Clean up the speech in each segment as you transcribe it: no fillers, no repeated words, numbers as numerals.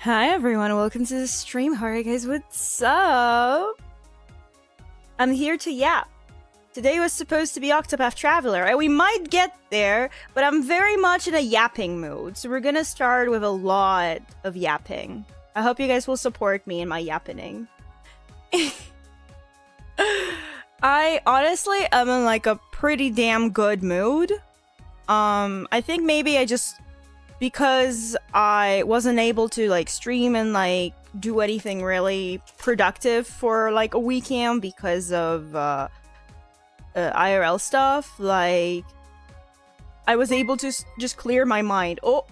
Hi everyone, welcome to the stream. How are you guys? What's up? I'm here to yap. Today was supposed to be Octopath Traveler, and we might get there, but I'm very much in a yapping mood, so we're gonna start with a lot of yapping. I hope you guys will support me in my yapping. I honestly am in like a pretty damn good mood. I think maybe because I wasn't able to like stream and like do anything really productive for like a weekend because of IRL stuff, like I was able to just clear my mind. Oh,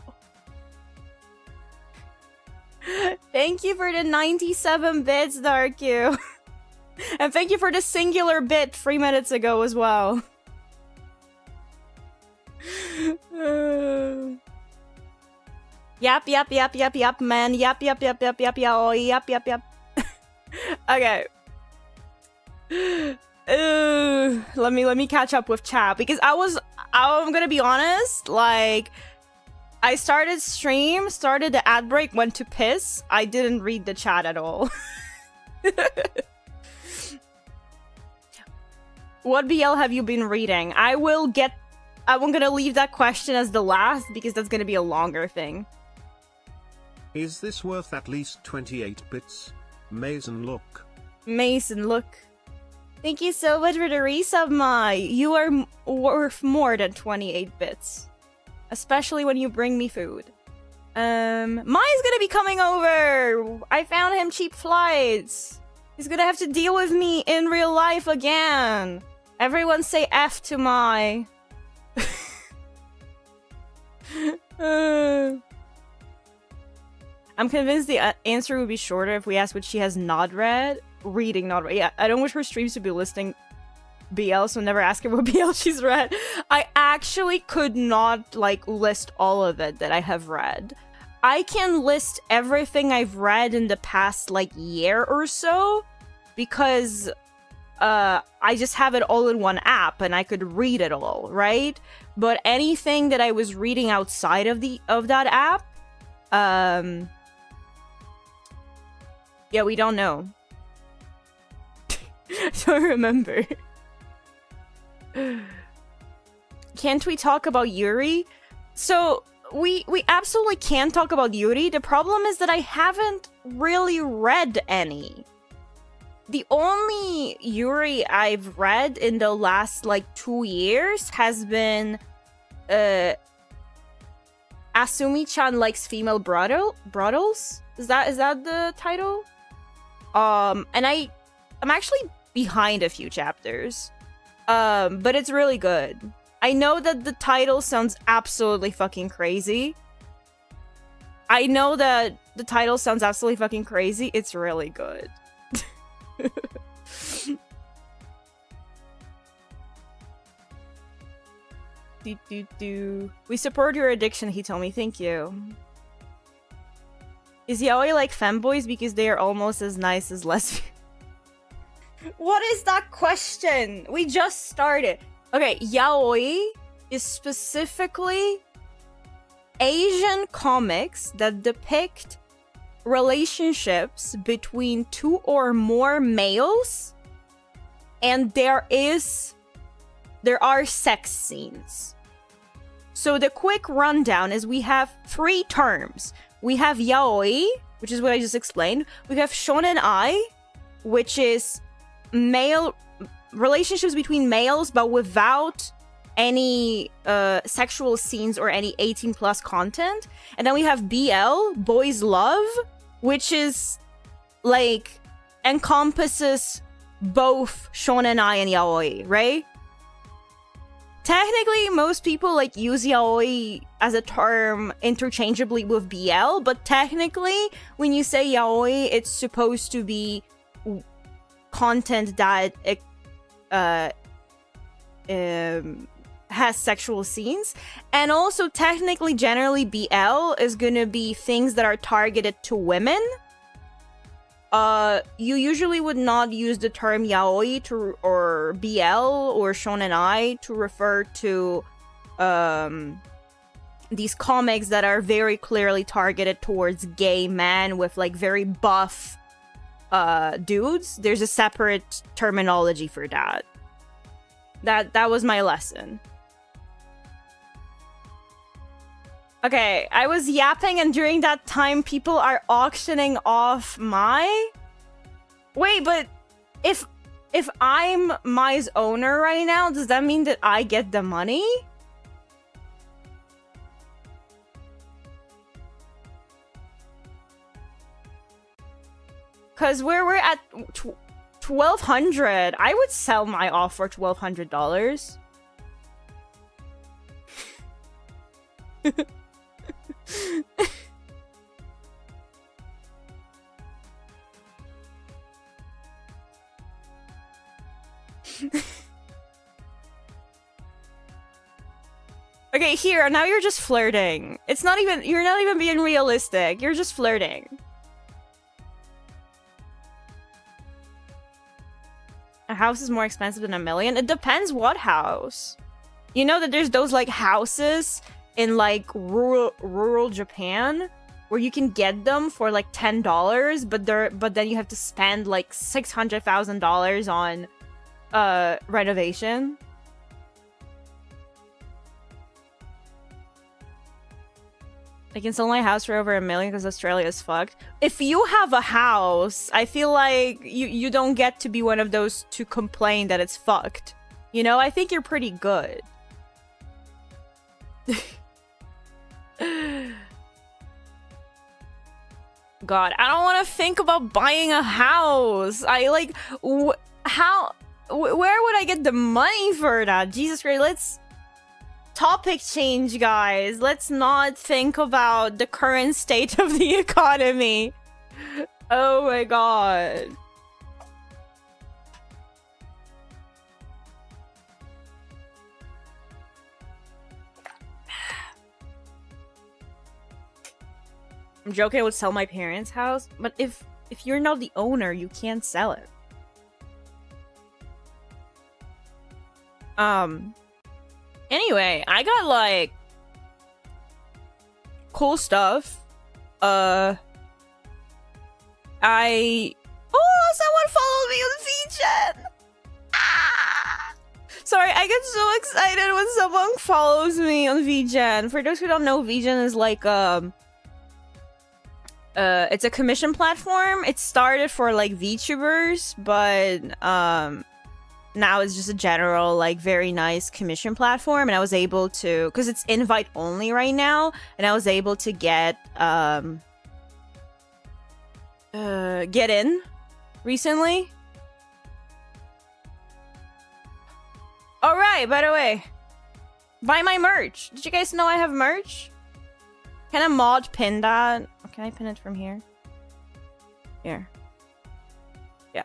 thank you for the 97 bits, Darku. And thank you for the singular bit 3 minutes ago as well. Yap, man. Yap, oh, yap. Okay. Let me catch up with chat, because I'm gonna be honest, like, I started the ad break, went to piss. I didn't read the chat at all. What BL have you been reading? I'm gonna leave that question as the last, because that's gonna be a longer thing. Is this worth at least 28 bits? Mason, look. Thank you so much for the resub, Mai. You are worth more than 28 bits. Especially when you bring me food. Mai's gonna be coming over! I found him cheap flights. He's gonna have to deal with me in real life again. Everyone say F to Mai. I'm convinced the answer would be shorter if we asked what she has not read. Reading not read. Yeah, I don't wish her streams to be listing BL, so never ask her what BL she's read. I actually could not, like, list all of it that I have read. I can list everything I've read in the past, like, year or so, because I just have it all in one app and I could read it all, right? But anything that I was reading outside of that app, yeah, we don't know. I don't remember. Can't we talk about Yuri? So, we absolutely can talk about Yuri. The problem is that I haven't really read any. The only Yuri I've read in the last, like, 2 years has been, Asumi-chan Likes Female Brothels? Is that the title? And I'm actually behind a few chapters. But it's really good. I know that the title sounds absolutely fucking crazy. It's really good. We support your addiction, Hitomi. Thank you. Is yaoi like femboys because they are almost as nice as lesbians? What is that question? We just started. Okay, yaoi is specifically Asian comics that depict relationships between 2 or more males, and there are sex scenes. So the quick rundown is we have 3 terms. We have yaoi, which is what I just explained. We have shonenai, which is male relationships between males, but without any sexual scenes or any 18+ content. And then we have BL, boys love, which is like encompasses both shonenai and yaoi, right? Technically, most people like use yaoi as a term interchangeably with BL, but technically, when you say yaoi, it's supposed to be content that has sexual scenes. And also, technically, generally, BL is gonna be things that are targeted to women. You usually would not use the term yaoi or BL or shonenai to refer to these comics that are very clearly targeted towards gay men with like very buff dudes, there's a separate terminology for that. That was my lesson. Okay, I was yapping, and during that time people are auctioning off my... Wait, but if I'm Mai's owner right now, does that mean that I get the money? Because we're at 1,200. I would sell my off for $1,200. Okay, here, now you're just flirting. It's not even, you're not even being realistic. You're just flirting. A house is more expensive than $1 million? It depends what house. You know that there's those, like, houses in, like, rural Japan where you can get them for, like, $10, but then you have to spend, like, $600,000 on renovation. I can sell my house for over $1 million because Australia is fucked. If you have a house, I feel like you don't get to be one of those to complain that it's fucked. You know, I think you're pretty good. God, I don't want to think about buying a house. I like, where would I get the money for that? Jesus Christ, let's topic change, guys. Let's not think about the current state of the economy. Oh my god. I'm joking, I would sell my parents' house, but if you're not the owner, you can't sell it. Anyway, I got, like, cool stuff. Oh, someone followed me on VGen! Ah! Sorry, I get so excited when someone follows me on VGen. For those who don't know, VGen is like, it's a commission platform. It started for, like, VTubers, but, now it's just a general, like, very nice commission platform, and I was able to, because it's invite only right now, and I was able to get in recently. Alright, by the way, buy my merch. Did you guys know I have merch? Can a mod pin that? Or can I pin it from here? Here. Yeah.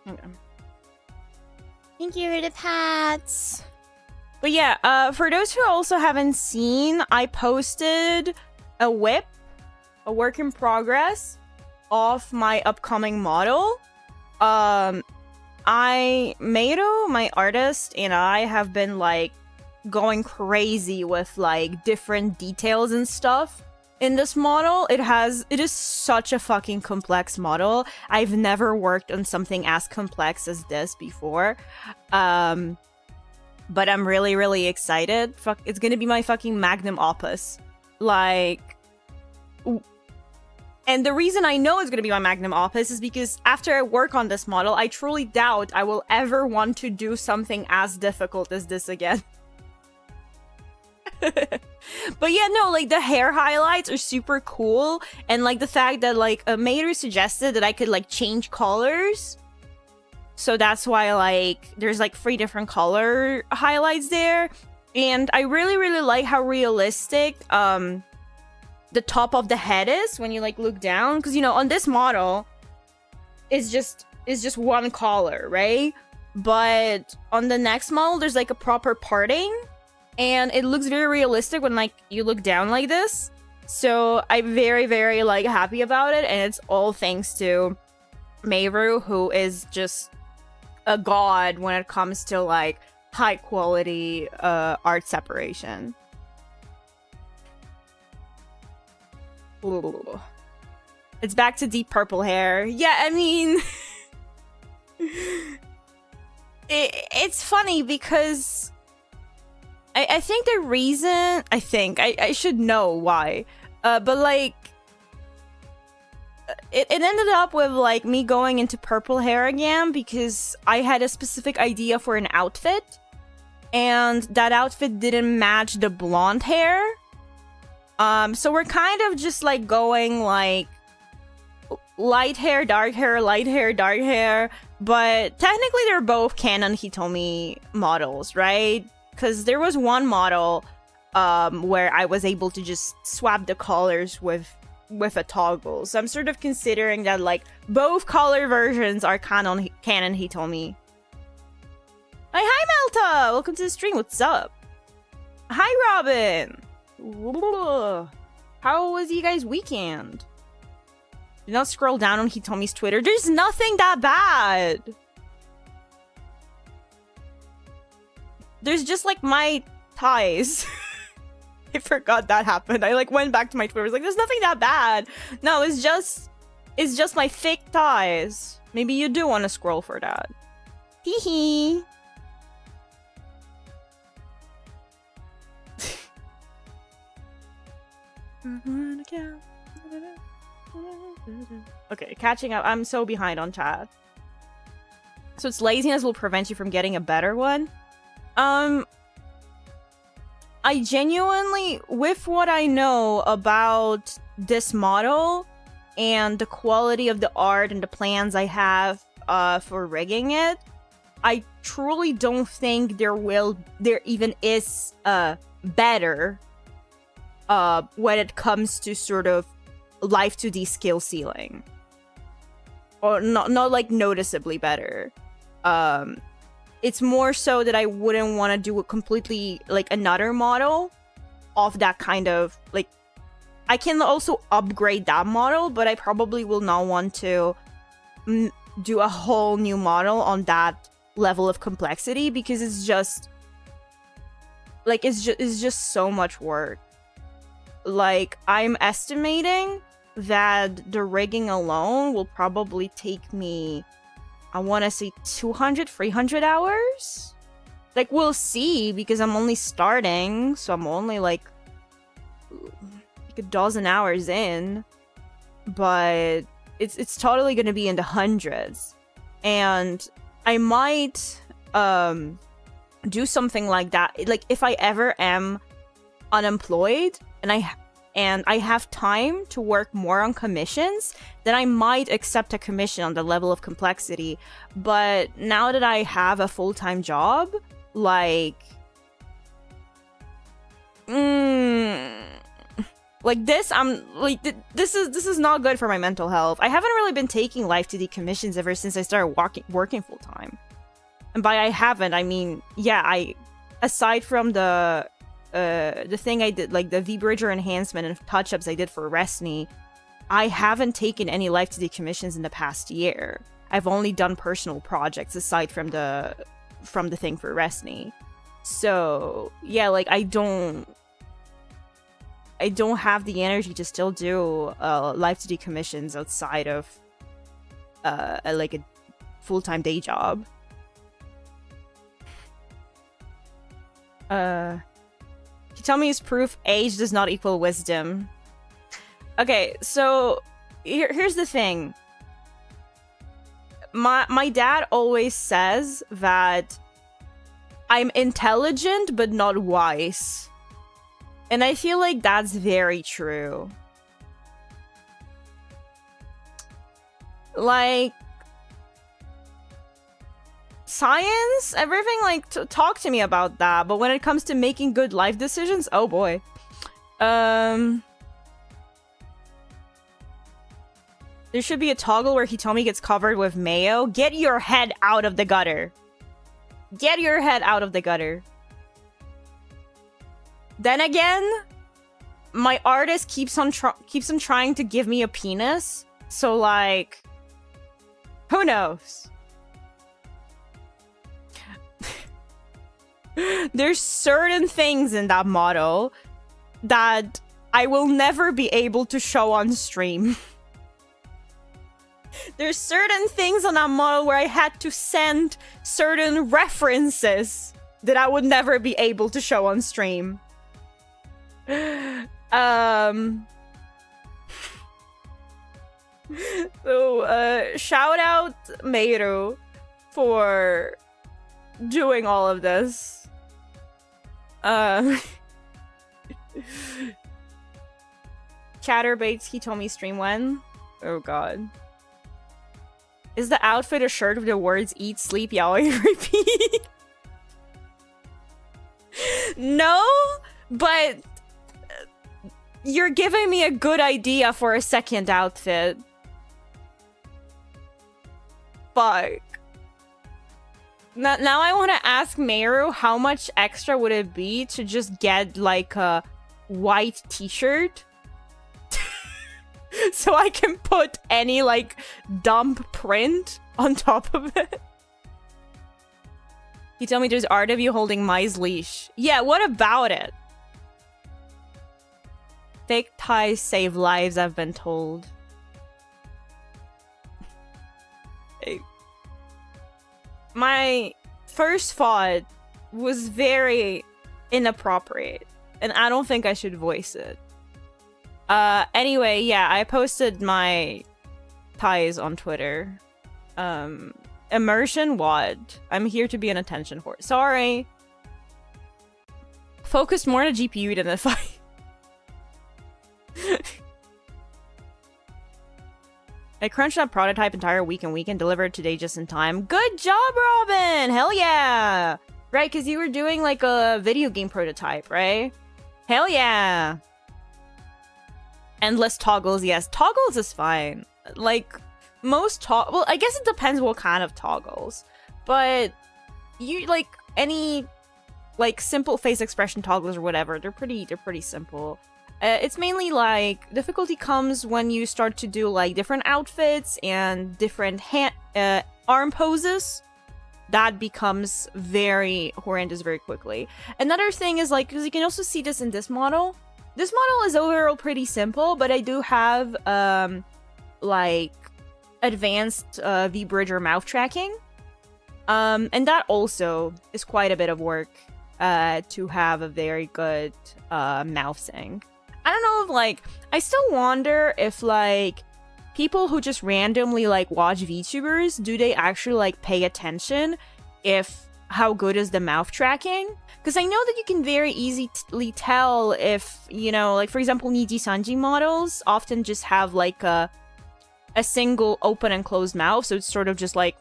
Okay. Thank you for the pats. But yeah, for those who also haven't seen, I posted a whip, a work in progress, of my upcoming model. Mairo, my artist, and I have been, like, going crazy with, like, different details and stuff in this model. It is such a fucking complex model. I've never worked on something as complex as this before. But I'm really, really excited. Fuck, it's gonna be my fucking magnum opus. Like, and the reason I know it's gonna be my magnum opus is because after I work on this model, I truly doubt I will ever want to do something as difficult as this again. But yeah, no, like, the hair highlights are super cool, and, like, the fact that, like, Mater suggested that I could, like, change colors, so that's why, like, there's, like, 3 different color highlights there. And I really, really like how realistic the top of the head is when you, like, look down, because, you know, on this model it's just one color, right? But on the next model there's, like, a proper parting, and it looks very realistic when, like, you look down like this. So I'm very, very, like, happy about it, and it's all thanks to Mayru, who is just a god when it comes to like high quality art separation. Ooh. It's back to deep purple hair. Yeah, I mean, it's funny because I think the reason, I should know why, but like, it ended up with like me going into purple hair again because I had a specific idea for an outfit, and that outfit didn't match the blonde hair. So we're kind of just like going like light hair, dark hair, light hair, dark hair, but technically they're both canon Hitomi models, right? Because there was one model where I was able to just swap the colors with a toggle. So I'm sort of considering that like both color versions are canon Hitomi. Hi Melta! Welcome to the stream, what's up? Hi Robin! How was you guys' weekend? Do not scroll down on Hitomi's Twitter. There's nothing that bad. There's just like my ties. I forgot that happened. I like went back to my Twitter. I was like, there's nothing that bad. No, it's just my thick thighs. Maybe you do want to scroll for that. Hee hee. Okay, catching up. I'm so behind on chat. So it's laziness will prevent you from getting a better one? I genuinely, with what I know about this model and the quality of the art and the plans I have for rigging it, I truly don't think there even is better when it comes to sort of live 2D skill ceiling, or not like noticeably better. It's more so that I wouldn't want to do a completely like another model of that kind of like. I can also upgrade that model, but I probably will not want to do a whole new model on that level of complexity because it's just like it's just so much work. Like, I'm estimating that the rigging alone will probably take me, I want to say 200, 300 hours? Like, we'll see, because I'm only starting, so I'm only like a dozen hours in. But it's totally going to be in the hundreds. And I might do something like that. Like, if I ever am unemployed and I have time to work more on commissions, then I might accept a commission on the level of complexity. But now that I have a full-time job, like this, I'm like this is not good for my mental health. I haven't really been taking Life 2D commissions ever since I started working full-time. And by I haven't, I mean, yeah, aside from the thing I did, like the V-Bridger enhancement and touch-ups I did for Resni, I haven't taken any Life 2D commissions in the past year. I've only done personal projects aside from the thing for Resni. So yeah, like I don't have the energy to still do Life 2D commissions outside of like a full-time day job. Hitomi is proof age does not equal wisdom. Okay, so here's the thing. My dad always says that I'm intelligent but not wise. And I feel like that's very true. Like, science, everything, like, talk to me about that. But when it comes to making good life decisions, oh boy. There should be a toggle where Hitomi gets covered with mayo. Get your head out of the gutter. Get your head out of the gutter. Then again, my artist keeps on trying to give me a penis. So, like, who knows? There's certain things in that model that I will never be able to show on stream. There's certain things on that model where I had to send certain references that I would never be able to show on stream. So, shout out Meiru for doing all of this. Chatterbaits Hitomi stream when? Oh god. Is the outfit a shirt with the words eat, sleep, yaoi, repeat? No, but you're giving me a good idea for a second outfit. Fuck. Now I want to ask Meiru how much extra would it be to just get like a white t-shirt so I can put any like dump print on top of it. You tell me there's art of you holding Mai's leash. Yeah, what about it? Fake ties save lives, I've been told. My first thought was very inappropriate, and I don't think I should voice it. Anyway, yeah, I posted my ties on Twitter. Immersion WOD. I'm here to be an attention whore. Sorry. Focused more on the GPU than the fight. I crunched that prototype entire week and weekend, delivered today just in time. Good job, Robin! Hell yeah! Right, because you were doing like a video game prototype, right? Hell yeah! Endless toggles, yes. Toggles is fine. Like, most well, I guess it depends what kind of toggles. But, you, like, any, like, simple face expression toggles or whatever, they're pretty simple. It's mainly like difficulty comes when you start to do like different outfits and different arm poses. That becomes very horrendous very quickly. Another thing is like, because you can also see this in this model. This model is overall pretty simple, but I do have like advanced vBridger mouth tracking, and that also is quite a bit of work to have a very good mouth sync. I don't know if, like, I still wonder if, like, people who just randomly, like, watch VTubers, do they actually, like, pay attention if how good is the mouth tracking? Because I know that you can very easily tell if, you know, like, for example, Niji Sanji models often just have, like, a single open and closed mouth, so it's sort of just, like...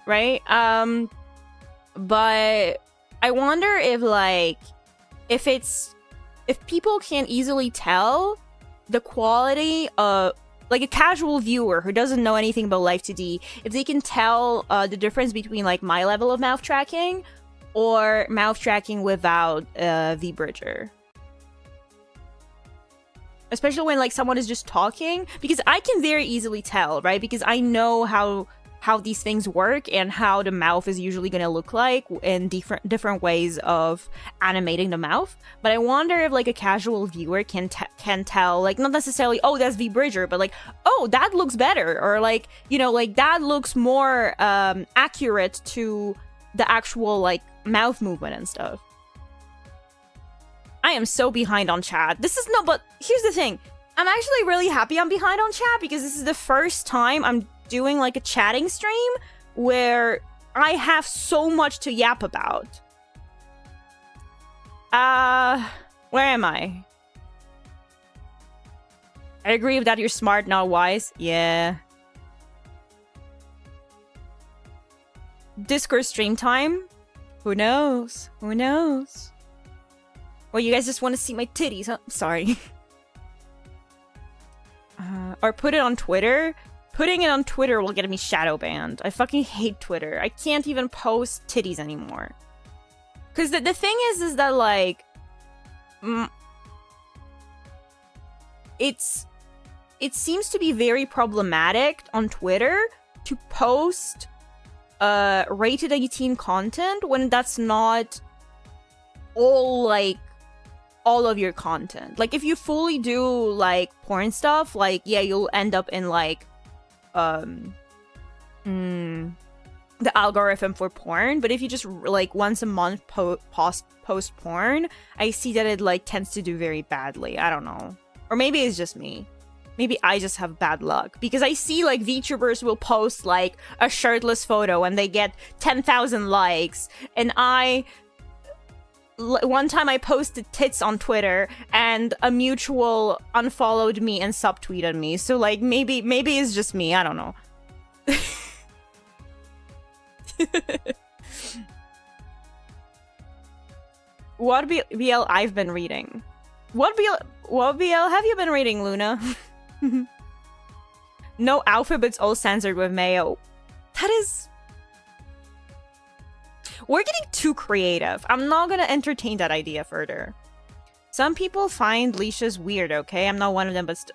Right? But I wonder if, like, if people can easily tell the quality of, like, a casual viewer who doesn't know anything about Life 2D, if they can tell the difference between, like, my level of mouth tracking or mouth tracking without vBridger. Especially when, like, someone is just talking, because I can very easily tell, right? Because I know how these things work and how the mouth is usually going to look like in different ways of animating the mouth. But I wonder if like a casual viewer can tell, like, not necessarily, oh, that's vBridger, but like, oh, that looks better, or like, you know, like that looks more accurate to the actual like mouth movement and stuff. I am so behind on chat. But here's the thing. I'm actually really happy I'm behind on chat because this is the first time I'm doing like a chatting stream where I have so much to yap about. Where am I? I agree with that, you're smart, not wise. Yeah. Discord stream time? Who knows? Who knows? Well, you guys just want to see my titties, huh? Sorry. Or put it on Twitter? Putting it on Twitter will get me shadow banned. I fucking hate Twitter. I can't even post titties anymore. Because the thing is that, like... it seems to be very problematic on Twitter to post rated 18 content when that's not all of your content. Like if you fully do like porn stuff, like yeah, you'll end up in like the algorithm for porn. But if you just like once a month post porn, I see that it like tends to do very badly. I don't know, or maybe it's just me. Maybe I just have bad luck, because I see like VTubers will post like a shirtless photo and they get 10,000 likes, and one time I posted tits on Twitter and a mutual unfollowed me and subtweeted me. So like maybe it's just me. I don't know. What BL I've been reading? What BL have you been reading, Luna? No alphabets all censored with mayo. That is... We're getting too creative. I'm not gonna entertain that idea further. Some people find leashes weird, okay? I'm not one of them, but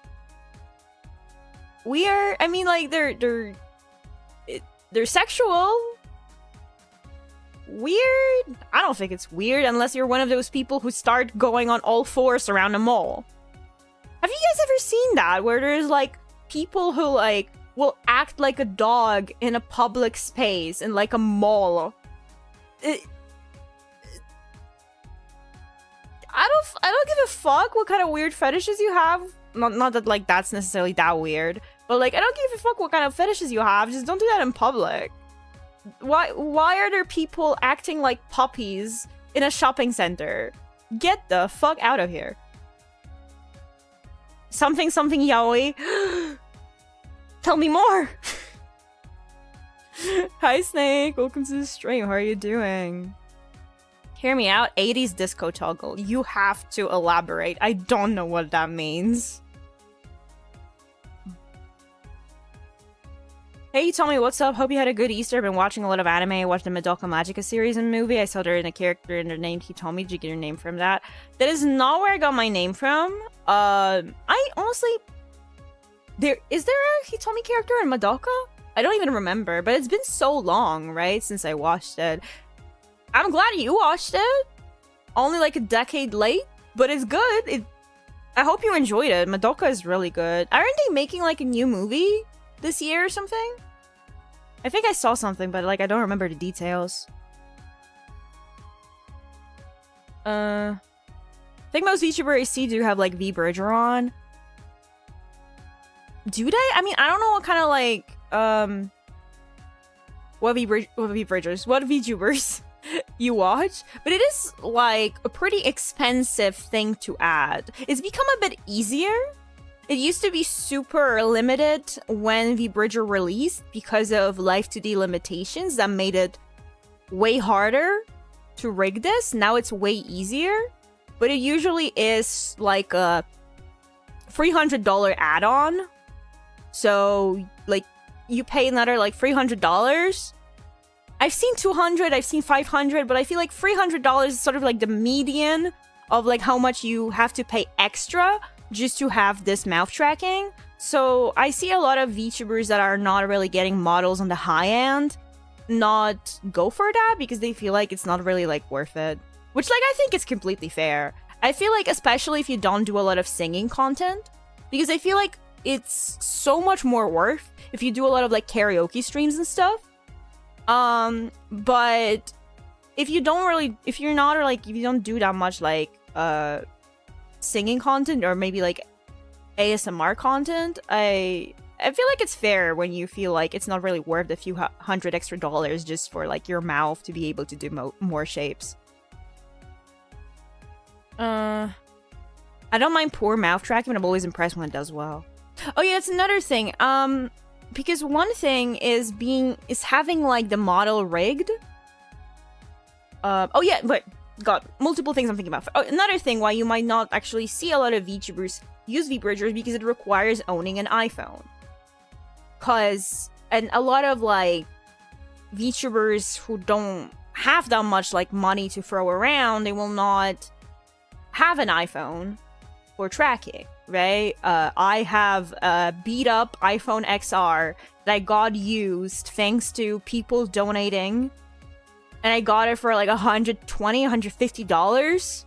weird. I mean, like they're sexual. Weird? I don't think it's weird unless you're one of those people who start going on all fours around a mall. Have you guys ever seen that? Where there's like people who like will act like a dog in a public space in like a mall. I don't give a fuck what kind of weird fetishes you have. Not that like that's necessarily that weird, but like I don't give a fuck what kind of fetishes you have. Just don't do that in public. Why are there people acting like puppies in a shopping center? Get the fuck out of here. Something yaoi. Tell me more. Hi Snake, welcome to the stream. How are you doing? Hear me out. 80s disco toggle. You have to elaborate. I don't know what that means. Hey, Hitomi, what's up? Hope you had a good Easter. I've been watching a lot of anime. I watched the Madoka Magica series and movie. I saw there in a character and they're named Hitomi. Did you get your name from that? That is not where I got my name from. I honestly... Is there a Hitomi character in Madoka? I don't even remember, but it's been so long, right, since I watched it. I'm glad you watched it. Only like a decade late, but it's good. I hope you enjoyed it. Madoka is really good. Aren't they making like a new movie this year or something? I think I saw something, but like I don't remember the details. I think most VTubers I see do have like vBridger on. Do they? I mean, I don't know what kind of like what VTubers you watch, but it is like a pretty expensive thing to add. It's become a bit easier. It used to be super limited when vBridger released because of live 2D limitations that made it way harder to rig this. Now it's way easier, but it usually is like a $300 add-on. So like you pay another like $300. I've seen 200, I've seen 500, but I feel like $300 is sort of like the median of like how much you have to pay extra just to have this mouth tracking. So I see a lot of VTubers that are not really getting models on the high end not go for that because they feel like it's not really like worth it. Which like I think is completely fair. I feel like especially if you don't do a lot of singing content, because I feel like it's so much more worth if you do a lot of like karaoke streams and stuff. But if you don't do that much like singing content or maybe like ASMR content, I feel like it's fair when you feel like it's not really worth a few $100 extra just for like your mouth to be able to do more shapes. I don't mind poor mouth tracking, but I'm always impressed when it does well. Oh yeah, that's another thing. Because one thing is having like the model rigged. Oh yeah, but got multiple things I'm thinking about. Oh, another thing why you might not actually see a lot of VTubers use vBridgers because it requires owning an iPhone. And a lot of like VTubers who don't have that much like money to throw around, they will not have an iPhone for tracking. right? I have a beat up iPhone XR that I got used thanks to people donating. And I got it for like $120, $150.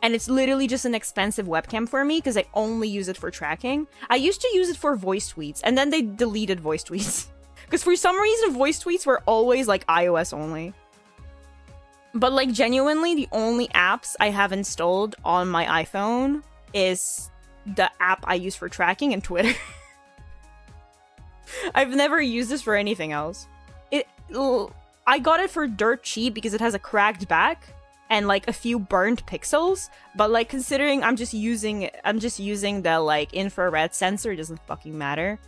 And it's literally just an expensive webcam for me because I only use it for tracking. I used to use it for voice tweets, and then they deleted voice tweets. Because for some reason, voice tweets were always like iOS only. But like genuinely, the only apps I have installed on my iPhone is the app I use for tracking and Twitter. I've never used this for anything else. I got it for dirt cheap because it has a cracked back and like a few burnt pixels. But like considering I'm just using the like infrared sensor, it doesn't fucking matter.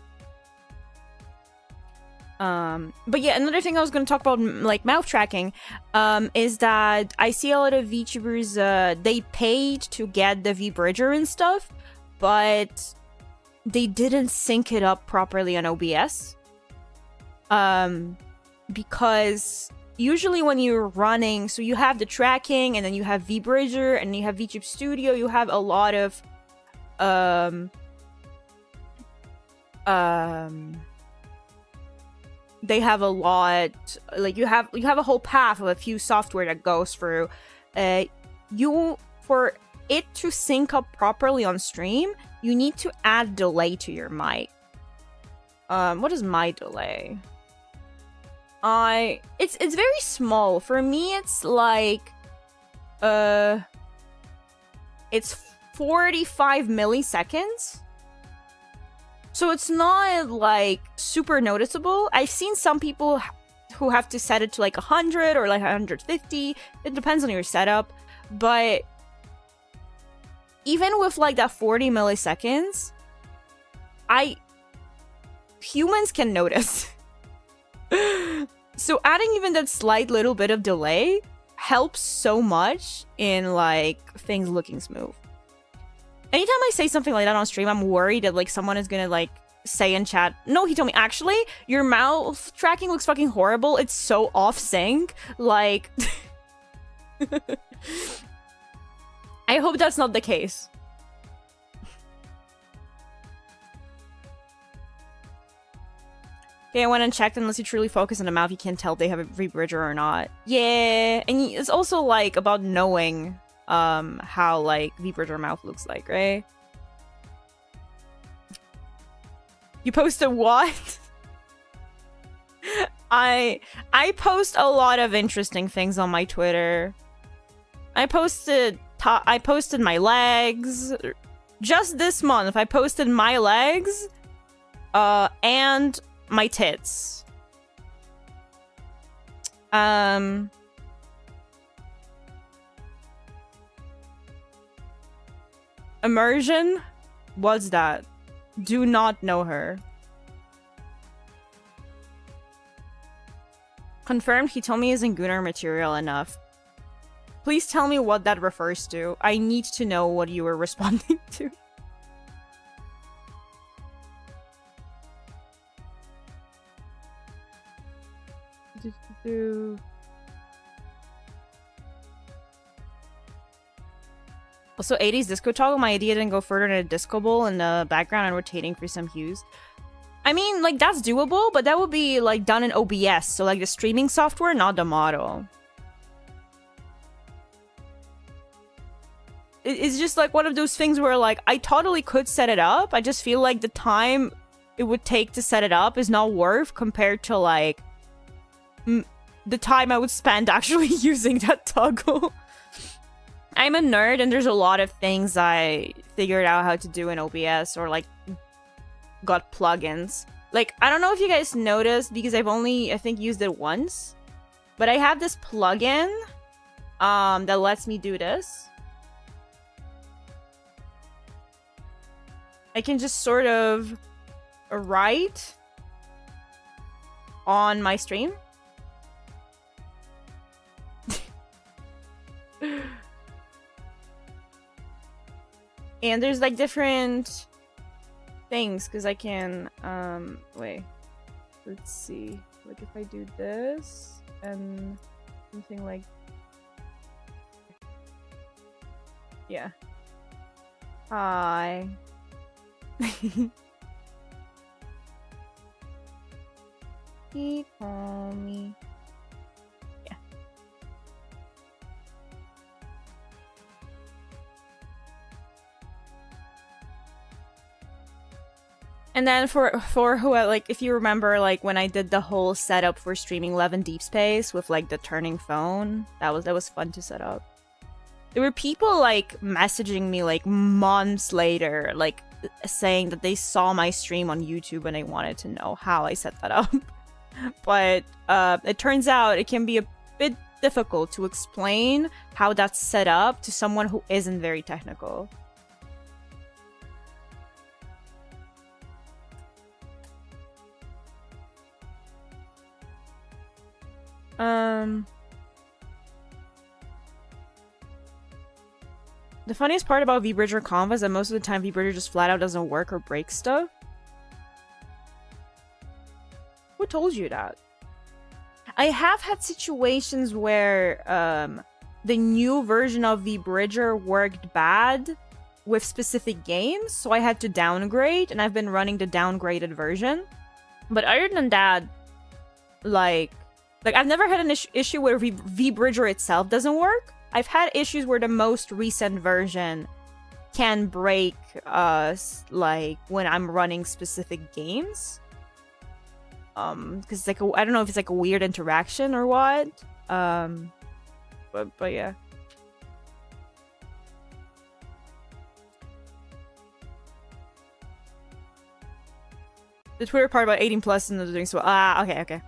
But yeah, another thing I was going to talk about, like mouth tracking, is that I see a lot of VTubers, they paid to get the V-Bridger and stuff, but they didn't sync it up properly on OBS. Because usually when you're running, so you have the tracking, and then you have V-Bridger, and you have VTube Studio, you have a lot of, they have a lot, like you have a whole path of a few software that goes through. For it to sync up properly on stream, you need to add delay to your mic. What is my delay? It's very small. For me, it's like, it's 45 milliseconds. So it's not like super noticeable. I've seen some people who have to set it to like 100 or like 150. It depends on your setup. But even with like that 40 milliseconds, humans can notice. So adding even that slight little bit of delay helps so much in like things looking smooth. Anytime I say something like that on stream, I'm worried that like someone is gonna like say in chat, "No, Hitomi, actually, your mouth tracking looks fucking horrible. It's so off sync." Like, I hope that's not the case. Okay, I went and checked. Unless you truly focus on the mouth, you can't tell if they have a V-Bridger or not. Yeah, and it's also like about knowing how like V-Bridger mouth looks like, right? You posted what? I post a lot of interesting things on my Twitter. I posted my legs. Just this month, I posted my legs and my tits. Immersion? What's that? Do not know her. Confirmed Hitomi isn't Gunnar material enough. Please tell me what that refers to. I need to know what you were responding to. Also, 80s disco toggle. My idea didn't go further than a disco ball in the background and rotating for some hues. I mean, like, that's doable, but that would be, like, done in OBS. So, like, the streaming software, not the model. It's just, like, one of those things where, like, I totally could set it up. I just feel like the time it would take to set it up is not worth compared to, like, the time I would spend actually using that toggle. I'm a nerd, and there's a lot of things I figured out how to do in OBS or, like, got plugins. Like, I don't know if you guys noticed, because I've only, I think, used it once. But I have this plugin that lets me do this. I can just sort of write on my stream. And there's like different things because I can wait, let's see, like if I do this and something like, yeah, hi, Hitomi. Yeah. And then for who like, if you remember, like when I did the whole setup for streaming Love in Deep Space with like the turning phone, that was fun to set up. There were people like messaging me like months later, like saying that they saw my stream on YouTube and they wanted to know how I set that up. But it turns out it can be a bit difficult to explain how that's set up to someone who isn't very technical. The funniest part about vBridger Conv is that most of the time vBridger just flat out doesn't work or breaks stuff. Who told you that? I have had situations where the new version of vBridger worked bad with specific games, so I had to downgrade, and I've been running the downgraded version. But other than that, like I've never had an issue where vBridger itself doesn't work. I've had issues where the most recent version can break like when I'm running specific games. Because it's like I don't know if it's like a weird interaction or what. But yeah. The Twitter part about 18 plus and doing so. Okay.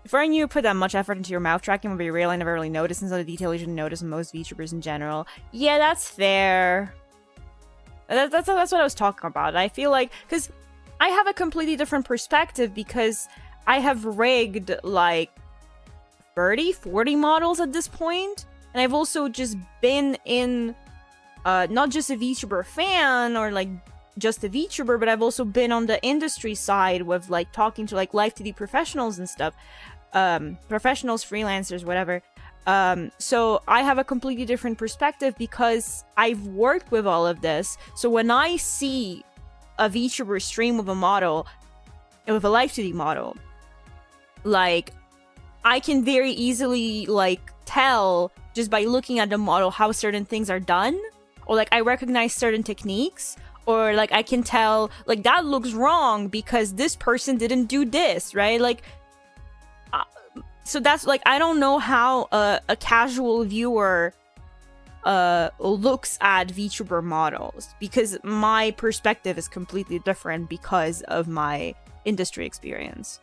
If I knew you put that much effort into your mouth tracking would be real, I never really noticed, and so the detail you should notice in most VTubers in general. Yeah, that's fair. That's what I was talking about. I feel like, because I have a completely different perspective, because I have rigged like 30, 40 models at this point, and I've also just been in, not just a VTuber fan or like just a VTuber, but I've also been on the industry side with like talking to like live 2D professionals and stuff. Professionals, freelancers, whatever. So I have a completely different perspective because I've worked with all of this. So when I see a VTuber stream with a model, with a live 2D model, like I can very easily like tell just by looking at the model how certain things are done, or like I recognize certain techniques, or like I can tell like that looks wrong because this person didn't do this, right? Like so that's like, I don't know how a casual viewer looks at VTuber models, because my perspective is completely different because of my industry experience.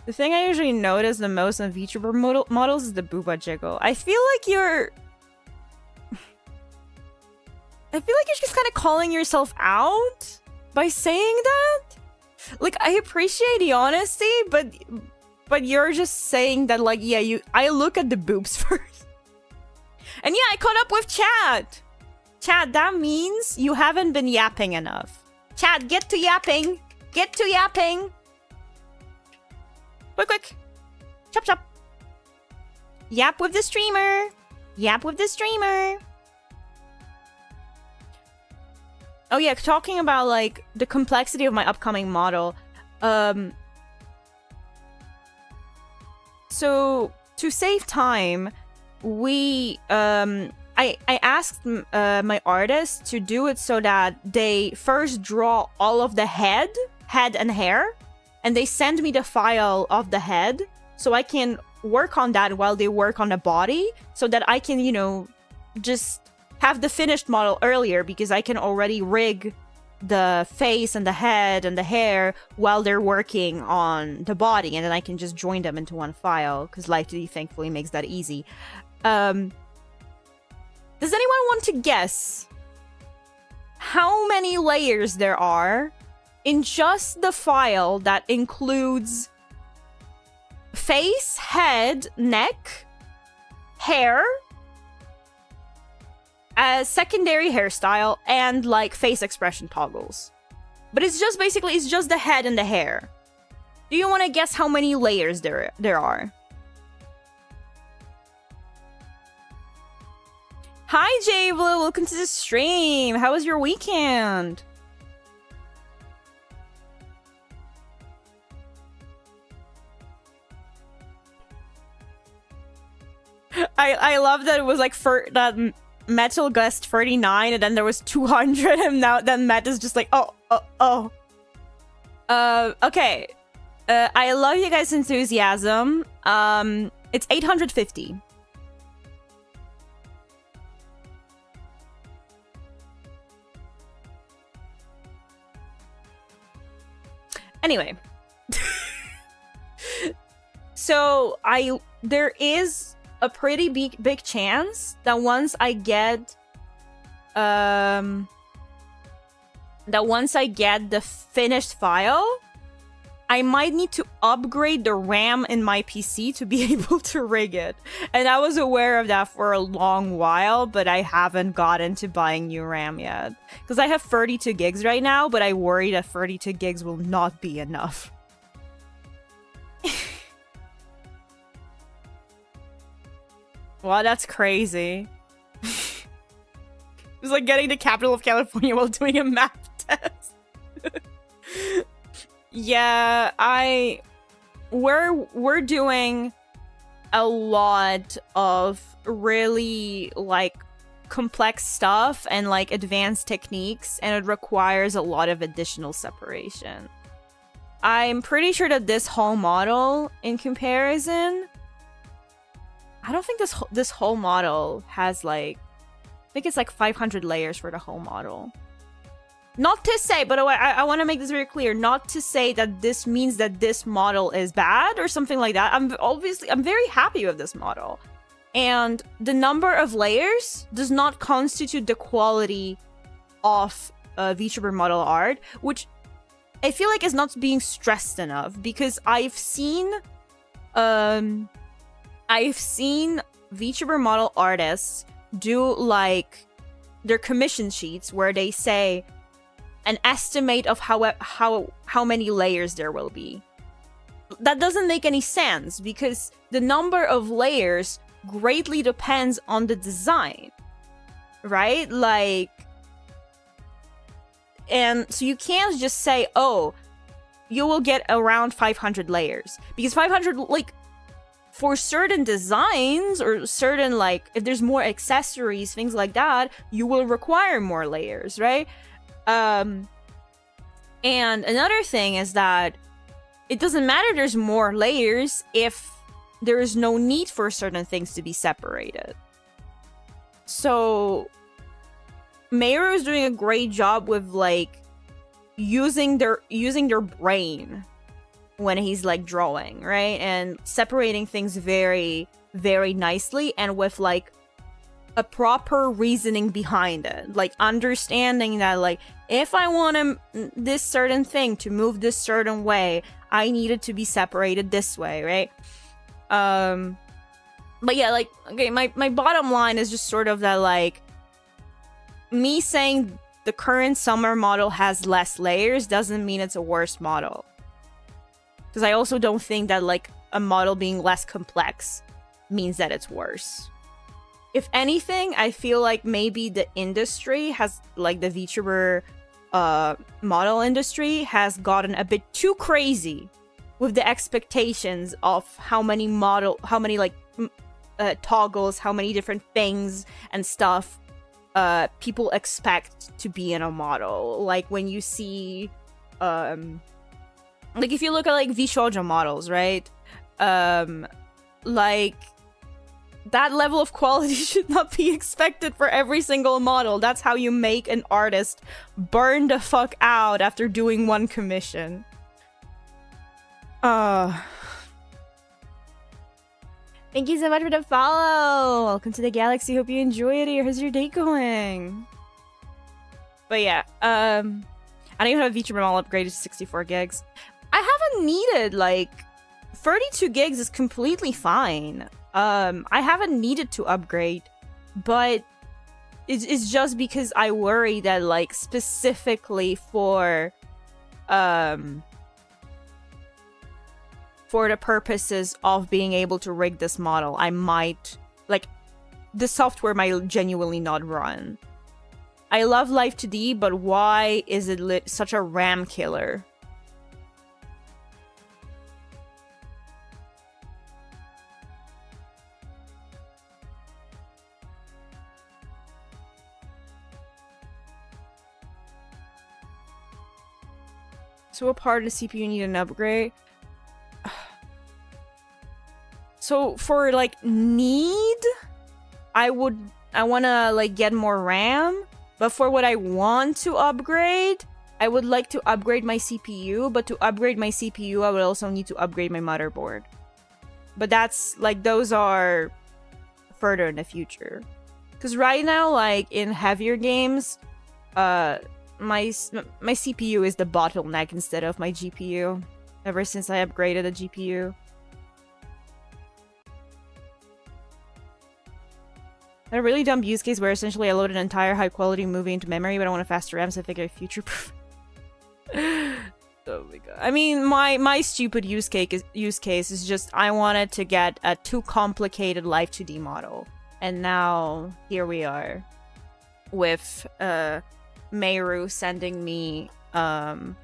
The thing I usually notice the most on VTuber models is the booba jiggle. I feel like you're just kind of calling yourself out by saying that. Like, I appreciate the honesty, but you're just saying that, like, yeah, I look at the boobs first. And yeah, I caught up with chat. Chat, that means you haven't been yapping enough. Chat, get to yapping. Get to yapping. Quick. Chop chop. Yap with the streamer. Yap with the streamer. Oh yeah, talking about like the complexity of my upcoming model. So to save time, I asked my artist to do it so that they first draw all of the head and hair, and they send me the file of the head so I can work on that while they work on the body, so that I can, you know, just have the finished model earlier, because I can already rig the face and the head and the hair while they're working on the body, and then I can just join them into one file, because Live2D thankfully makes that easy. Does anyone want to guess how many layers there are in just the file that includes face, head, neck, hair, a secondary hairstyle, and like face expression toggles. But it's just basically, it's just the head and the hair. Do you want to guess how many layers there are? Hi, Jay Blue. Welcome to the stream. How was your weekend? I love that it was like that Metal guessed 39 and then there was 200 and then Matt is just like, oh. Okay. I love you guys' enthusiasm. It's 850. Anyway. So there is a pretty big chance that once I get the finished file, I might need to upgrade the RAM in my PC to be able to rig it. And I was aware of that for a long while, but I haven't gotten to buying new RAM yet. Because I have 32 gigs right now, but I worry that 32 gigs will not be enough. Wow, that's crazy. It was like getting the capital of California while doing a math test. Yeah, we're doing a lot of really like complex stuff and like advanced techniques, and it requires a lot of additional separation. I'm pretty sure that this whole model, in comparison, I don't think this whole model has like, I think it's like 500 layers for the whole model. Not to say, but I want to make this very clear, not to say that this means that this model is bad or something like that. I'm very happy with this model. And the number of layers does not constitute the quality of VTuber model art, which I feel like is not being stressed enough, because I've seen VTuber model artists do like their commission sheets where they say an estimate of how many layers there will be. That doesn't make any sense, because the number of layers greatly depends on the design, right? Like, and so you can't just say, oh, you will get around 500 layers, because 500, like, for certain designs or certain, like, if there's more accessories, things like that, you will require more layers, right? And another thing is that it doesn't matter there's more layers if there is no need for certain things to be separated. So Meru is doing a great job with like using their brain when he's like drawing, right? And separating things very, very nicely and with like a proper reasoning behind it. Like understanding that like, if I want this certain thing to move this certain way, I need it to be separated this way, right? But yeah, like, okay, my bottom line is just sort of that, like, me saying the current summer model has less layers doesn't mean it's a worse model. Because I also don't think that, like, a model being less complex means that it's worse. If anything, I feel like maybe the industry has, like, the VTuber model industry has gotten a bit too crazy with the expectations of how many toggles, how many different things and stuff people expect to be in a model. Like when you see, like if you look at like V-shoujo models, right? Like that level of quality should not be expected for every single model. That's how you make an artist burn the fuck out after doing one commission. Thank you so much for the follow. Welcome to the galaxy. Hope you enjoy it. How's your day going? But yeah, I don't even have a VTuber model upgraded to 64 gigs. I haven't needed, like, 32 gigs is completely fine. I haven't needed to upgrade, but it's just because I worry that, like, specifically for the purposes of being able to rig this model, I might, like, the software might genuinely not run. I love Life 2D, but why is it such a RAM killer? So what part of the CPU need an upgrade? So for, like, need, I wanna, like, get more RAM. But for what I want to upgrade, I would like to upgrade my CPU. But to upgrade my CPU, I would also need to upgrade my motherboard. But that's, like, those are further in the future. Because right now, like, in heavier games, my CPU is the bottleneck instead of my GPU. Ever since I upgraded the GPU. A really dumb use case where essentially I load an entire high-quality movie into memory, but I want a faster RAM, so I figure future-proof. Oh my god. I mean, my stupid use case is just I wanted to get a too complicated Life 2D model, and now here we are with Meru sending me. I'm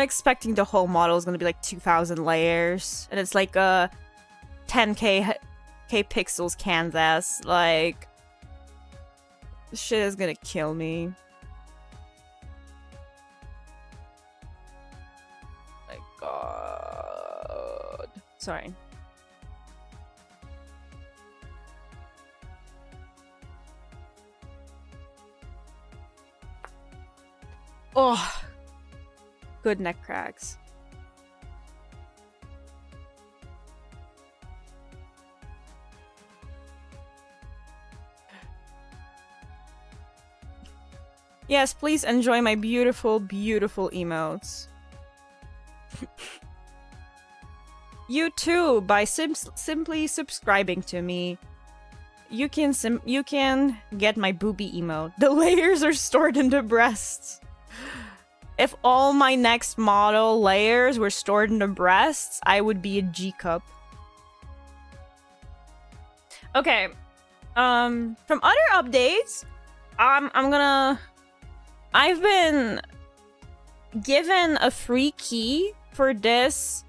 expecting the whole model is gonna be like 2,000 layers, and it's like a 10k pixels canvas. Like, shit is gonna kill me. My god. Sorry. Oh, good neck cracks. Yes, please enjoy my beautiful, beautiful emotes. You too, by simply subscribing to me. You can get my booby emote. The layers are stored in the breasts. If all my next model layers were stored in the breasts, I would be a G cup. Okay. From other updates, I've been given a free key for this.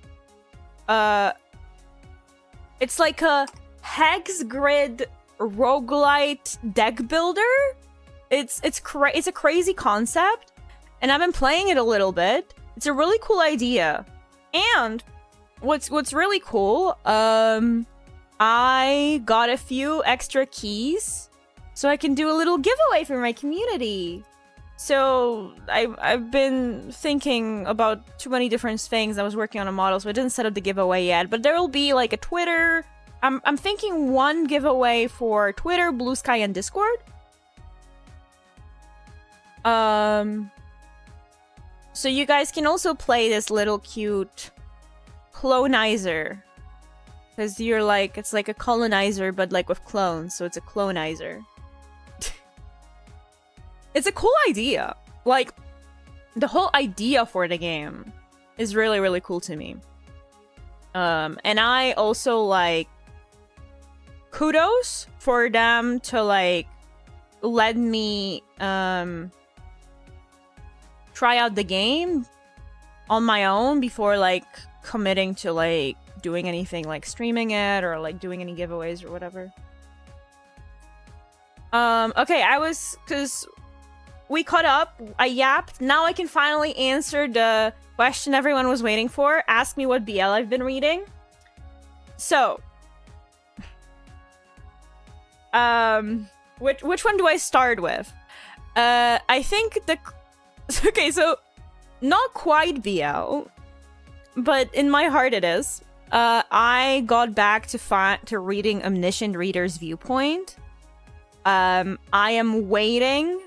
It's like a hex grid roguelite deck builder. It's a crazy concept, and I've been playing it a little bit. It's a really cool idea, and what's really cool, I got a few extra keys so I can do a little giveaway for my community. So I've been thinking about too many different things. I was working on a model, so I didn't set up the giveaway yet. But there will be like a Twitter. I'm thinking one giveaway for Twitter, Blue Sky, and Discord. So you guys can also play this little cute clonizer. Because you're like, it's like a colonizer, but like with clones, so it's a clonizer. It's a cool idea. Like, the whole idea for the game is really, really cool to me. And I also, like, kudos for them to, like, let me try out the game on my own before, like, committing to, like, doing anything, like streaming it or, like, doing any giveaways or whatever. Okay, because we caught up, I yapped. Now I can finally answer the question everyone was waiting for. Ask me what BL I've been reading. So, which one do I start with? I think okay, so not quite BL, but in my heart it is. I got back to reading Omniscient Reader's Viewpoint. I am waiting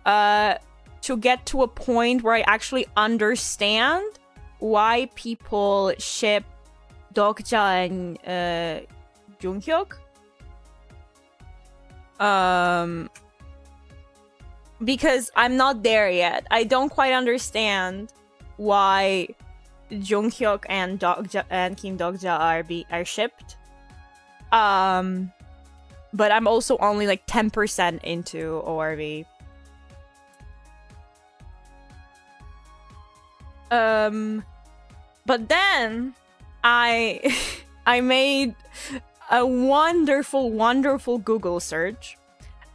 to get to a point where I actually understand why people ship Dokja and Junghyuk. Because I'm not there yet. I don't quite understand why Junghyuk and Kim Dokja are shipped. But I'm also only like 10% into ORV. But then I made a wonderful Google search.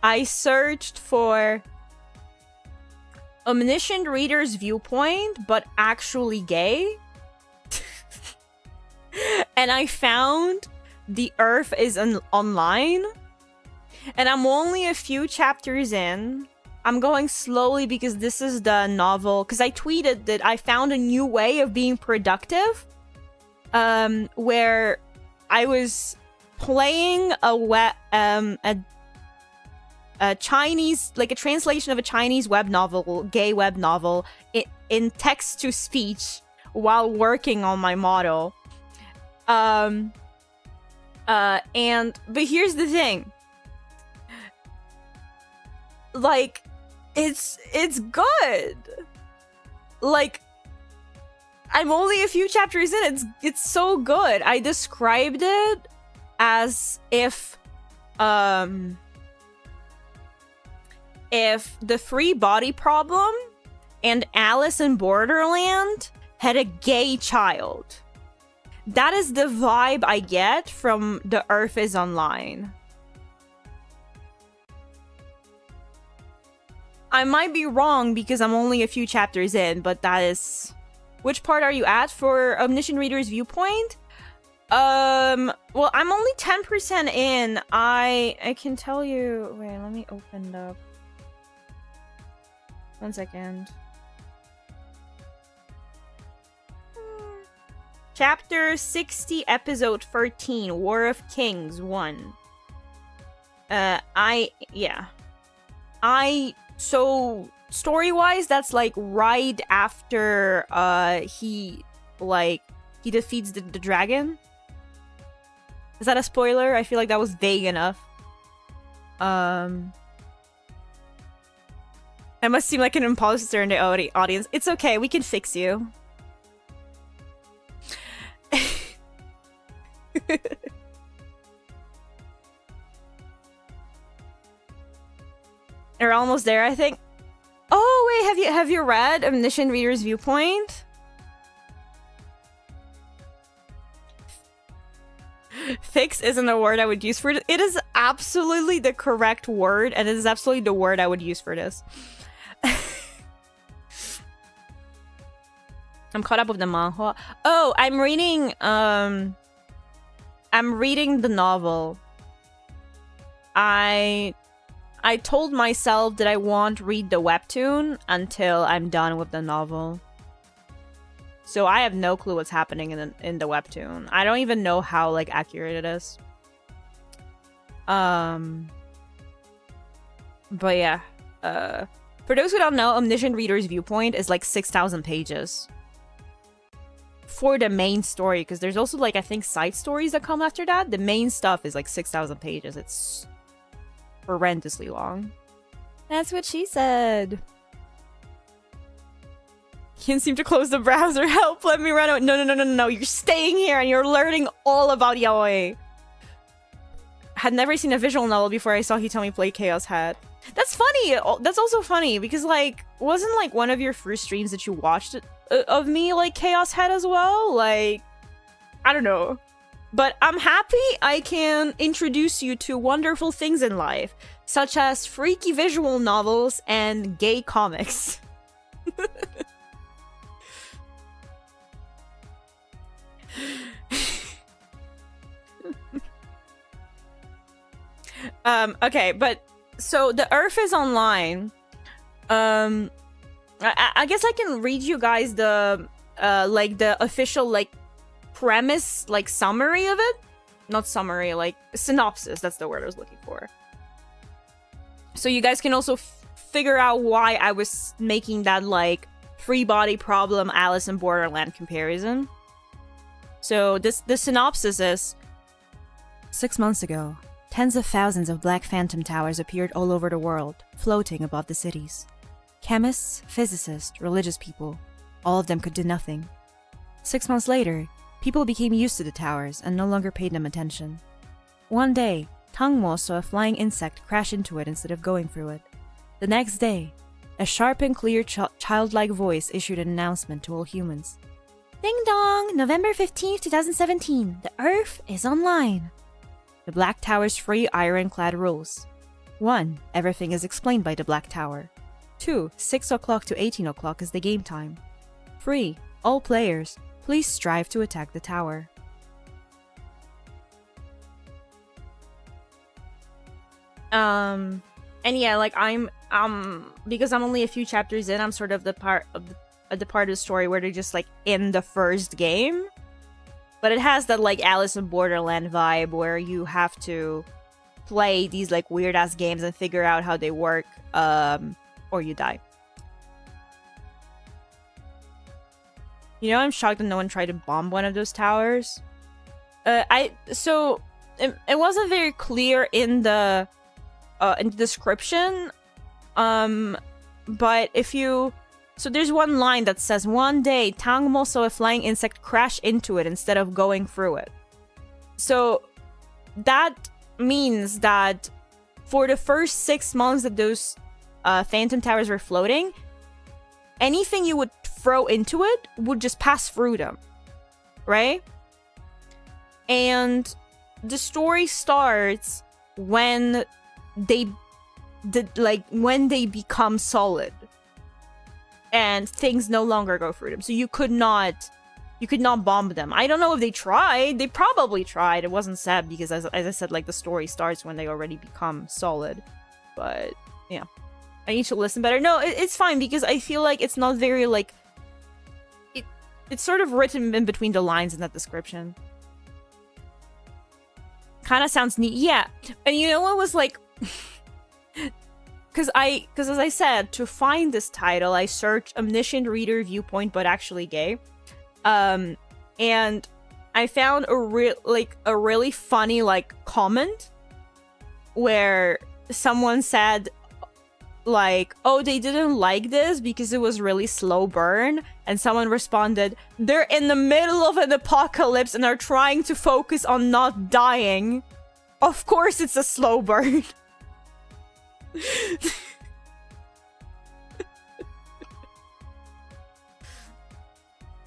I searched for omniscient reader's viewpoint, but actually gay. And I found The Earth is Online. And I'm only a few chapters in. I'm going slowly because this is the novel. Because I tweeted that I found a new way of being productive. Where I was playing a Chinese, like a translation of a Chinese web novel, gay web novel, in text to speech while working on my model. But here's the thing. Like, it's good. Like, I'm only a few chapters in. It's so good. I described it as if the free body problem and Alice in Borderland had a gay child. That is the vibe I get from The Earth is Online. I might be wrong because I'm only a few chapters in, but that is... Which part are you at for Omniscient Reader's Viewpoint? Well, I'm only 10% in. I can tell you... Wait, let me open it up. 1 second. Chapter 60, Episode 13, War of Kings 1. So, story-wise, that's, like, right after, he defeats the dragon. Is that a spoiler? I feel like that was vague enough. I must seem like an imposter in the audience. It's okay, we can fix you. We're almost there, I think. Oh wait, have you read Omniscient Reader's Viewpoint? Fix isn't a word I would use for it. It is absolutely the correct word, and it is absolutely the word I would use for this. I'm caught up with the manhwa. Oh, I'm reading the novel. I told myself that I won't read the webtoon until I'm done with the novel. So I have no clue what's happening in the webtoon. I don't even know how, like, accurate it is. But yeah. For those who don't know, Omniscient Reader's Viewpoint is like 6,000 pages. For the main story, because there's also, like, I think side stories that come after that. The main stuff is like 6,000 pages. It's horrendously long. That's what she said. Can't seem to close the browser. Help, let me run out. No. You're staying here and you're learning all about yaoi. Had never seen a visual novel before I saw Hitomi play Chaos Hat. That's funny. That's also funny because, like, wasn't, like, one of your first streams that you watched of me, like, Chaos Hat as well? Like, I don't know. But I'm happy I can introduce you to wonderful things in life, such as freaky visual novels and gay comics. Okay, but so The Earth is Online. I guess I can read you guys the like the official, like, premise, like, summary of it. Not summary, like synopsis. That's the word I was looking for. So you guys can also figure out why I was making that, like, free body problem Alice in Borderland comparison. So the synopsis is: 6 months ago, tens of thousands of black phantom towers appeared all over the world, floating above the cities. Chemists, physicists, religious people, all of them could do nothing. 6 months later, people became used to the towers and no longer paid them attention. One day, Tangmo saw a flying insect crash into it instead of going through it. The next day, a sharp and clear childlike voice issued an announcement to all humans. Ding dong! November 15th, 2017. The Earth is online. The Black Tower's 3 ironclad rules. 1. Everything is explained by the Black Tower. 2. 6 o'clock to 18 o'clock is the game time. 3. All players, please strive to attack the tower. And yeah, like I'm because I'm only a few chapters in, I'm sort of the part of the story where they're just like in the first game. But it has that like Alice in Borderland vibe where you have to play these like weird ass games and figure out how they work, or you die. You know, I'm shocked that no one tried to bomb one of those towers. It wasn't very clear in the description, but if you... So there's one line that says, one day, Tangmo saw a flying insect crash into it instead of going through it. So that means that for the first 6 months that those Phantom Towers were floating, anything you would throw into it would just pass through them, right? And the story starts when they become solid and things no longer go through them. So you could not bomb them. I don't know if they tried. They probably tried. It wasn't said because as I said, like the story starts when they already become solid. But yeah, I need to listen better. No, it's fine because I feel like it's not very like it's sort of written in between the lines in that description. Kind of sounds neat. Yeah. And you know what was like... Because as I said, to find this title, I searched omniscient reader viewpoint, but actually gay. And I found a really funny like comment where someone said like, oh, they didn't like this because it was really slow burn. And someone responded, they're in the middle of an apocalypse and are trying to focus on not dying. Of course it's a slow burn.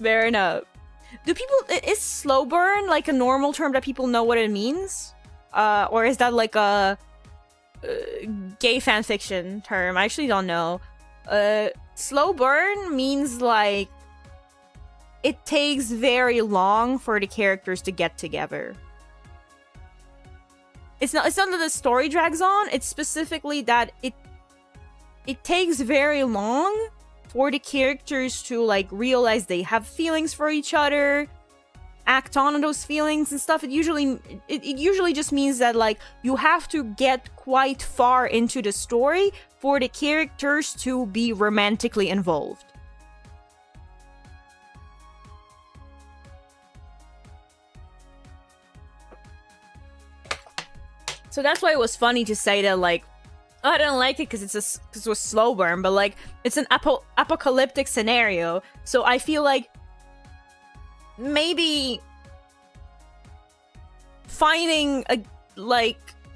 Fair enough. Is slow burn like a normal term that people know what it means? Or is that like a gay fanfiction term? I actually don't know. Slow burn means like it takes very long for the characters to get together. It's not that the story drags on, it's specifically that it takes very long for the characters to like realize they have feelings for each other, act on those feelings and stuff. It usually just means that like you have to get quite far into the story for the characters to be romantically involved. So that's why it was funny to say that, like, oh, I don't like it because it was slow burn, but like it's an apocalyptic scenario. So I feel like maybe finding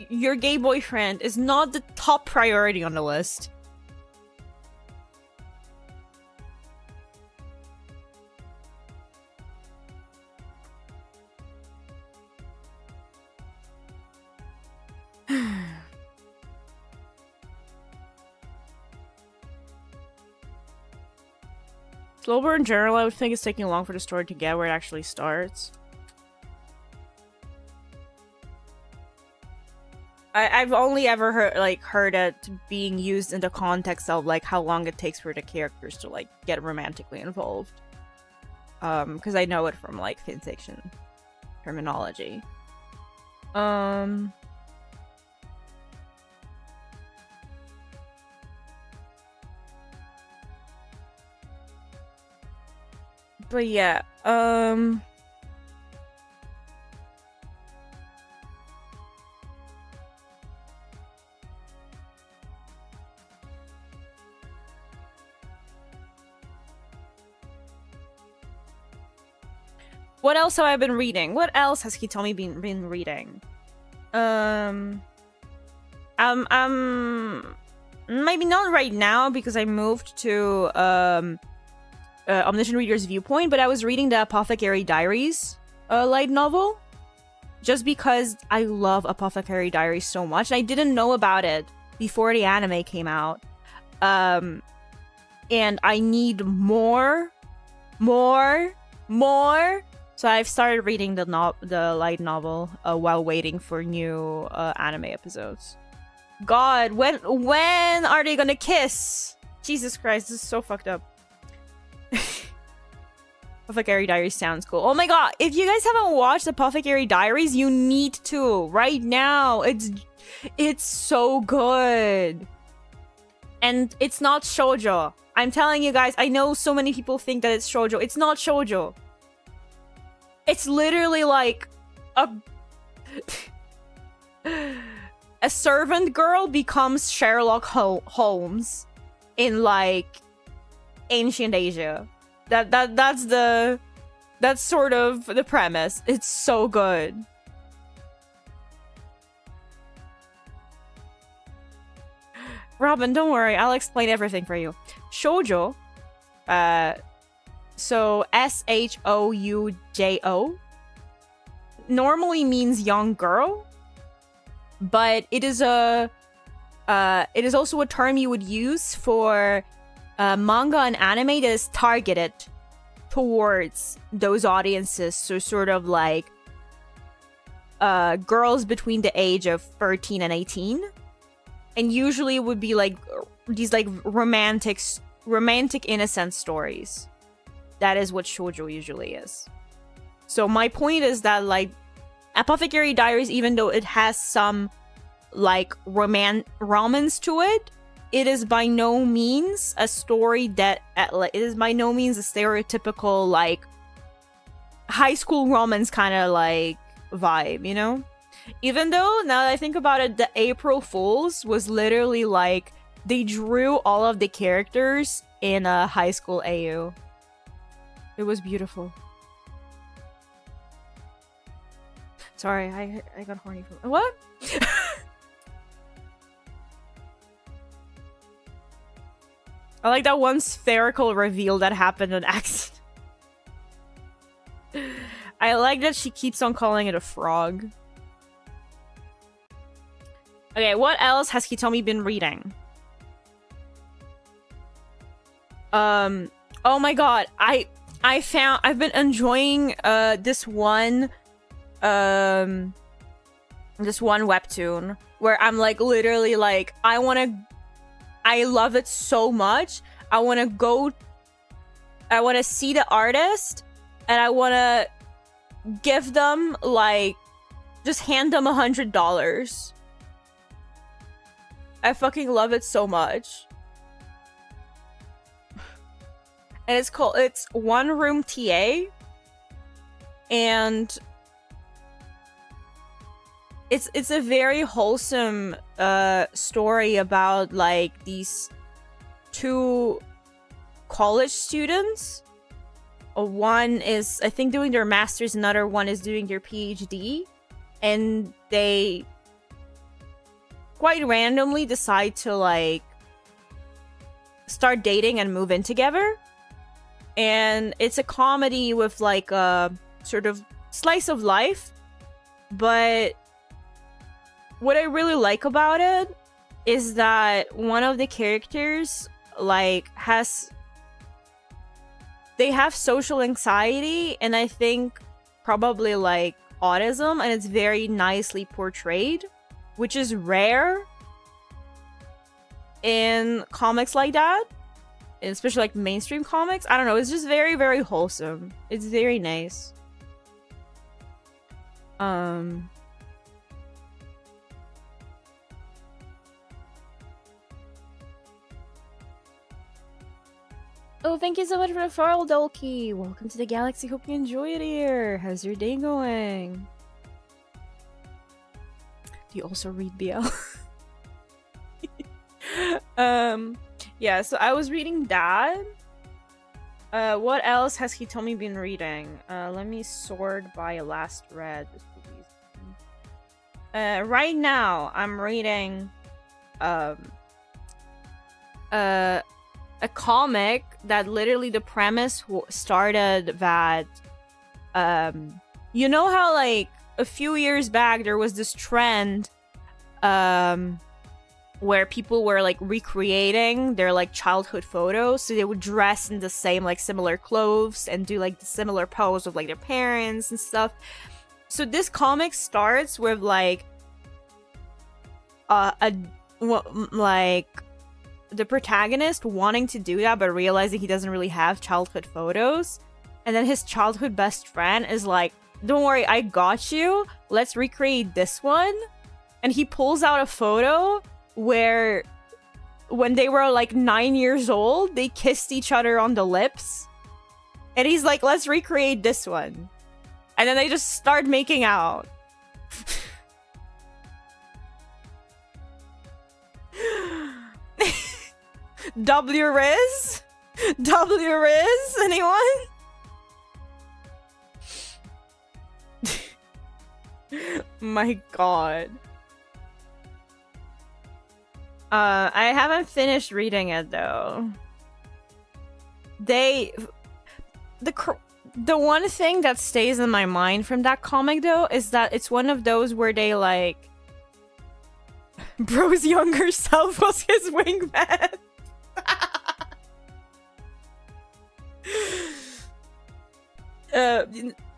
your gay boyfriend is not the top priority on the list. Slow burn in general, I would think it's taking long for the story to get where it actually starts. I've only ever heard it being used in the context of like how long it takes for the characters to like get romantically involved. Because I know it from like fanfiction terminology. But yeah, What else have I been reading? What else has Hitomi been reading? Maybe not right now because I moved to Omniscient Reader's Viewpoint, but I was reading the Apothecary Diaries light novel just because I love Apothecary Diaries so much. I didn't know about it before the anime came out. And I need more. So I've started reading the light novel while waiting for new anime episodes. God, when are they gonna kiss? Jesus Christ, this is so fucked up. Apothecary Diaries sounds cool. Oh my god, if you guys haven't watched Apothecary Diaries, you need to right now. It's so good. And it's not shoujo. I'm telling you guys, I know so many people think that it's shoujo. It's not shoujo. It's literally like a servant girl becomes Sherlock Holmes in like ancient Asia. That's sort of the premise. It's so good. Robin, don't worry, I'll explain everything for you. Shoujo, so shoujo, normally means young girl, but it is also a term you would use for manga and anime that is targeted towards those audiences. So sort of like girls between the age of 13 and 18. And usually it would be like these like romantic innocent stories. That is what shoujo usually is. So my point is that like Apothecary Diaries, even though it has some like romance to it, it is by no means a story that it is by no means a stereotypical like high school romance kind of like vibe, you know? Even though, now that I think about it, the April Fools was literally like, they drew all of the characters in a high school AU. It was beautiful. Sorry, I got horny from... What? I like that one spherical reveal that happened on accident. I like that she keeps on calling it a frog. Okay, what else has Hitomi been reading? Oh my god, I've been enjoying this one webtoon where I'm like literally like I love it so much. I want to see the artist and I want to give them like just hand them $100. I fucking love it so much. And it's One Room TA. And it's a very wholesome story about like these two college students. One is I think doing their master's, another one is doing their PhD, and they quite randomly decide to like start dating and move in together. And it's a comedy with like a sort of slice of life, but what I really like about it is that one of the characters like they have social anxiety, and I think probably like autism, and it's very nicely portrayed, which is rare in comics like that, especially like mainstream comics. I don't know, it's just very, very wholesome. It's very nice. Oh, thank you so much for the referral, Dolky. Welcome to the galaxy. Hope you enjoy it here. How's your day going? Do you also read BL? Yeah, so I was reading that. What else has Hitomi been reading? Let me sort by last read. Right now I'm reading a comic that literally the premise started that you know how like a few years back there was this trend where people were like recreating their like childhood photos, so they would dress in the same like similar clothes and do like the similar pose of like their parents and stuff. So this comic starts with like like the protagonist wanting to do that but realizing he doesn't really have childhood photos, and then his childhood best friend is like, don't worry, I got you, let's recreate this one. And he pulls out a photo where when they were like 9 years old they kissed each other on the lips, and he's like, let's recreate this one. And then they just start making out. W Riz? W Riz? Anyone? My god. I haven't finished reading it though. The one thing that stays in my mind from that comic though is that it's one of those where they like bro's younger self was his wingman.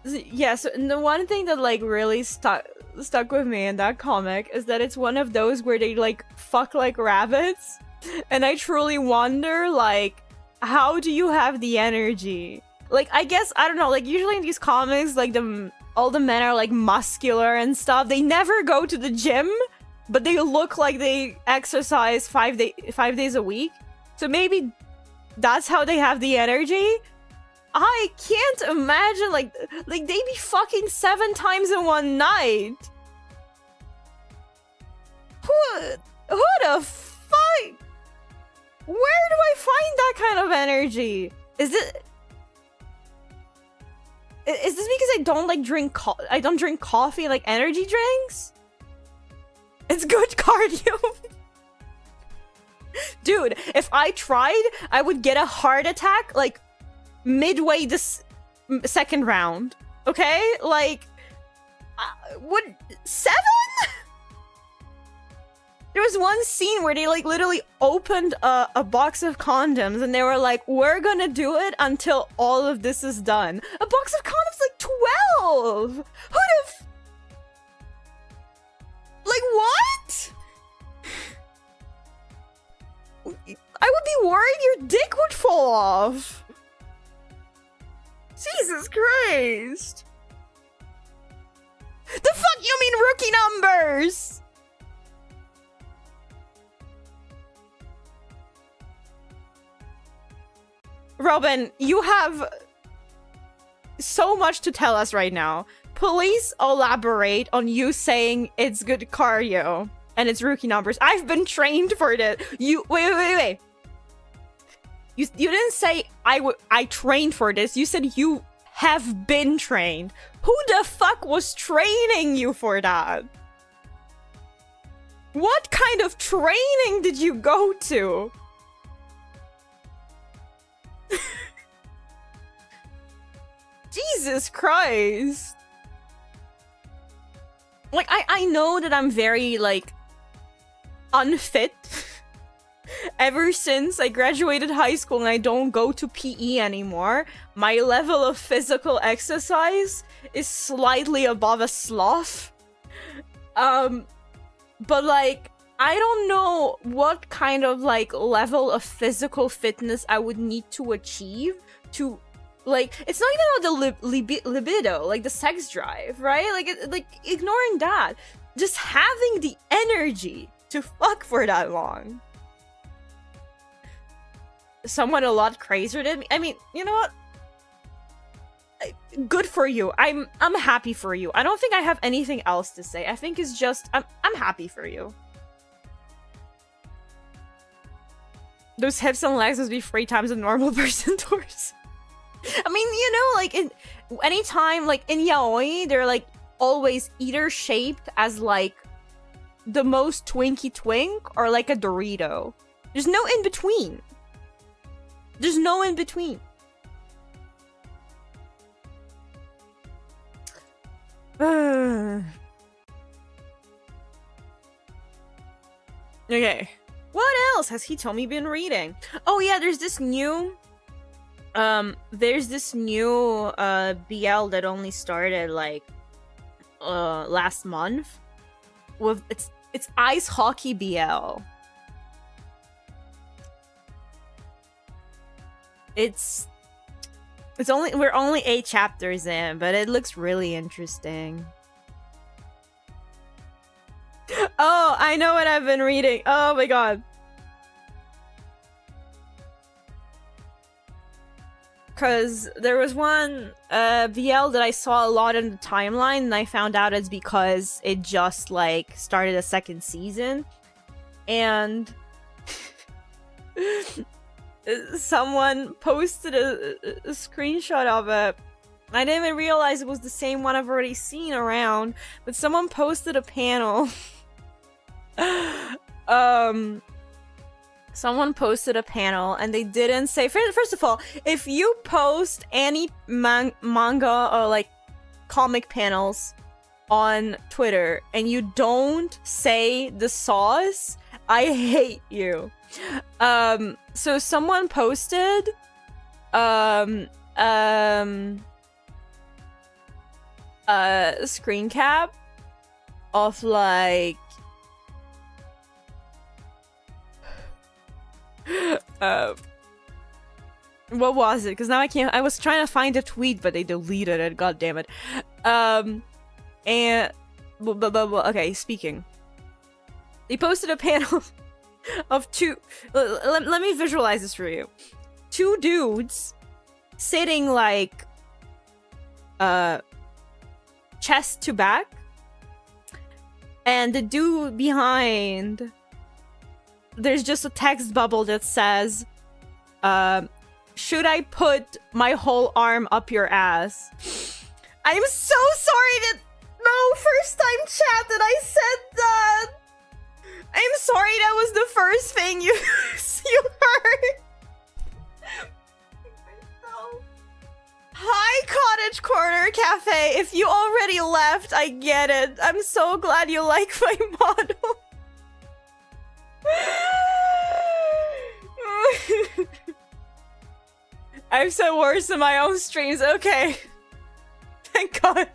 Yeah, so the one thing that like really stuck with me in that comic is that it's one of those where they like fuck like rabbits, and I truly wonder like, how do you have the energy? Like, I guess, I don't know, like usually in these comics like all the men are like muscular and stuff. They never go to the gym, but they look like they exercise 5 days a week. So maybe that's how they have the energy. I can't imagine like they be fucking 7 times in one night. Who the fuck? Where do I find that kind of energy? Is this because I don't like I don't drink coffee, like energy drinks? It's good cardio. Dude, if I tried, I would get a heart attack like midway this second round. Okay? Like, what? 7? There was one scene where they like literally opened a box of condoms and they were like, we're gonna do it until all of this is done. A box of condoms, like 12! Who the like, what? I would be worried your dick would fall off. Jesus Christ. The fuck you mean rookie numbers? Robin, you have so much to tell us right now. Please elaborate on you saying it's good cardio and it's rookie numbers. I've been trained for this. Wait. You didn't say I trained for this. You said you have been trained. Who the fuck was training you for that? What kind of training did you go to? Jesus Christ. Like, I know that I'm very, like, unfit. Ever since I graduated high school and I don't go to PE anymore, my level of physical exercise is slightly above a sloth. But, like, I don't know what kind of, like, level of physical fitness I would need to achieve to, like, it's not even about the libido, like, the sex drive, right? Like, ignoring that. Just having the energy to fuck for that long. Someone a lot crazier than me. I mean, you know what? Good for you. I'm happy for you. I don't think I have anything else to say. I think it's just I'm happy for you. Those hips and legs must be 3 times a normal person torso. I mean, you know, like anytime, like in yaoi, they're like always either shaped as like the most twinky twink or like a Dorito. There's no in between. There's no in between. Okay. What else has Hitomi been reading? Oh yeah, there's this new BL that only started like last month. With it's ice hockey BL. We're only 8 chapters in, but it looks really interesting. Oh, I know what I've been reading. Oh my god. Because there was one VL that I saw a lot in the timeline, and I found out it's because it just like started a second season. And someone posted a screenshot of it. I didn't even realize it was the same one I've already seen around, but someone posted a panel. Someone posted a panel and they didn't say, first of all, if you post any manga or like comic panels on Twitter and you don't say the sauce, I hate you. So someone posted a screen cap of like what was it? Because now I can't. I was trying to find a tweet, but they deleted it. God damn it. And okay, speaking. They posted a panel of two. Let me visualize this for you. 2 dudes sitting like chest to back, and the dude behind, there's just a text bubble that says, should I put my whole arm up your ass? I'm so sorry that first time chat that I said that. I'm sorry that was the first thing you heard. Hi, Cottage Corner Cafe. If you already left, I get it. I'm so glad you like my model. I've said worse in my own streams. Okay. Thank God.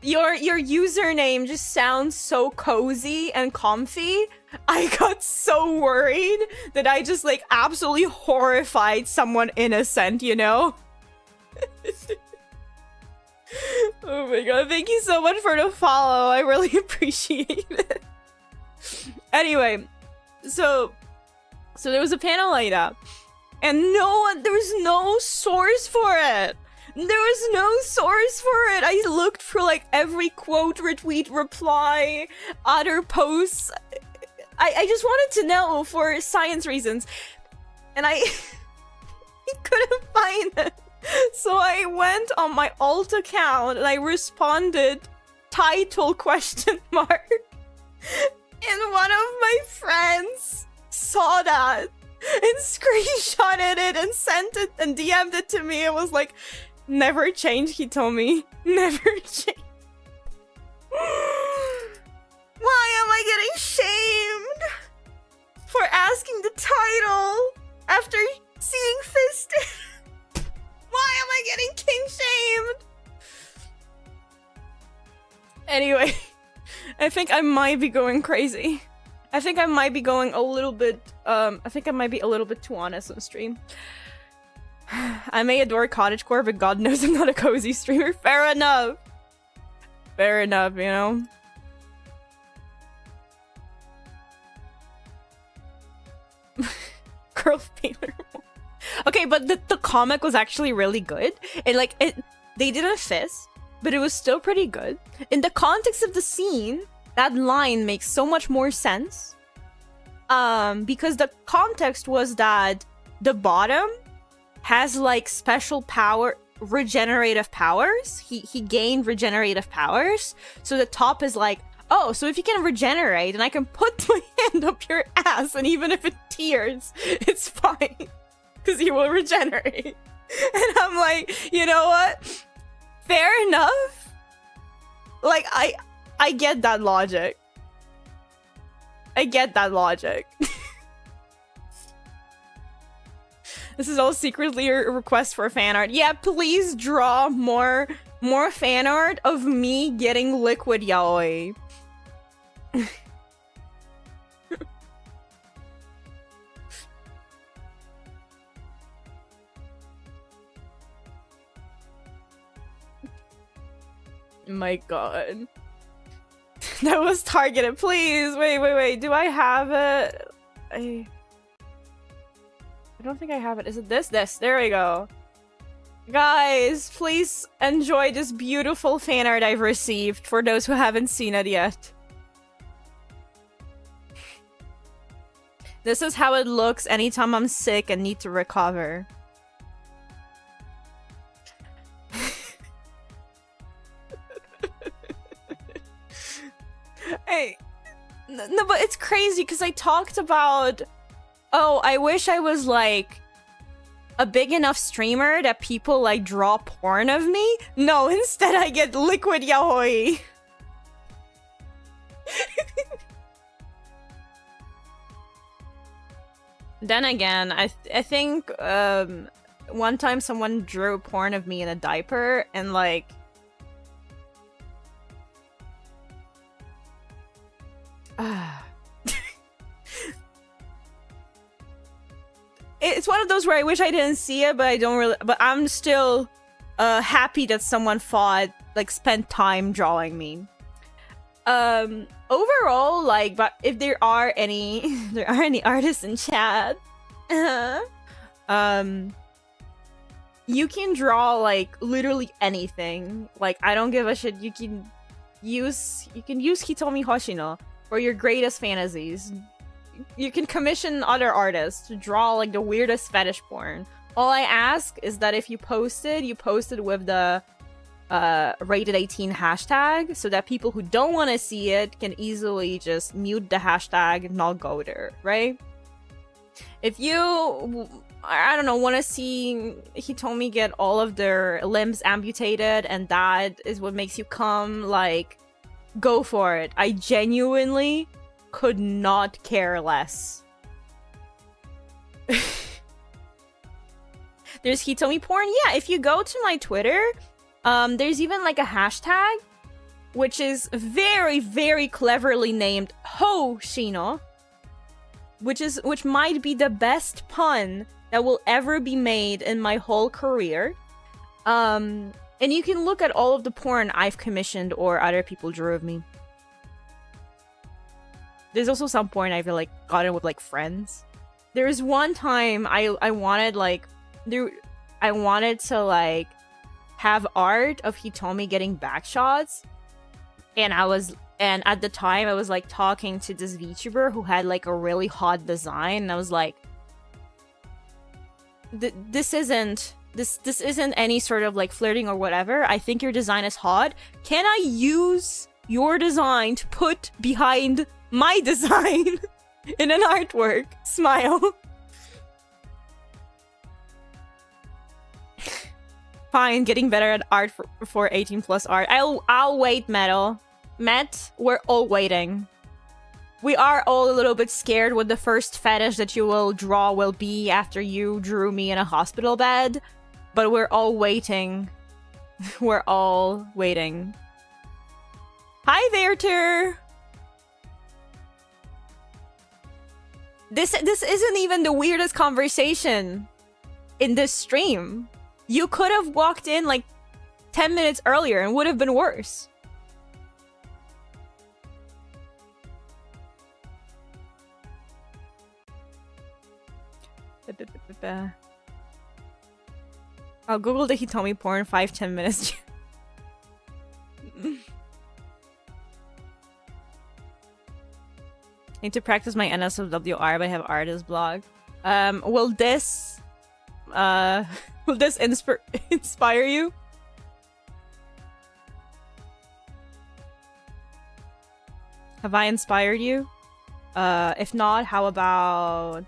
Your username just sounds so cozy and comfy. I got so worried that I just like absolutely horrified someone innocent, you know? Oh my god, thank you so much for the follow. I really appreciate it. Anyway, so there was a panel like that, and there was no source for it. There was no source for it. I looked for like every quote, retweet, reply, other posts. I just wanted to know for science reasons, and I couldn't find it. So I went on my alt account and I responded title ? And one of my friends saw that and screenshotted it and sent it and DM'd it to me. It was like, never change, Hitomi. Never change. Why am I getting shamed for asking the title after seeing Fisted? Why am I getting king shamed? Anyway, I think I might be going crazy. I think I might be going a little bit, I think I might be a little bit too honest on stream. I may adore cottagecore, but God knows I'm not a cozy streamer. Fair enough. Fair enough, you know? Girl Taylor. Okay, but the comic was actually really good. They did a fist, but it was still pretty good. In the context of the scene, that line makes so much more sense. Because the context was that the bottom has like special power, regenerative powers. He gained regenerative powers. So the top is like, oh, so if you can regenerate, and I can put my hand up your ass, and even if it tears, it's fine, because you will regenerate. And I'm like, you know what? Fair enough. Like, I get that logic. I get that logic. This is all secretly a request for fan art. Yeah, please draw more fan art of me getting liquid yaoi. My god. That was targeted. Please, wait. Do I have it? I don't think I have it. Is it this? This. There we go. Guys, please enjoy this beautiful fan art I've received for those who haven't seen it yet. This is how it looks anytime I'm sick and need to recover. Hey, no, but it's crazy because I talked about, oh, I wish I was like a big enough streamer that people like draw porn of me. No, instead I get liquid yaoi. Then again, I think one time someone drew porn of me in a diaper and like it's one of those where I wish I didn't see it, but I don't really. But I'm still happy that someone spent time drawing me. Overall, like, but if there are any artists in chat, you can draw like literally anything. Like, I don't give a shit. You can use Hitomi Hoshino for your greatest fantasies. You can commission other artists to draw like the weirdest fetish porn. All I ask is that if you post it with the rated 18 hashtag, so that people who don't want to see it can easily just mute the hashtag and not go there, right? If you, I don't know, want to see Hitomi get all of their limbs amputated and that is what makes you come, like, go for it. I genuinely could not care less. There's Hitomi porn. Yeah, if you go to my Twitter, there's even like a hashtag, which is very, very cleverly named Hoshino, which might be the best pun that will ever be made in my whole career. And you can look at all of the porn I've commissioned or other people drew of me. There's also some porn I've like gotten with like friends. There was one time I wanted to like have art of Hitomi getting back shots, and at the time I was like talking to this VTuber who had like a really hot design, and I was like, this isn't any sort of like flirting or whatever. I think your design is hot. Can I use your design to put behind my design in an artwork? Smile. Fine, getting better at art for 18 plus art. I'll wait, Met, we're all waiting. We are all a little bit scared what the first fetish that you will draw will be after you drew me in a hospital bed, but we're all waiting. We're all waiting. Hi there, Tur. This isn't even the weirdest conversation in this stream. You could have walked in like 10 minutes earlier and would have been worse. I'll Google the Hitomi porn 5-10 minutes. Need to practice my NSFWR, but I have artist blog. Will this Will this inspire you? Have I inspired you? If not, how about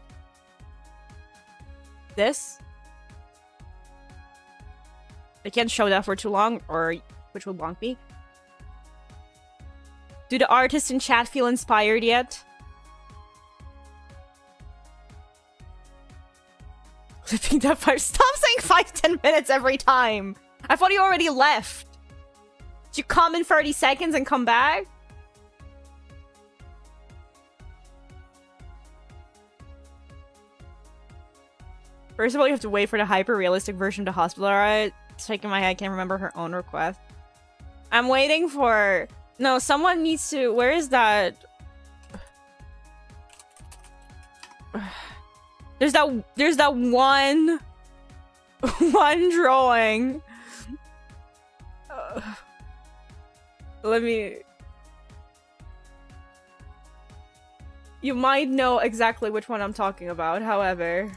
this? I can't show that for too long, or which will bonk me. Do the artists in chat feel inspired yet? Clipping that 5. Stop saying 5-10 minutes every time. I thought you already left. Did you come in 30 seconds and come back? First of all, you have to wait for the hyper-realistic version of the hospital. Alright, shaking my head, I can't remember her own request. I'm waiting for... No, someone needs to... Where is that? There's that one... one drawing. Let me... You might know exactly which one I'm talking about, however...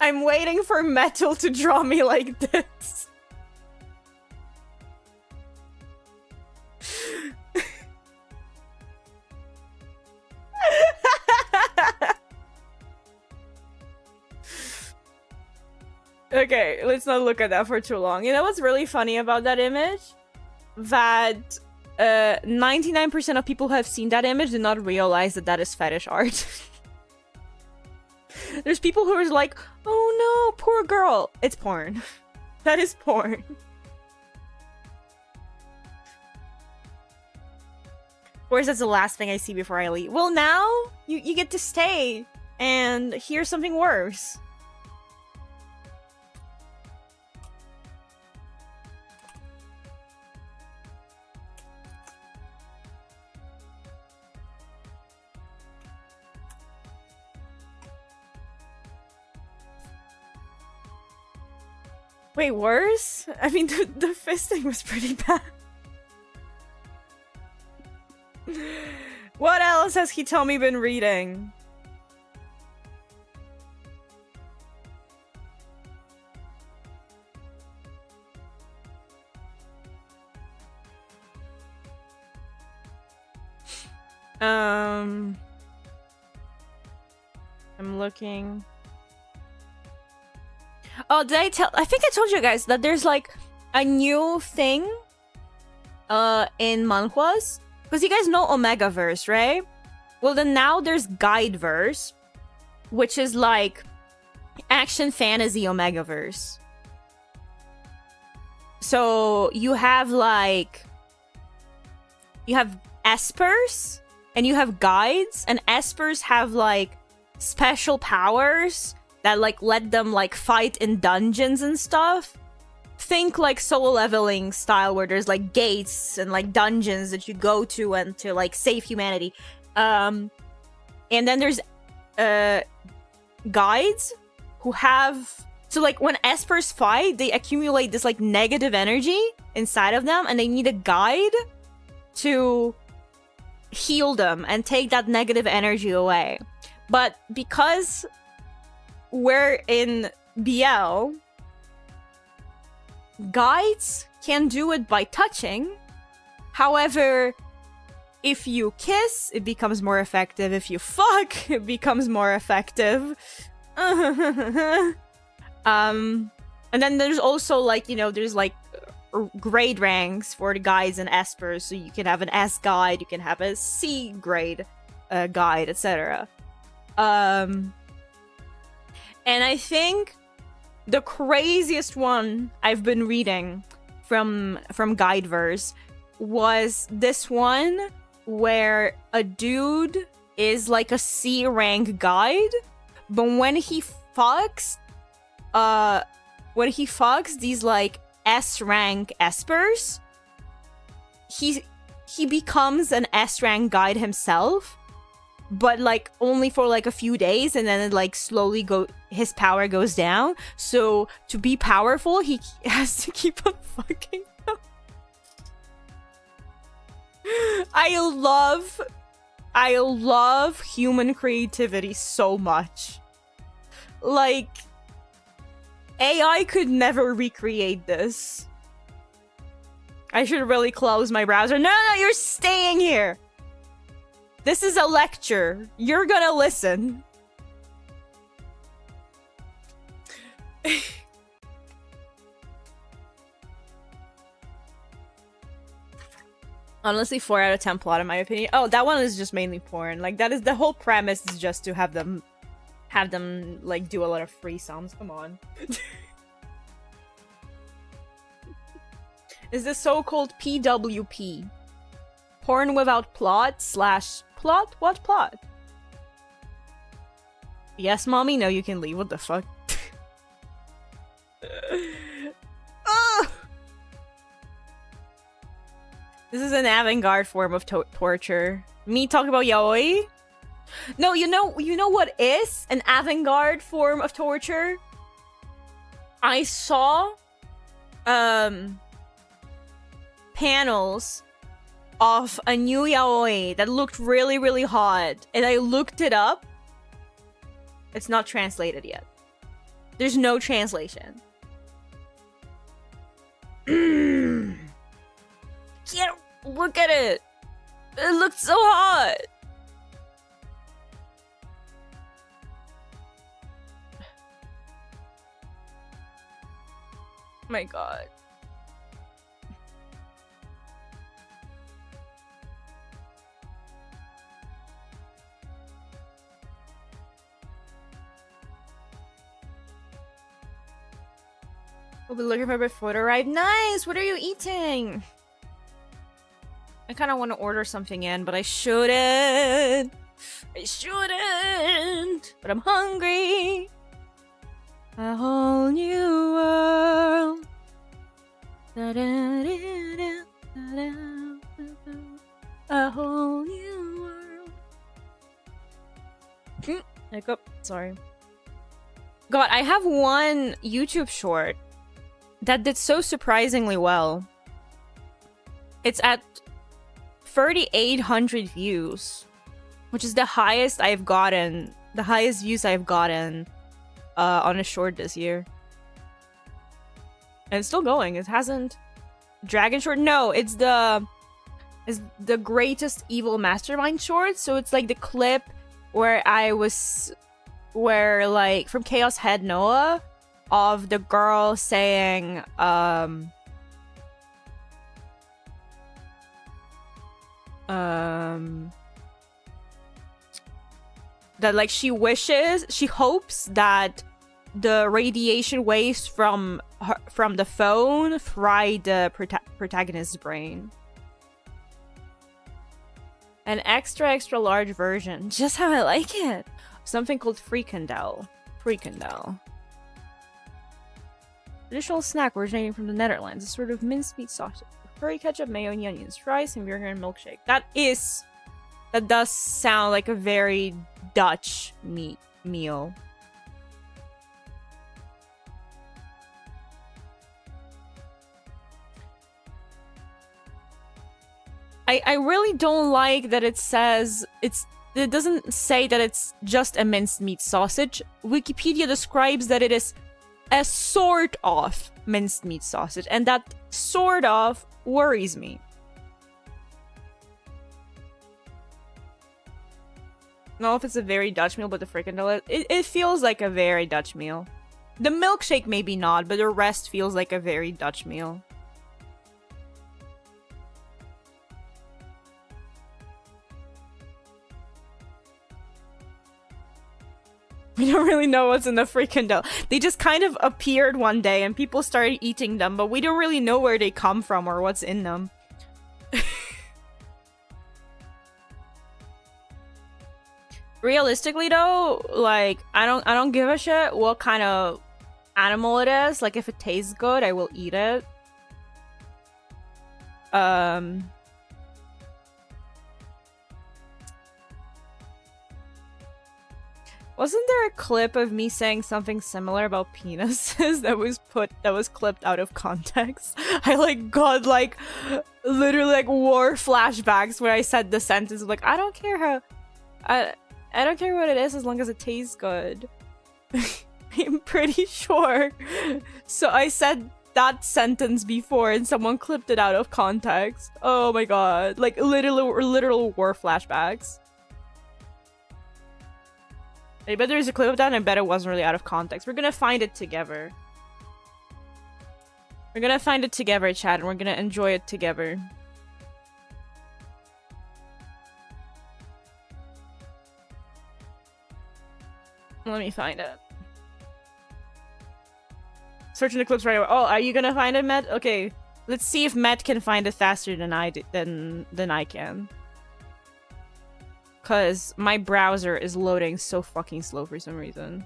I'm waiting for Metal to draw me like this. Okay, let's not look at that for too long. You know what's really funny about that image? That 99% of people who have seen that image did not realize that that is fetish art. There's people who are like, oh no, poor girl. It's porn. That is porn. Of course, that's the last thing I see before I leave. Well, now you get to stay and hear something worse. Wait, worse? I mean, the fisting was pretty bad. What else has Hitomi been reading? I'm looking... Oh, did I tell? I think I told you guys that there's like a new thing in manhwas. Because you guys know Omegaverse, right? Well, then now there's Guideverse, which is like action fantasy Omegaverse. So you have like... You have espers and you have guides, and espers have like special powers that like let them like fight in dungeons and stuff. Think like solo leveling style where there's like gates and like dungeons that you go to and to like save humanity. And then there's guides who have... So like when espers fight, they accumulate this like negative energy inside of them, and they need a guide to heal them and take that negative energy away. But because we're in BL, guides can do it by touching. However, if you kiss, it becomes more effective. If you fuck, it becomes more effective. And then there's also like, you know, there's like grade ranks for the guides and espers. So you can have an S guide, you can have a C grade guide, etc. And I think the craziest one I've been reading from Guideverse was this one where a dude is like a C rank guide, but when he fucks these like S rank espers, he becomes an S rank guide himself. But like only for like a few days, and then it like slowly his power goes down. So to be powerful, he has to keep on fucking them. I love human creativity so much. like, AI could never recreate this. I should really close my browser. No, you're staying here. This is a lecture. You're gonna listen. Honestly, 4 out of 10 plot in my opinion. Oh, that one is just mainly porn. Like, that is the whole premise, is just to have them like do a lot of free sounds. Come on. Is this so-called PWP? Porn without plot / plot? What plot? Yes, mommy? No, you can leave. What the fuck? This is an avant-garde form of torture. Me talking about yaoi? No, you know what is an avant-garde form of torture? I saw panels of a new yaoi that looked really, really hot, and I looked it up. It's not translated yet. There's no translation. Can't look at it. It looks so hot. Oh my god. We'll be looking for before to arrive. Nice! What are you eating? I kind of want to order something in, but I shouldn't. But I'm hungry. A whole new world. A whole new world. Hiccup. Sorry. God, I have one YouTube short that did so surprisingly well. It's at 3,800 views, which is the highest I've gotten, the highest views I've gotten on a short this year. And it's still going. It hasn't Dragon short. No, it's the greatest evil mastermind short. So it's like the clip where like from Chaos Head Noah of the girl saying that like she hopes that the radiation waves from the phone fry the protagonist's brain. An extra large version, just how I like it. Something called frikandel. Traditional snack originating from the Netherlands. A sort of mincemeat sausage. Curry ketchup, mayo, and onions. Rice, and vinegar, and milkshake. That does sound like a very Dutch meal. I really don't like that it says it doesn't say that it's just a minced meat sausage. Wikipedia describes that it is a sort of minced meat sausage, and that sort of worries me. I don't know if it's a very Dutch meal, but the frikandel, it feels like a very Dutch meal. The milkshake maybe not, but the rest feels like a very Dutch meal. We don't really know what's in the frikandel. They just kind of appeared one day and people started eating them, but we don't really know where they come from or what's in them. Realistically though, like I don't give a shit what kind of animal it is. Like if it tastes good, I will eat it. Wasn't there a clip of me saying something similar about penises that was clipped out of context? I like got like literally like war flashbacks where I said the sentence of like I don't care how I don't care what it is as long as it tastes good. pretty sure. So I said that sentence before and someone clipped it out of context. Oh my god. Like literal war flashbacks. I bet there's a clip of that and I bet it wasn't really out of context. We're gonna find it together. We're gonna find it together, chat, and we're gonna enjoy it together. Let me find it. Searching the clips right away. Oh, are you gonna find it, Matt? Okay, let's see if Matt can find it faster than I can. Cause my browser is loading so fucking slow for some reason.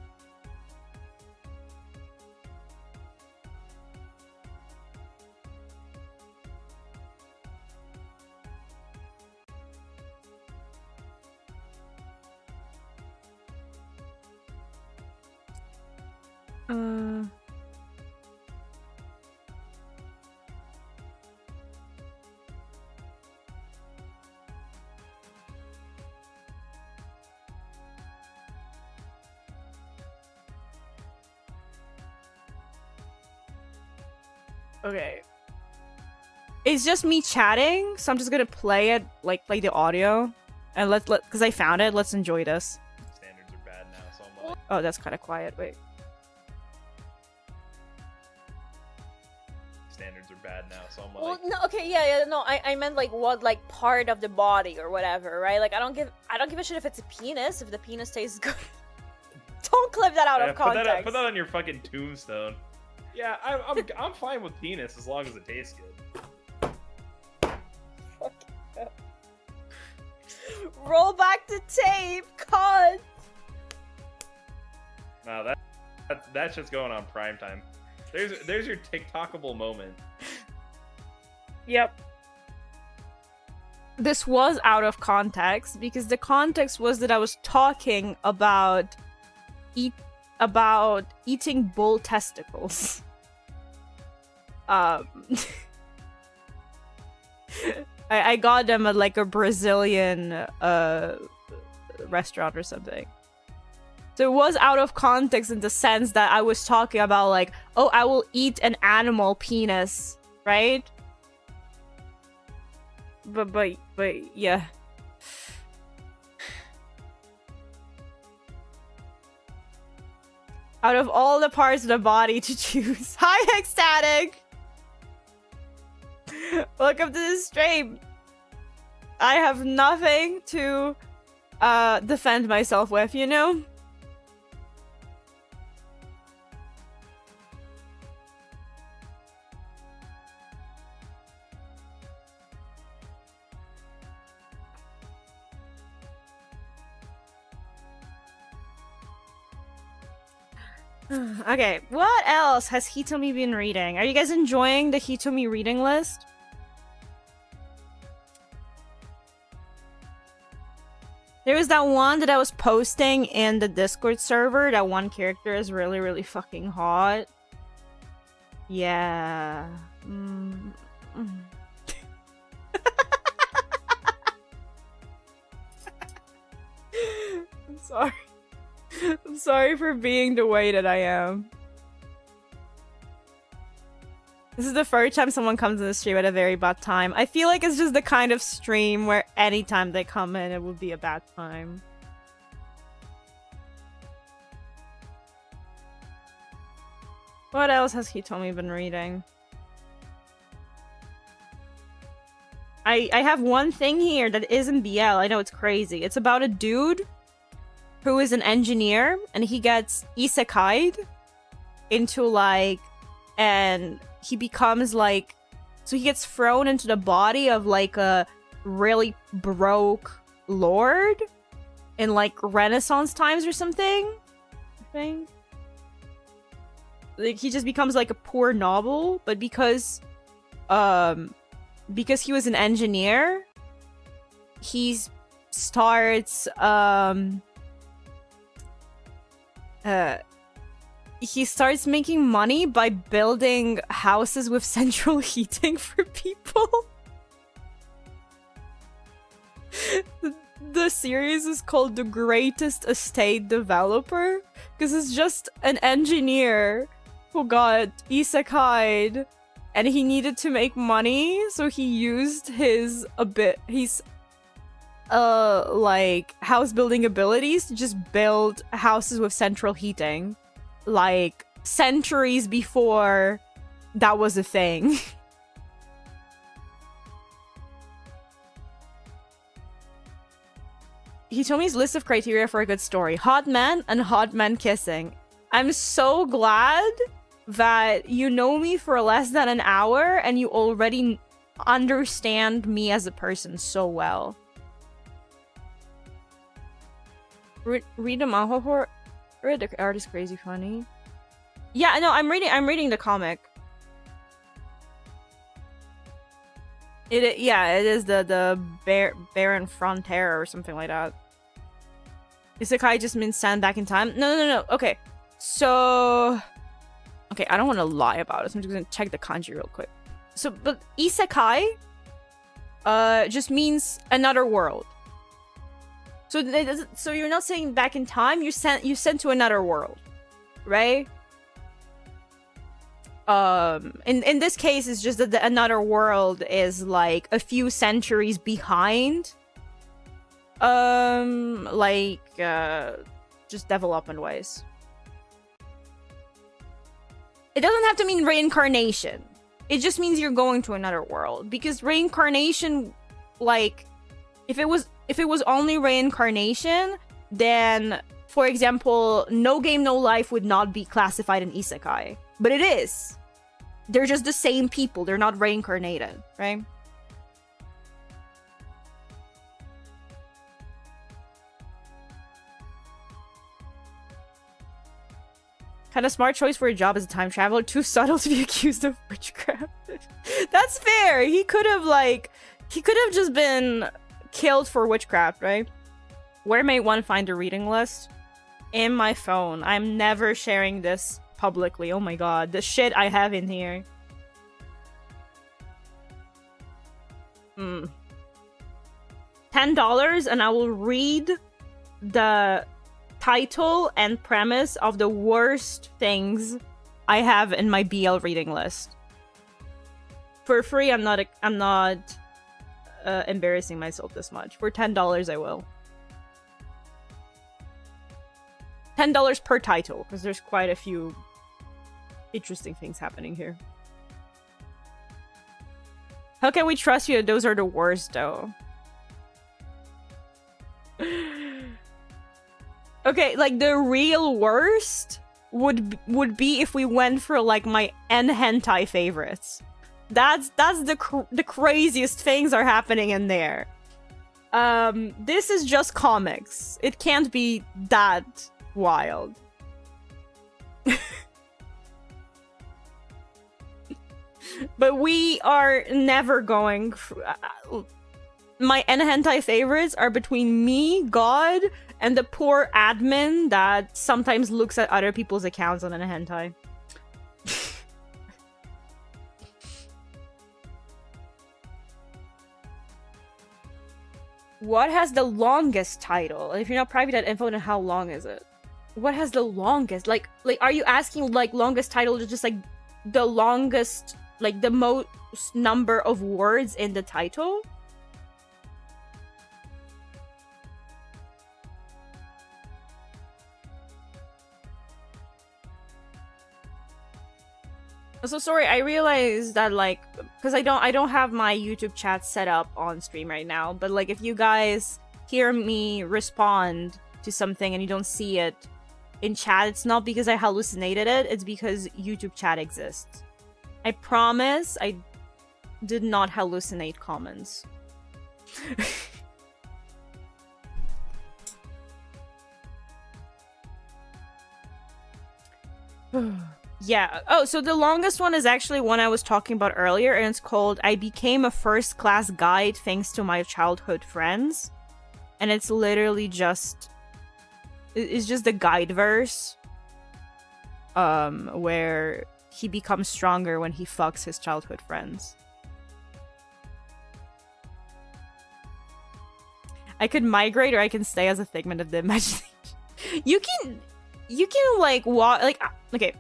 Okay. It's just me chatting, so I'm just gonna play it, like, play the audio. And because I found it, let's enjoy this. Standards are bad now, so I'm like... Oh, that's kind of quiet, wait. Standards are bad now, so I'm like... Well, no, okay, yeah, no, I meant, like, what, like, part of the body or whatever, right? Like, I don't give a shit if it's a penis, if the penis tastes good. Don't clip that out of context. Put that on your fucking tombstone. Yeah, I'm fine with penis as long as it tastes good. Roll back the tape, cut. No, that's just going on primetime. There's your TikTokable moment. Yep. This was out of context because the context was that I was talking about eating bull testicles. I got them at like a Brazilian restaurant or something. So it was out of context in the sense that I was talking about like, oh, I will eat an animal penis, right? But yeah. Out of all the parts of the body to choose. Hi, Ecstatic! Welcome to the stream. I have nothing to defend myself with, you know? Okay, what else has Hitomi been reading? Are you guys enjoying the Hitomi reading list? There was that one that I was posting in the Discord server. That one character is really, really fucking hot. Yeah. I'm sorry. I'm sorry for being the way that I am. This is the first time someone comes in the stream at a very bad time. I feel like it's just the kind of stream where anytime they come in, it would be a bad time. What else has Hitomi been reading? I have one thing here that isn't BL. I know it's crazy. It's about a dude who is an engineer and he gets isekai'd into like, and he becomes like, so he gets thrown into the body of like a really broke lord in like Renaissance times or something, I think. Like he just becomes like a poor noble, but because he was an engineer, he starts he starts making money by building houses with central heating for people. the series is called The Greatest Estate Developer, because it's just an engineer who got isekai'd and he needed to make money, so he used his like house building abilities to just build houses with central heating, like centuries before that was a thing. Hitomi's list of criteria for a good story: hot man and hot man kissing. I'm so glad that you know me for less than an hour and you already understand me as a person so well. Read the manhwa for it. The art is crazy funny. Yeah, no, I'm reading the comic. It is the Baron Frontier or something like that. Isekai just means stand back in time. No. Okay, so I don't want to lie about it. So I'm just gonna check the kanji real quick. So, but isekai, just means another world. So you're not saying back in time. You sent to another world, right? In this case, it's just that another world is like a few centuries behind. Just development wise. It doesn't have to mean reincarnation. It just means you're going to another world, because reincarnation, like, if it was only reincarnation, then, for example, No Game No Life would not be classified in isekai, but it is. They're just the same people. They're not reincarnated, right? Kind of smart choice for a job as a time traveler. Too subtle to be accused of witchcraft. That's fair. He could have just been killed for witchcraft, right? Where may one find a reading list? In my phone. I'm never sharing this publicly. Oh my god, the shit I have in here. $10 and I will read the title and premise of the worst things I have in my BL reading list. For free, I'm not embarrassing myself this much. For $10, I will. $10 per title, because there's quite a few interesting things happening here. How can we trust you? Those are the worst, though. Okay, like the real worst would be if we went for like my hentai favorites. That's the craziest things are happening in there. This is just comics. It can't be that wild. But we are never going. My hentai favorites are between me, God, and the poor admin that sometimes looks at other people's accounts on hentai. What has the longest title? If you're not private at info, then how long is it? What has the longest? Like, are you asking like longest title, just like the longest, like the most number of words in the title? So sorry, I realized that like, because I don't have my YouTube chat set up on stream right now, but like if you guys hear me respond to something and you don't see it in chat, it's not because I hallucinated it, it's because YouTube chat exists. I promise I did not hallucinate comments. Yeah. Oh, so the longest one is actually one I was talking about earlier, and it's called I Became a First Class Guide Thanks to My Childhood Friends. And it's literally just... It's just the guide verse. Where he becomes stronger when he fucks his childhood friends. I could migrate or I can stay as a figment of the imagination. You can like watch, like, okay,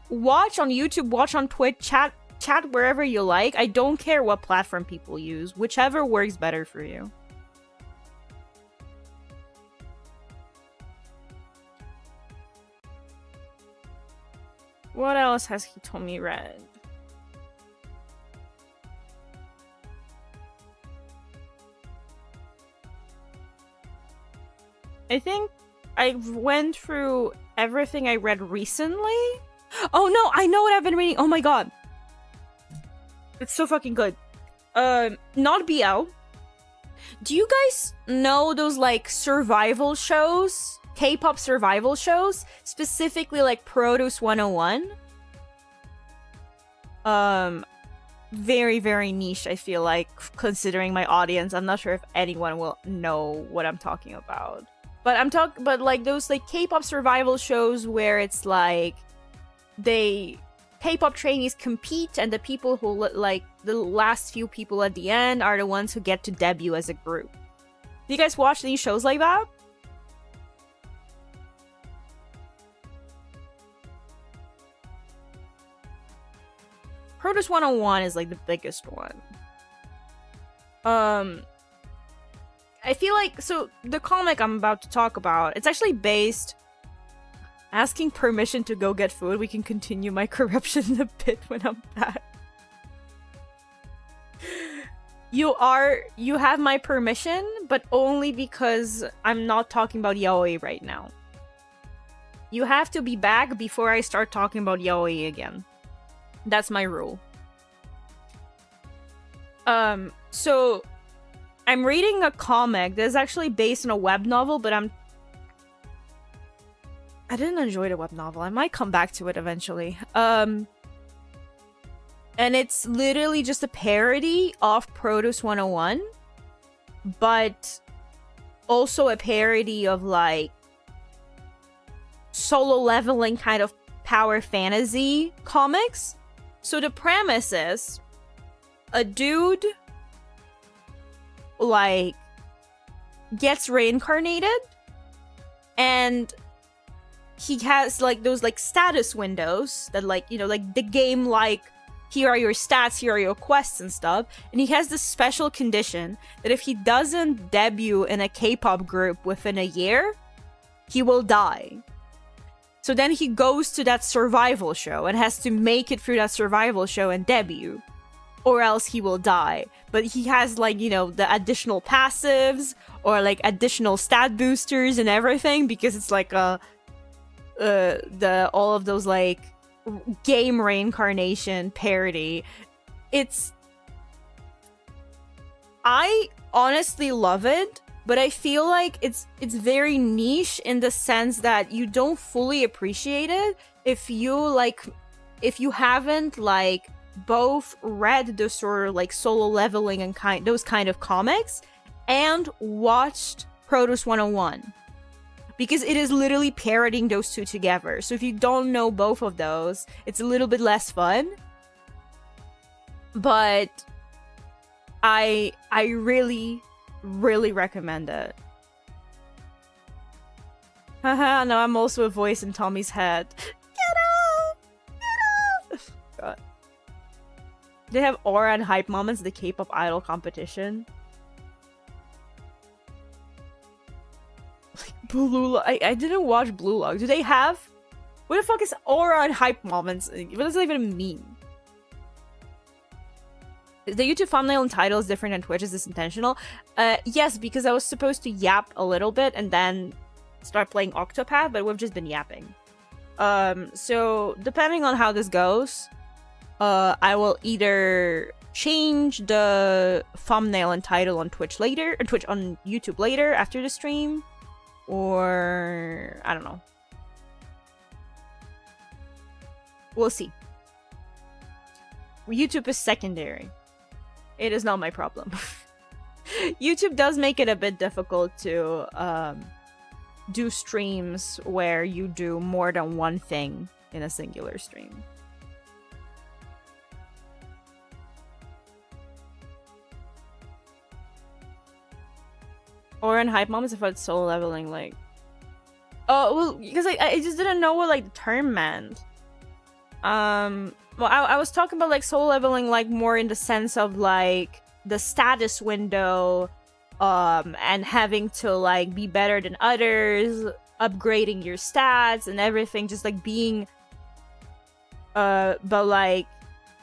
watch on YouTube, watch on Twitch, chat wherever you like. I don't care what platform people use, whichever works better for you. What else has Hitomi read? I think I went through everything I read recently. Oh no, I know what I've been reading. Oh my god. It's so fucking good. Not BL. Do you guys know those like survival shows? K-pop survival shows? Specifically like Produce 101? Very, very niche, I feel like, considering my audience. I'm not sure if anyone will know what I'm talking about. But like those like K-pop survival shows where it's like K-pop trainees compete, and the people who like the last few people at the end are the ones who get to debut as a group. Do you guys watch these shows like that? Produce 101 is like the biggest one. I feel like, so the comic I'm about to talk about, it's actually based asking permission to go get food. We can continue my corruption in a bit when I'm back. You have my permission, but only because I'm not talking about yaoi right now. You have to be back before I start talking about yaoi again. That's my rule. So I'm reading a comic that's actually based on a web novel, but I didn't enjoy the web novel. I might come back to it eventually. And it's literally just a parody of Produce 101, but also a parody of like solo leveling kind of power fantasy comics. So the premise is a dude like gets reincarnated, and he has like those like status windows that like, you know, like the game, like here are your stats, here are your quests and stuff. And he has this special condition that if he doesn't debut in a K-pop group within a year, he will die. So then he goes to that survival show and has to make it through that survival show and debut, or else he will die. But he has like, you know, the additional passives or like additional stat boosters and everything, because it's like all of those like game reincarnation parody. I honestly love it. But I feel like it's very niche in the sense that you don't fully appreciate it if you haven't like both read the sort of like solo leveling and those kind of comics and watched Produce 101. Because it is literally parodying those two together. So if you don't know both of those, it's a little bit less fun. But I really recommend it. Haha, no, I'm also a voice in Tommy's head. Get out! Get out! God. They have aura and hype moments at the K-pop idol competition. Blue Lock. I didn't watch Blue Lock. Do they have? What the fuck is aura and hype moments? What does that even mean? The YouTube thumbnail and title is different than Twitch. Is this intentional? Yes, because I was supposed to yap a little bit and then start playing Octopath, but we've just been yapping. So depending on how this goes, I will either change the thumbnail and title on Twitch later, or Twitch on YouTube later after the stream, or I don't know. We'll see. YouTube is secondary. It is not my problem. YouTube does make it a bit difficult to do streams where you do more than one thing in a singular stream. Or in Hype Moms if it's solo leveling, like... Oh, well, because I just didn't know what, like, the term meant. Well, I was talking about, like, solo leveling, like, more in the sense of, like, the status window, and having to, like, be better than others, upgrading your stats and everything, just, like, being... But, like,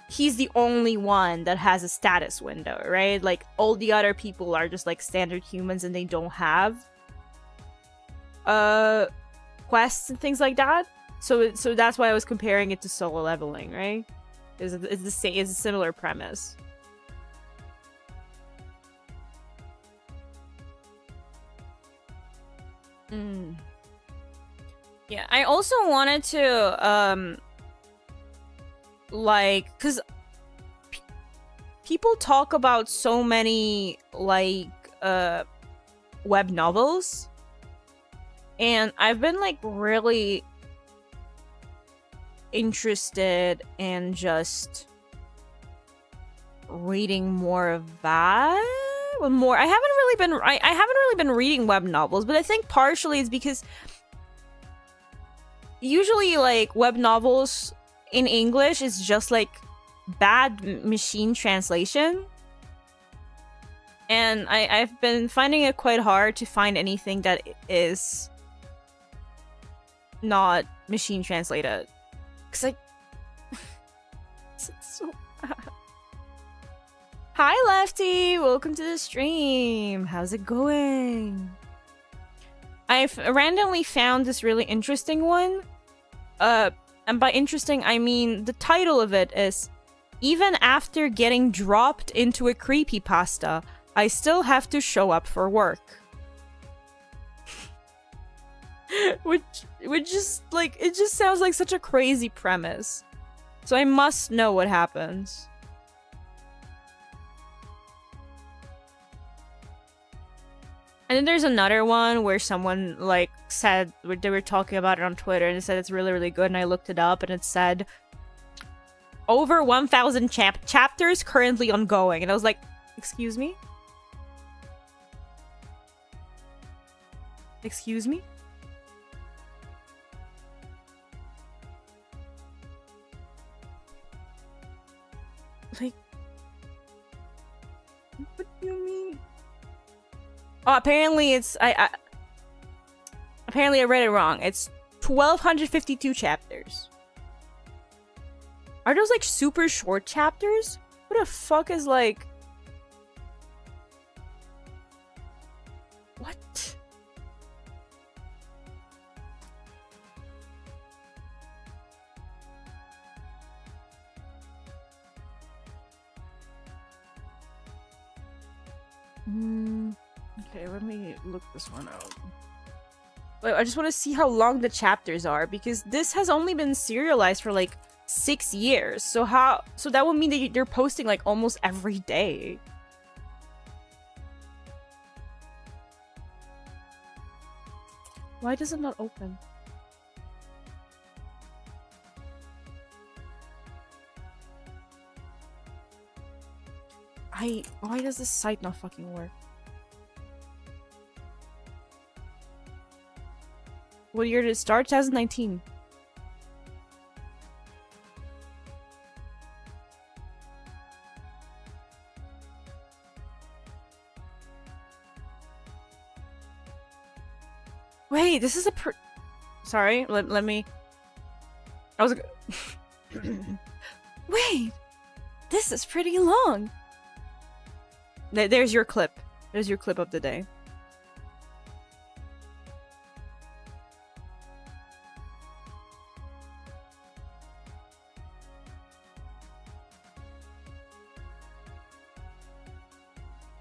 he's the only one that has a status window, right? Like, all the other people are just, like, standard humans and they don't have quests and things like that. So that's why I was comparing it to solo leveling, right? It's the same, it's a similar premise. Yeah, I also wanted to like, because people talk about so many, like, web novels, and I've been, like, really interested in just reading more of that. More, I haven't really been reading web novels, but I think partially it's because usually, like, web novels in English is just, like, bad machine translation. And I've been finding it quite hard to find anything that is not machine translated. Cause I... it's so bad. Hi, Lefty! Welcome to the stream! How's it going? I've randomly found this really interesting one. And by interesting, I mean the title of it is "Even After Getting Dropped into a Creepypasta, I Still Have to Show Up for Work." which just, like, it just sounds like such a crazy premise. So I must know what happens. And then there's another one where someone, like, said, they were talking about it on Twitter, and it said it's really, really good, and I looked it up, and it said, over 1,000 chapters currently ongoing. And I was like, excuse me? Excuse me? Like, what do you mean? Oh, apparently it's... Apparently I read it wrong. It's 1,252 chapters. Are those, like, super short chapters? Who the fuck is, like... What? Okay, let me look this one out. Wait, I just want to see how long the chapters are, because this has only been serialized for, like, 6 years. So that would mean that they're posting, like, almost every day. Why does it not open? Why does this site not fucking work? What year did it start? 2019. Wait, this is a Sorry, let me... I was... Wait! This is pretty long! There's your clip. There's your clip of the day.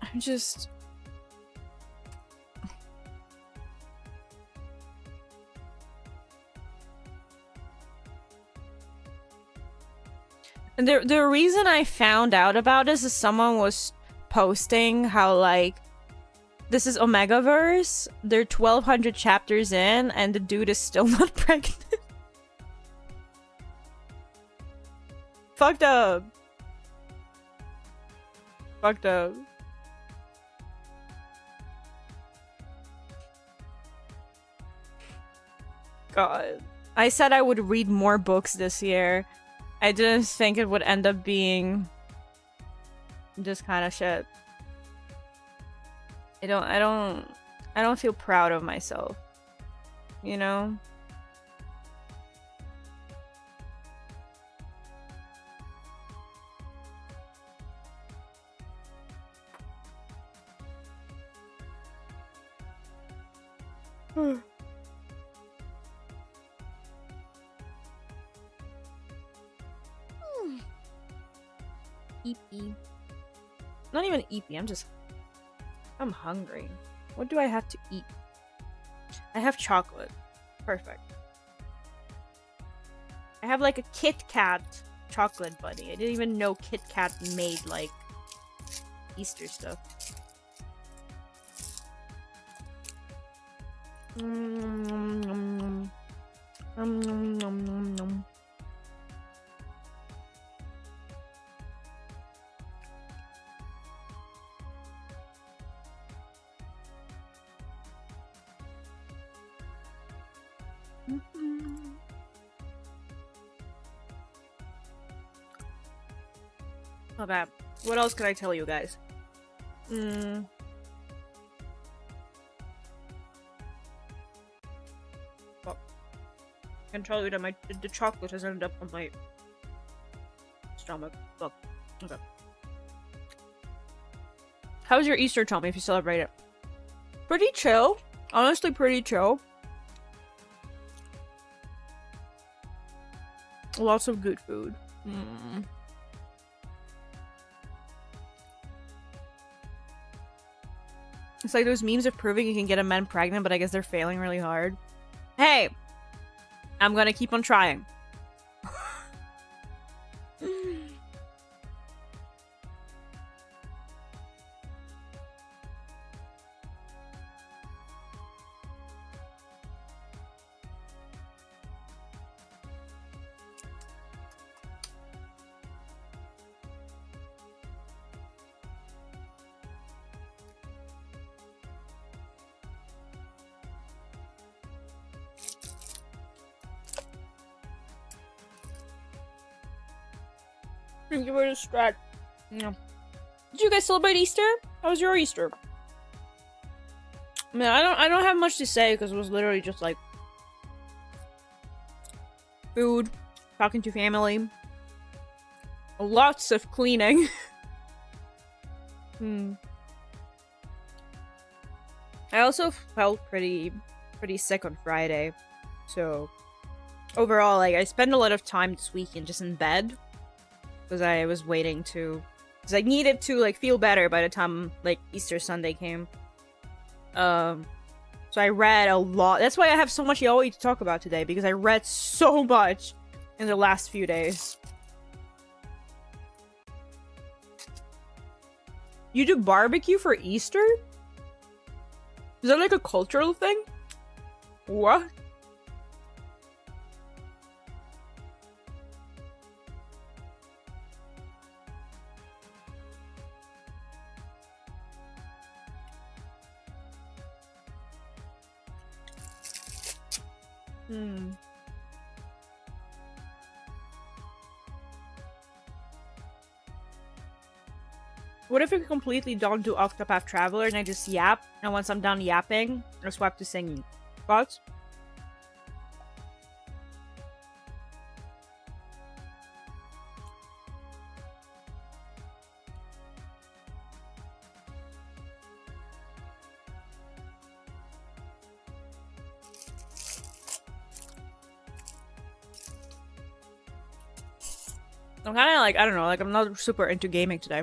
I'm just... And the reason I found out about this is someone was posting how, like, this is Omegaverse, they're 1,200 chapters in, and the dude is still not pregnant. Fucked up. Fucked up. God. I said I would read more books this year. I didn't think it would end up being this kind of shit. I don't feel proud of myself. You know? Eepy. Not even eepy, I'm hungry. What do I have to eat? I have chocolate. Perfect. I have like a Kit Kat chocolate bunny. I didn't even know Kit Kat made like Easter stuff. Okay, what else could I tell you guys? I can tell you that the chocolate has ended up on my stomach. Look, okay. How was your Easter, Tommy, if you celebrate it? Pretty chill. Honestly, pretty chill. Lots of good food. It's like those memes of proving you can get a man pregnant, but I guess they're failing really hard. Hey! I'm gonna keep on trying. Thank you for the strat. Yeah. Did you guys celebrate Easter? How was your Easter? I mean, I don't have much to say because it was literally just like food, talking to family, lots of cleaning. I also felt pretty sick on Friday, so overall, like, I spent a lot of time this weekend just in bed. Because I was waiting to... Because I needed to, like, feel better by the time, like, Easter Sunday came. So I read a lot. That's why I have so much yaoi to talk about today. Because I read so much in the last few days. You do barbecue for Easter? Is that, like, a cultural thing? What? What if we completely don't do Octopath Traveler and I just yap, and once I'm done yapping, I swap to singing? Thoughts? I'm kind of like, I don't know, like I'm not super into gaming today.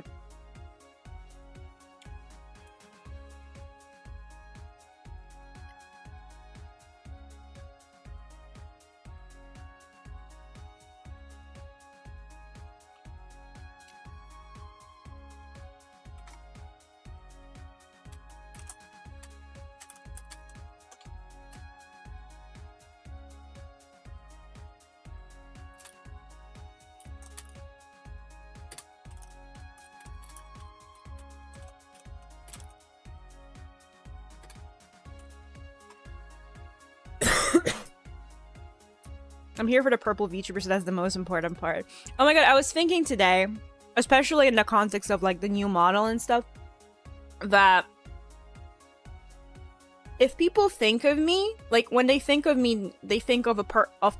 I'm here for the purple VTuber, so that's the most important part. Oh my god, I was thinking today, especially in the context of like the new model and stuff, that if people think of me, like when they think of me, they think of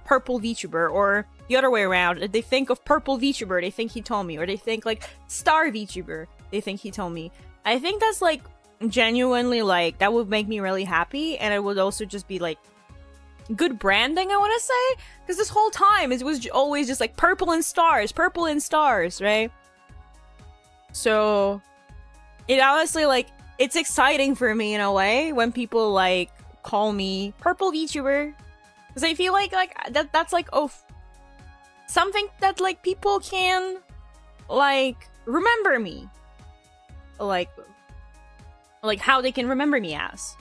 purple VTuber, or the other way around. If they think of purple VTuber, they think Hitomi, or they think like star VTuber, they think Hitomi. I think that's like genuinely like that would make me really happy, and it would also just be like good branding, I want to say, because this whole time it was always just like purple and stars, right? So it honestly like it's exciting for me in a way when people like call me purple VTuber, because I feel like that's like something that like people can like remember me, like how they can remember me as.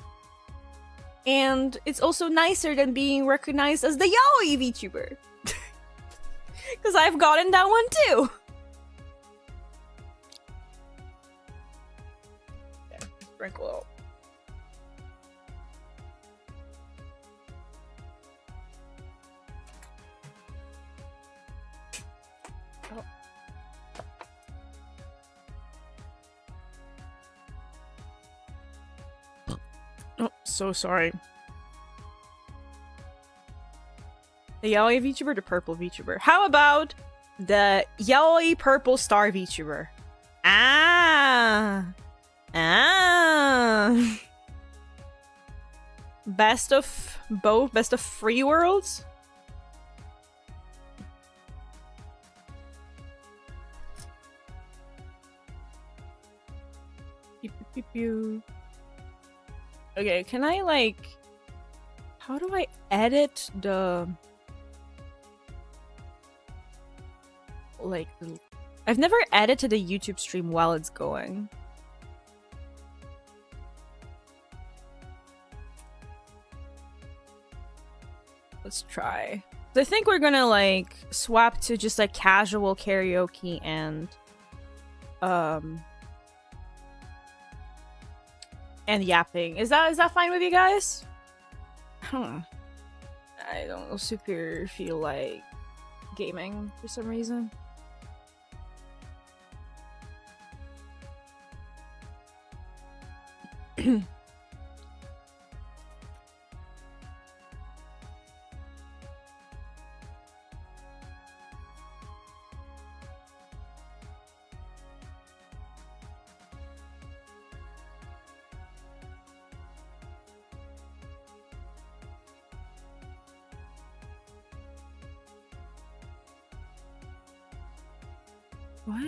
And it's also nicer than being recognized as the yaoi VTuber, because I've gotten that one too. Okay, sprinkle out. Oh, so sorry. The yaoi VTuber, the purple VTuber. How about the yaoi purple star VTuber? Ah! Best of both, best of 3 worlds? Pew, pew, pew, pew. Okay, can I like... How do I edit the... Like... I've never edited a YouTube stream while it's going. Let's try. I think we're gonna like swap to just like casual karaoke and yapping. Is that fine with you guys? I don't super feel like gaming for some reason. What?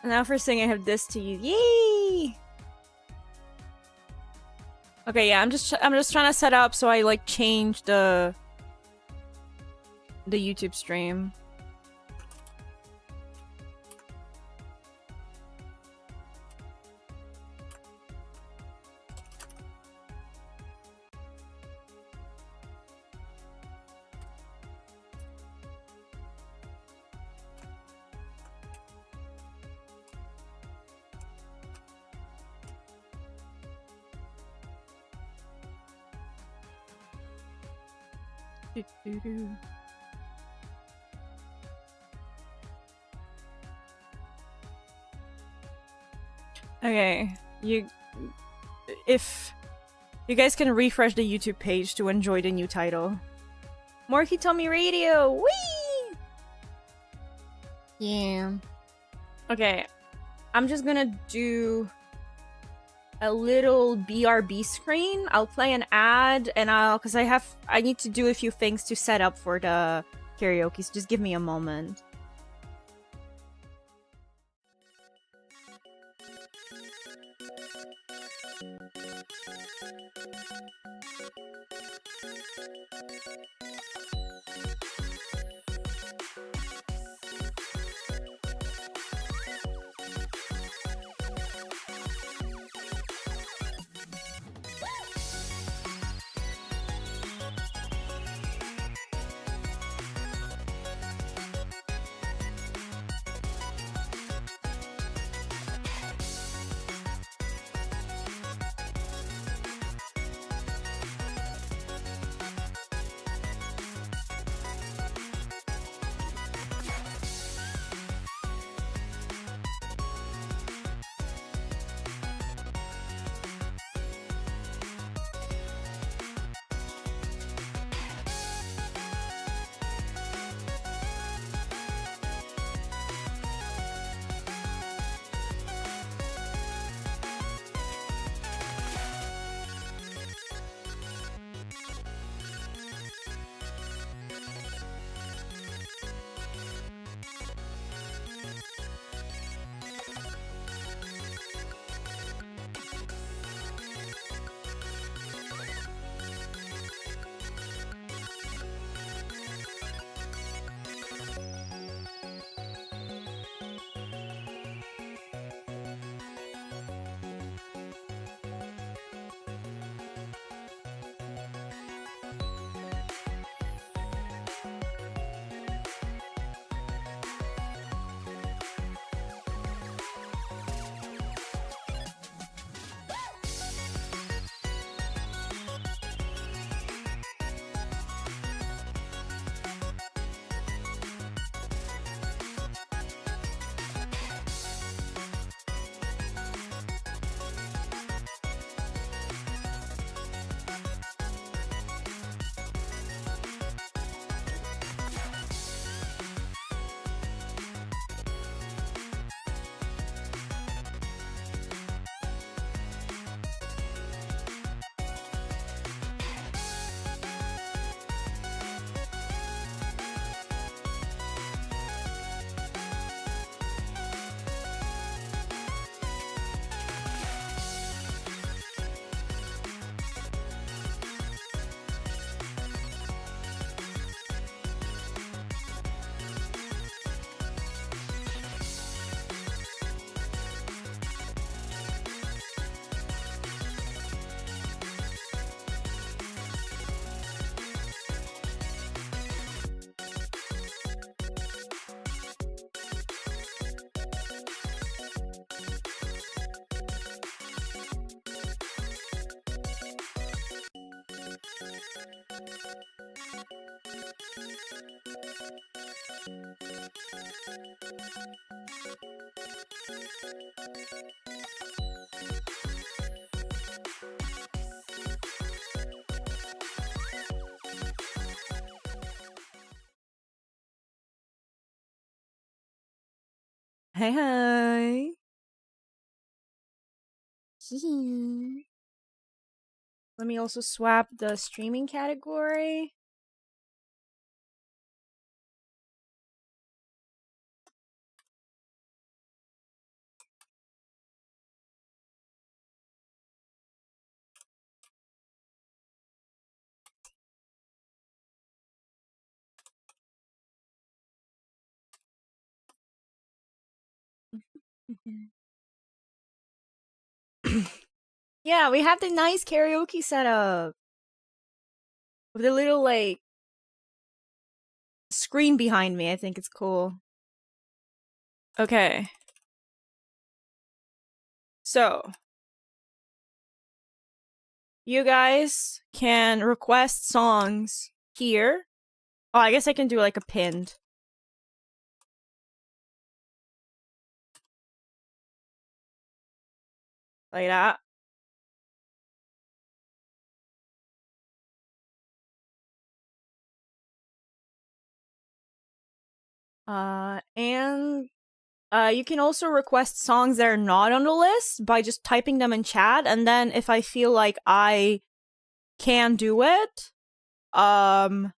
Now first thing I have this to use. Yay! Okay, yeah, I'm just trying to set up so I like change the YouTube stream. Okay, if you guys can refresh the YouTube page to enjoy the new title. More Hitomi Radio! Whee! Yeah. Okay, I'm just gonna do a little BRB screen. I'll play an ad and cause I need to do a few things to set up for the karaoke, so just give me a moment. Hey, hey. Let me also swap the streaming category. Yeah, we have the nice karaoke setup. With the little, like, screen behind me. I think it's cool. Okay. So, you guys can request songs here. Oh, I guess I can do like a pinned. Like that. And you can also request songs that are not on the list by just typing them in chat, and then if I feel like I can do it, I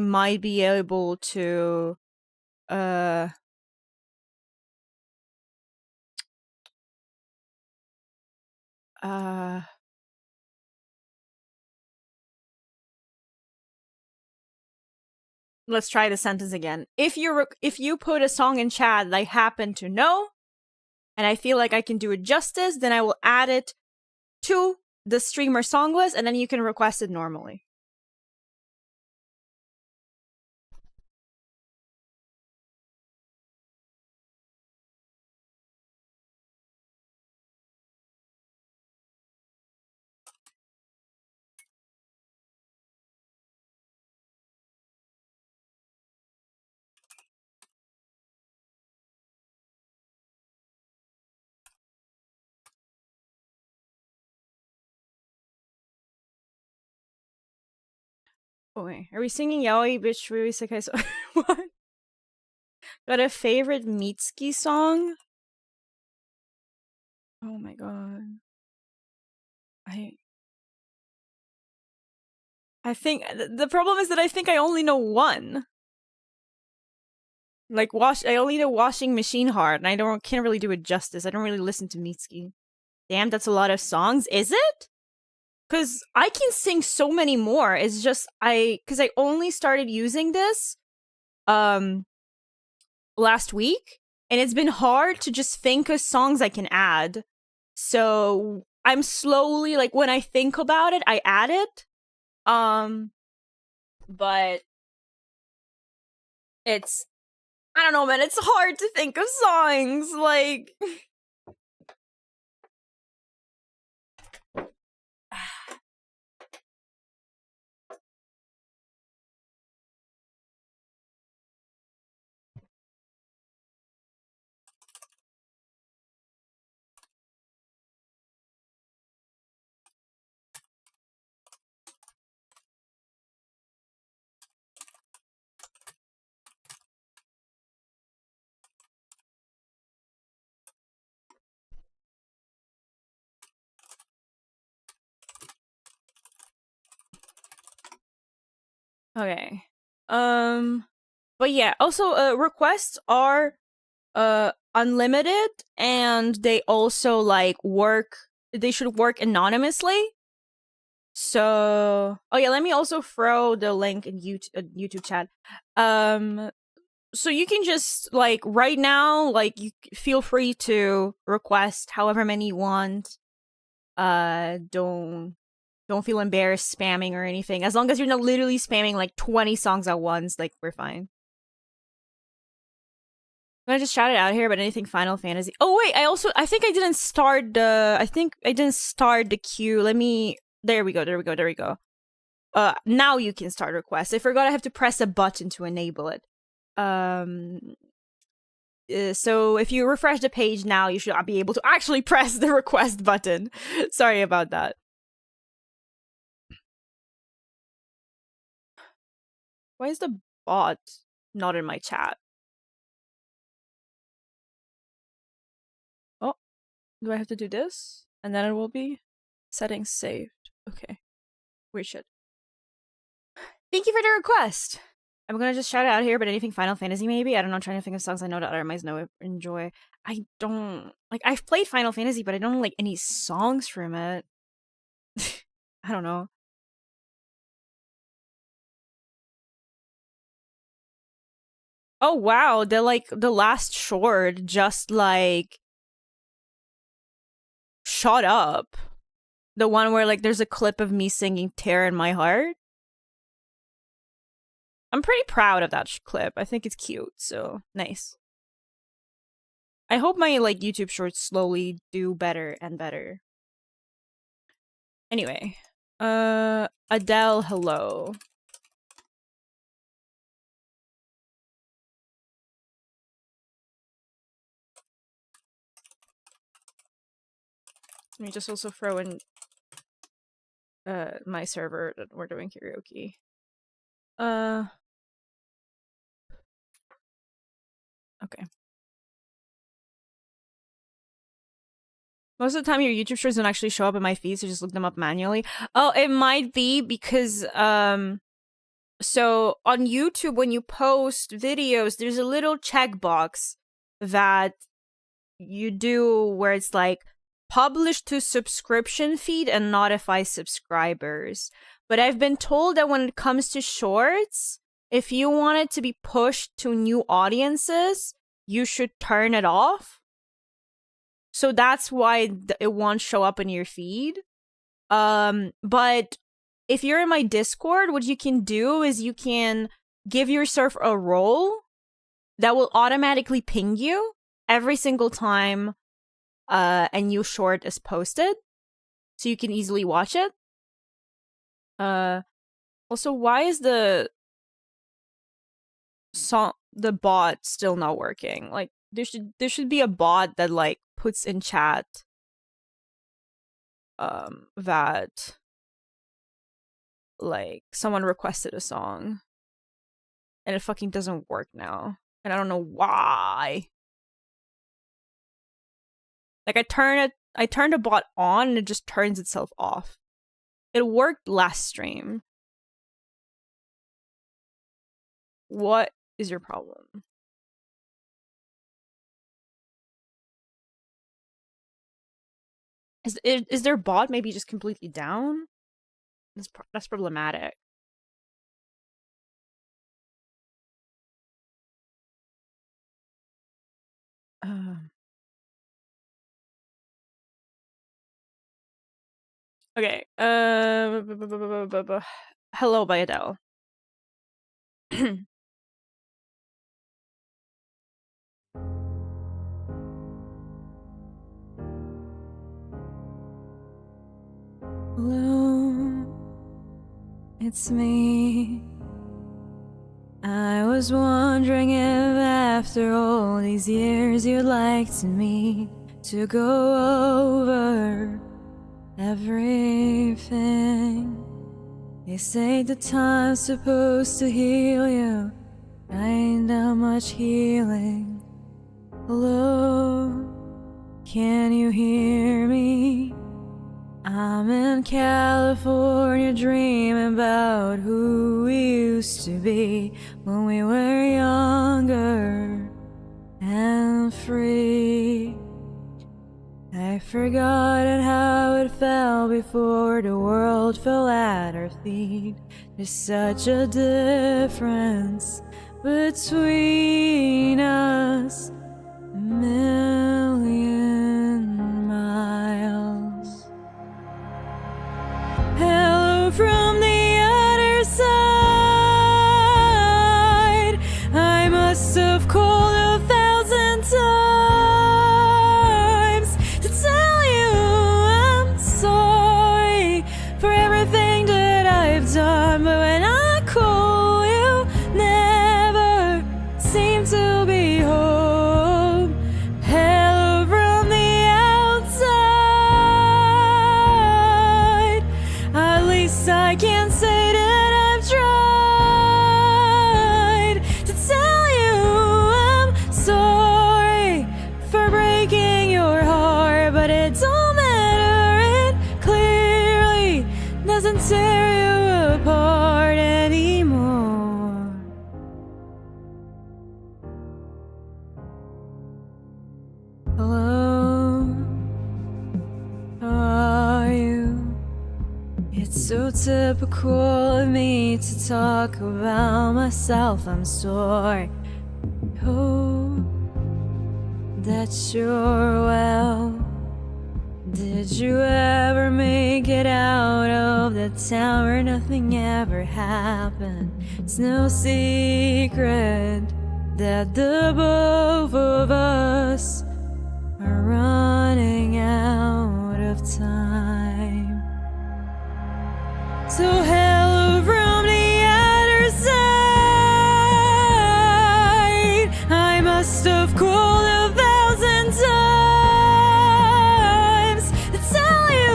might be able to let's try the sentence again. If you put a song in chat that I happen to know, and I feel like I can do it justice, then I will add it to the streamer song list, and then you can request it normally. Oh wait, are we singing Yaoi Bitch Rui Sekai so what? Got a favorite Mitsuki song? Oh my god. I think the problem is that I think I only know one. Like I only know Washing Machine Heart, and I can't really do it justice. I don't really listen to Mitsuki. Damn, that's a lot of songs. Is it? Cause I can sing so many more. It's just cause I only started using this last week, and it's been hard to just think of songs I can add. So I'm slowly, like, when I think about it, I add it. But it's, I don't know, man, it's hard to think of songs, like... Okay. But yeah, also requests are unlimited, and they also like they should work anonymously. So, oh yeah, let me also throw the link in YouTube chat. So you can just, like, right now, like, you feel free to request however many you want. Don't feel embarrassed spamming or anything. As long as you're not literally spamming like 20 songs at once, like, we're fine. I'm gonna just shout it out here, but anything Final Fantasy. Oh wait, I think I didn't start the queue. There we go. Now you can start requests. I forgot I have to press a button to enable it. So if you refresh the page now, you should be able to actually press the request button. Sorry about that. Why is the bot not in my chat? Oh, do I have to do this? And then it will be settings saved. Okay. Weird shit. Thank you for the request. I'm gonna just shout it out here, but anything Final Fantasy maybe? I don't know, I'm trying to think of songs I know that otherwise know enjoy. I don't like I've played Final Fantasy, but I don't like any songs from it. I don't know. Oh wow, the last short just like shot up. The one where like there's a clip of me singing Tear in My Heart. I'm pretty proud of that clip. I think it's cute, so nice. I hope my like YouTube shorts slowly do better and better. Anyway, Adele, hello. Let me just also throw in my server that we're doing karaoke. Okay. Most of the time your YouTube shorts don't actually show up in my feed, so just look them up manually. Oh, it might be because so on YouTube when you post videos, there's a little checkbox that you do where it's like publish to subscription feed and notify subscribers. But I've been told that when it comes to shorts, if you want it to be pushed to new audiences, you should turn it off. So that's why it won't show up in your feed. But if you're in my Discord, what you can do is you can give yourself a role that will automatically ping you every single time a new short is posted, so you can easily watch it. Also, why is the bot still not working? Like, there should be a bot that like puts in chat that like someone requested a song, and it fucking doesn't work now, and I don't know why. Like I turned a bot on and it just turns itself off. It worked last stream. What is your problem? Is their bot maybe just completely down? That's problematic. Okay. Hello by Adele. Hello, it's me. I was wondering if after all these years you'd like me to go over everything. They say the time's supposed to heal you. I ain't done much healing. Hello, can you hear me? I'm in California dreaming about who we used to be when we were younger and free. I've forgotten how it felt before the world fell at our feet. There's such a difference between us, a million miles. Hello from the other side. I must have called 1,000 times to tell you I'm sorry for everything that I've done. But when I call, you never So typical of me to talk about myself, I'm sorry. Hope that you're well. Did you ever make it out of the town where nothing ever happened? It's no secret that the both of us are running out of time. So hello from the other side. I must have called 1,000 times to tell you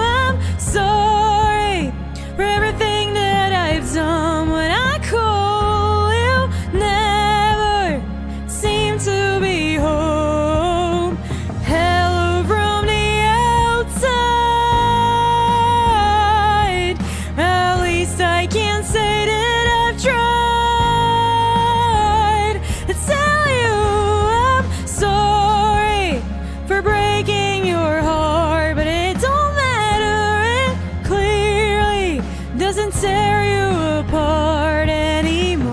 I'm sorry for everything that I've done. When I call you, never seem to be home. Hello from the outside. At least I can say that I've tried to tell you I'm sorry for breaking your heart, but it don't matter. It clearly doesn't tear you apart anymore.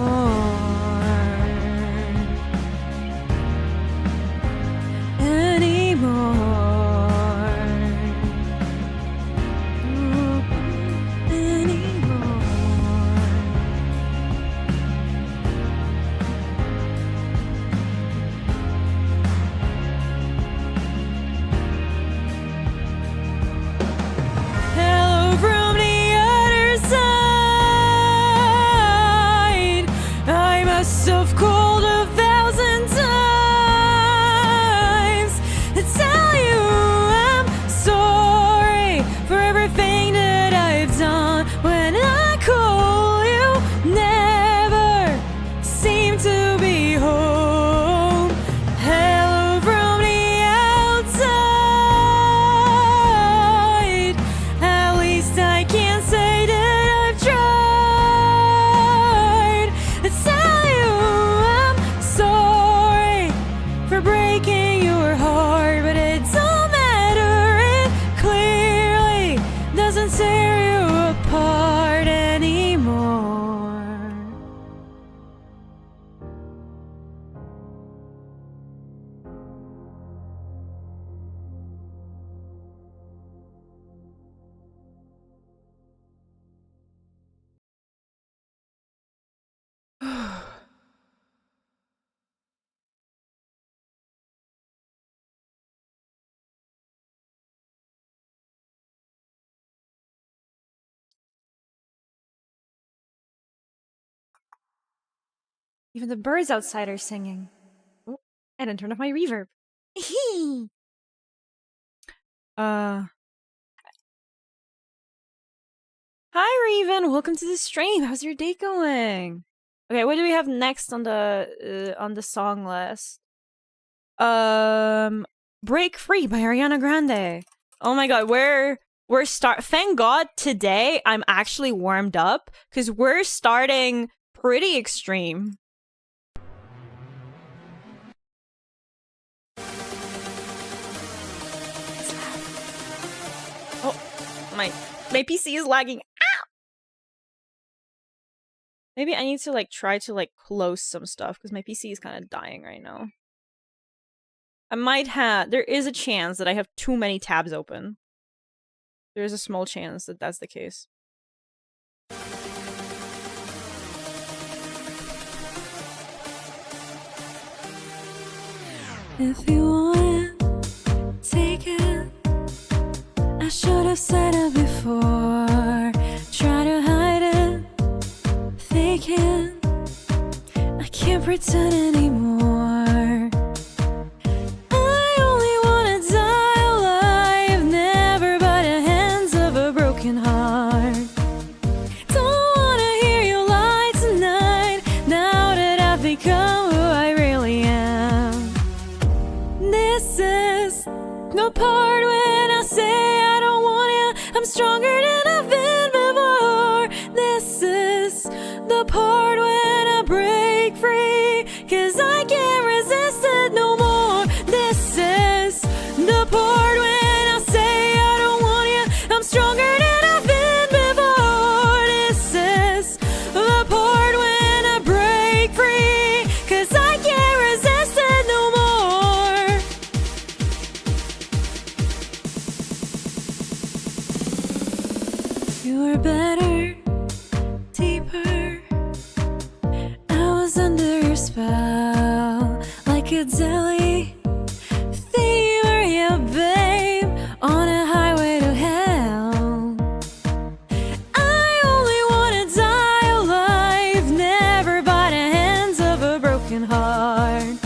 Hello from the other side. I must have called 1,000 times to tell you I'm sorry for everything that I've done. When I call you, never seem to be home. Hello from the outside. At least I can say that I've tried to tell you I'm sorry for breaking your heart, but it don't matter. It clearly doesn't tear you apart anymore. Even the birds outside are singing. Oh, I didn't turn off my reverb. Hi Raven, welcome to the stream. How's your day going? Okay, what do we have next on the song list? Break Free by Ariana Grande. Oh my god, thank god today I'm actually warmed up because we're starting pretty extreme. Oh, my PC is lagging. Ow! Maybe I need to like try to like close some stuff because my PC is kind of dying right now. There is a chance that I have too many tabs open. There is a small chance that that's the case. If you want it, take it. I should have said it before. Try to hide it, fake it. I can't pretend anymore. I only wanna die alive, never by the hands of a broken heart. Don't wanna hear you lie tonight, now that I've become who I really am. This is the part when I say I don't want you. I'm stronger than I've been before. This is the part when I break free, 'cause I can't resist it no more. This is the part when I say I don't want you. I'm stronger than I've been before. 'cause I can't resist it no more. You were better, deeper. I was under your spell, like a deli fever, yeah, babe, on a highway to hell. I only wanna die alive, never by the hands of a broken heart.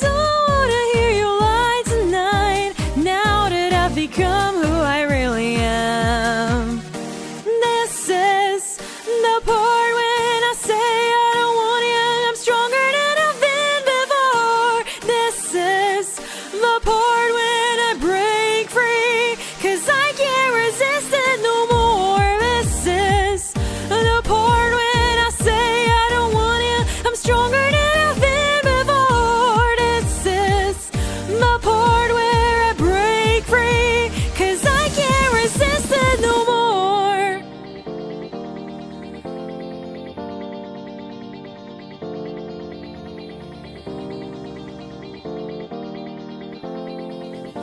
Don't wanna hear you lie tonight, now that I've become who I really am. This is the part when I say I don't want you, I'm stronger than I've been before. This is the part when I break free, 'cause I can't resist it no more. This is the part when I say I don't want you, I'm stronger than I've been before. This is the part where I break free, 'cause I can't resist it no more.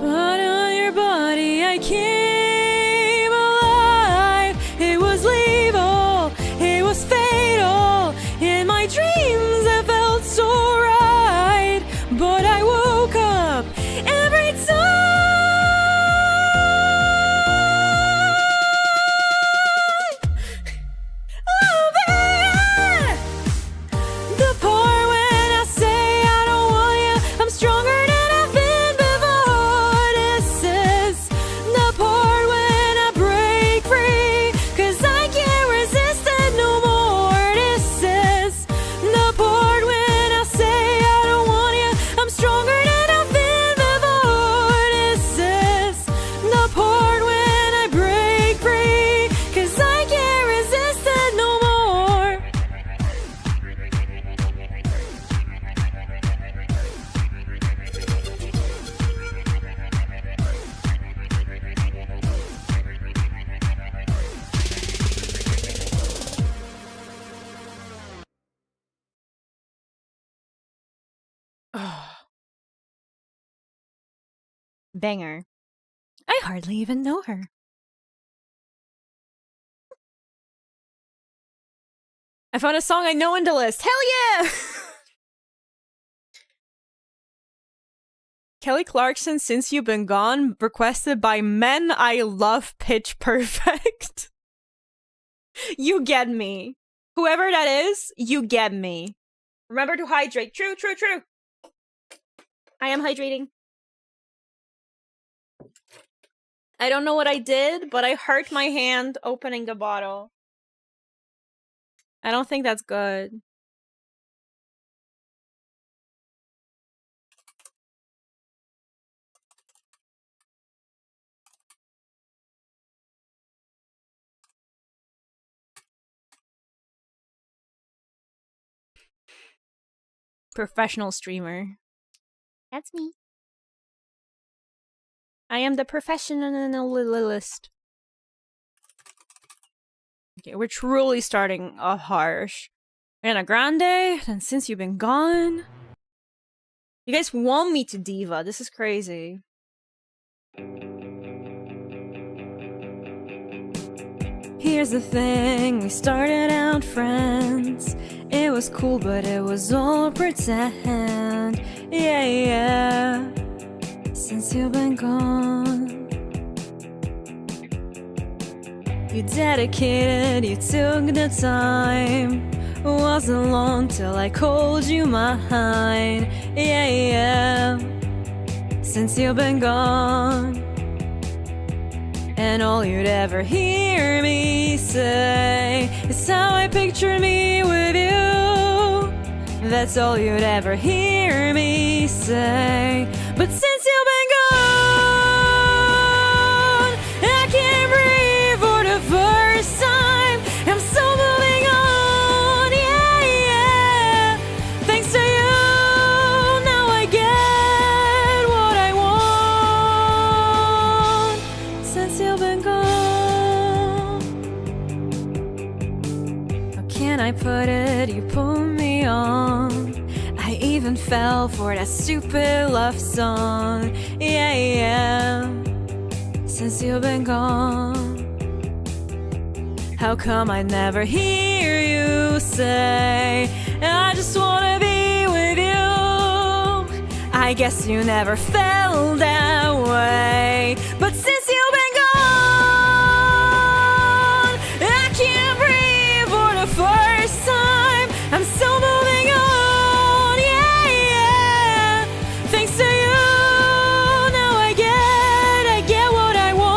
But on your body I came alive. It was lethal, it was fatal. In my dreams I felt so right, but I woke up every time. Oh, baby! The part when I say I don't want you, I'm stronger than I've been before. This is the part when I break free, 'cause I can't resist it no more. This is the part when I say I don't want you, I'm stronger than I've been before. This is the part when I break free, 'cause I can't resist it no more. Banger. I hardly even know her. I found a song I know in the list. Hell yeah! Kelly Clarkson, Since You've Been Gone, requested by Men I Love Pitch Perfect. You get me. Whoever that is, you get me. Remember to hydrate. True, true, true. I am hydrating. I don't know what I did, but I hurt my hand opening the bottle. I don't think that's good. Professional streamer. That's me. I am the professionalist. Okay, we're truly starting off harsh. Ariana Grande, and Since You've Been Gone. You guys want me to diva. This is crazy. Here's the thing, we started out friends. It was cool, but it was all pretend. Yeah, yeah. Since you've been gone, you dedicated, you took the time. Wasn't long till I called you mine. Yeah, yeah. Since you've been gone, and all you'd ever hear me say is how I pictured me with you. That's all you'd ever hear me say. But since you've been gone, I can't breathe for the first time. I'm so moving on, yeah, yeah. Thanks to you, now I get what I want. Since you've been gone, how can I put it? You put me on. even fell for that stupid love song. Yeah, yeah. Since you've been gone, how come I never hear you say, I just wanna be with you? I guess you never felt that way. But since you've been gone, I can't breathe for the first time. I'm still moving on, yeah, yeah. Thanks to you, now I get what I want.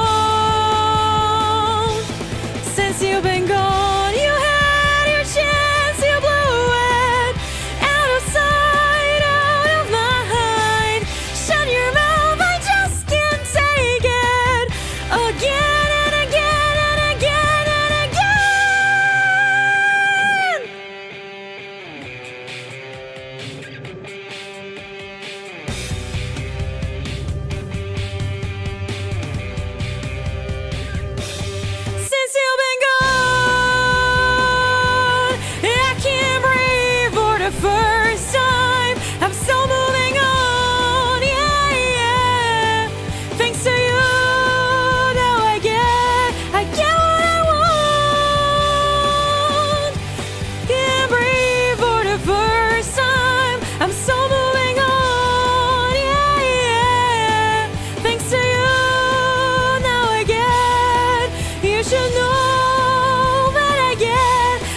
Since you've been gone, you had your chance, you blew it. Out of sight, out of mind. Shut your mouth, I just can't take it. Again and again and again and again. Since you've been gone, I can't breathe for the first time. I'm still moving on, yeah, yeah. Thanks to you, now I get what I want. Can't breathe for the first time. I'm still moving on, yeah, yeah. Thanks to you, now I get. You should know that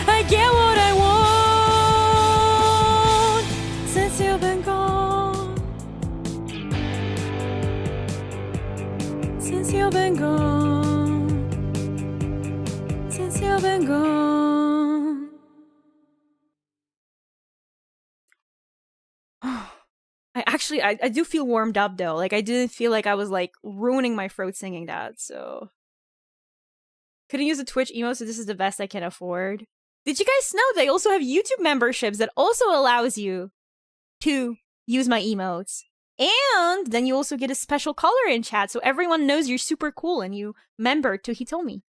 I get what I want. Since you've been gone, since you've been gone, since you've been gone. I do feel warmed up though. Like I didn't feel like I was like ruining my throat singing that, so couldn't use the Twitch emo, so this is the best I can afford. Did you guys know they also have YouTube memberships that also allows you to use my emotes? And then you also get a special color in chat, so everyone knows you're super cool and you member to Hitomi.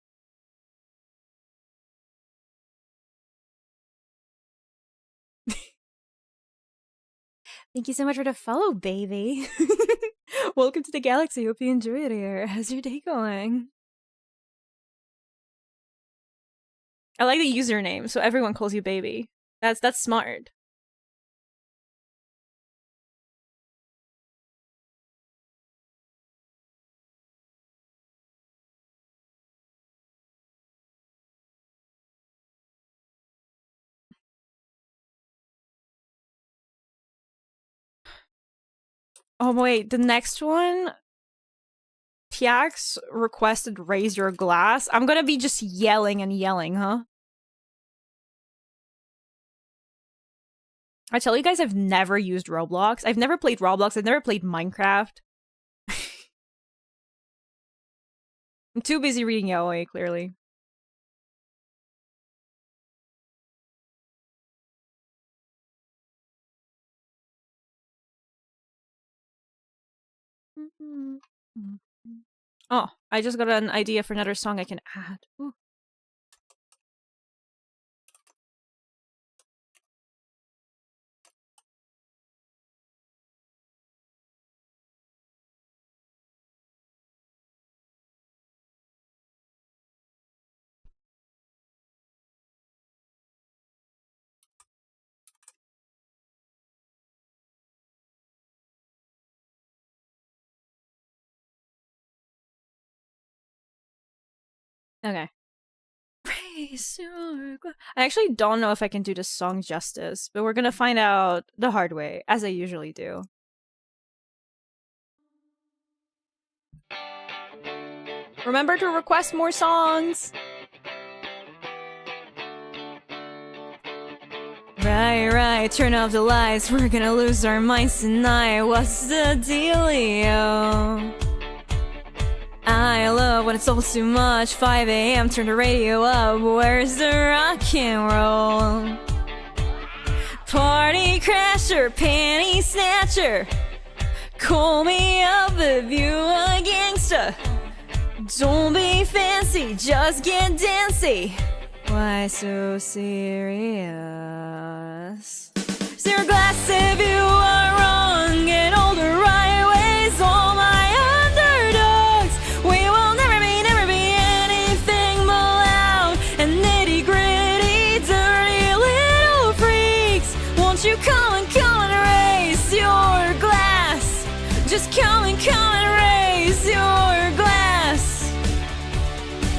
Thank you so much for the follow, baby. Welcome to the galaxy. Hope you enjoy it here. How's your day going? I like the username, so everyone calls you baby. That's smart. Oh wait, the next one, Piax requested raise your glass. I'm gonna be just yelling and yelling, huh? I tell you guys, I've never used Roblox. I've never played Roblox. I've never played Minecraft. I'm too busy reading yaoi, clearly. Oh, I just got an idea for another song I can add. Ooh. Okay. Raise your glass. I actually don't know if I can do this song justice, but we're gonna find out the hard way, as I usually do. Remember to request more songs! Right, turn off the lights, we're gonna lose our minds tonight. What's the dealio? I love when it's all too much. 5 a.m. turn the radio up. Where's the rock and roll? Party crasher, panty snatcher. Call me up if you a gangsta. Don't be fancy, just get dancy. Why so serious? Zero glass if you Just come and raise your glass.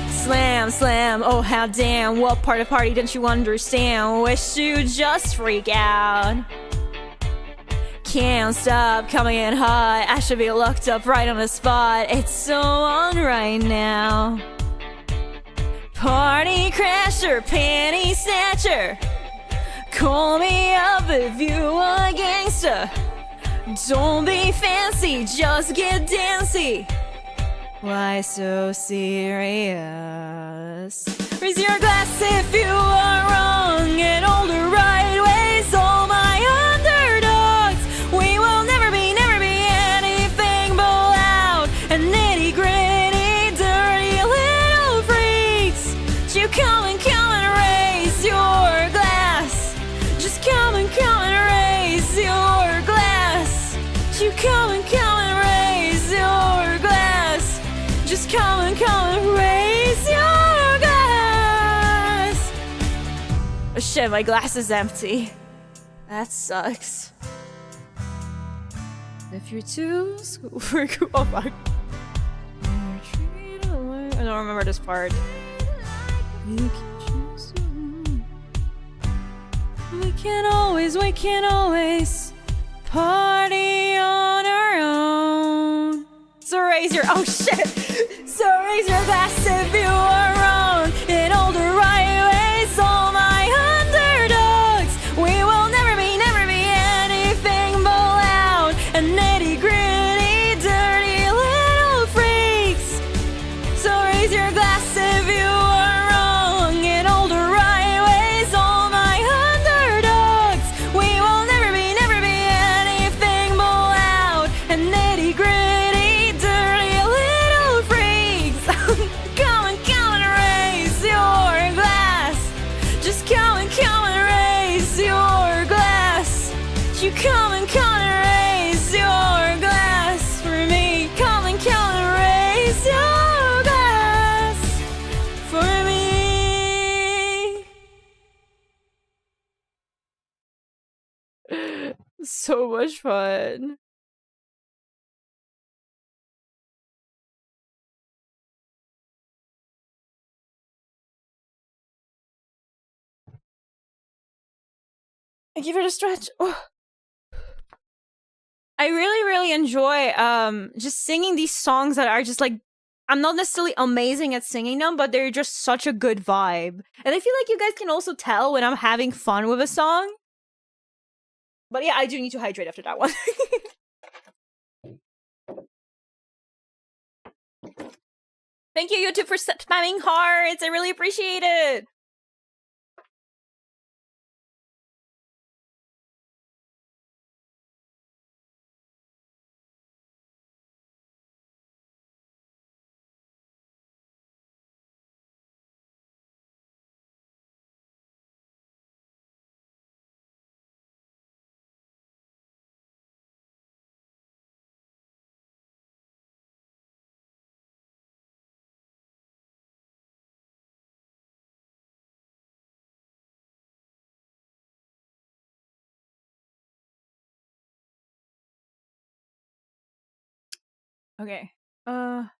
Slam, slam, oh how damn. What part of the party didn't you understand? Wish you just freak out. Can't stop coming in hot. I should be looked up right on the spot. It's so on right now. Party crasher, panty snatcher. Call me up if you a gangster. Don't be fancy, just get dancy. Why so serious? Raise your glass if you are wrong and all the right ways. All my underdogs, we will never be anything but loud and nitty gritty, dirty little freaks. You come and raise your glass. Just come and raise your glass. You come and raise your glass. Just come and raise your glass. Oh shit, my glass is empty. That sucks. If you're too oh fuck. I don't remember this part. We can always party on our own. So raise your oh shit. So raise your glass if you are wrong in all the right ways. All my underdogs, we will never be anything but loud and nitty gritty, dirty little freaks. So raise your glass if you are wrong in all the right ways. All my underdogs, we will never be anything but loud and nitty gritty, dirty little freaks. Come and raise your glass. Just come and raise your glass. You come and raise your glass for me. Come and raise your glass for me. So much fun. I give it a stretch. Oh. I really enjoy just singing these songs that are just like, I'm not necessarily amazing at singing them, but they're just such a good vibe. And I feel like you guys can also tell when I'm having fun with a song. But yeah, I do need to hydrate after that one. Thank you, YouTube, for spamming hearts. I really appreciate it. Okay. That's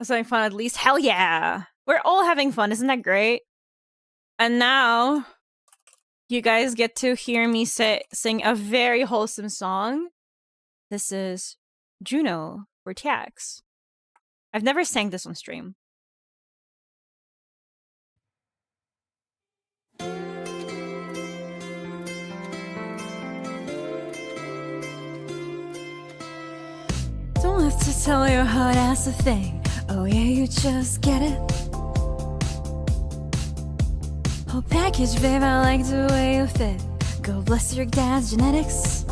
having fun at least. Hell yeah! We're all having fun, isn't that great? And now, you guys get to hear me sing a very wholesome song. This is Juno for Tax. I've never sang this on stream. Don't have to tell your heart that's a thing. Oh yeah, you just get it. Whole package, babe, I like the way you fit. God bless your dad's genetics.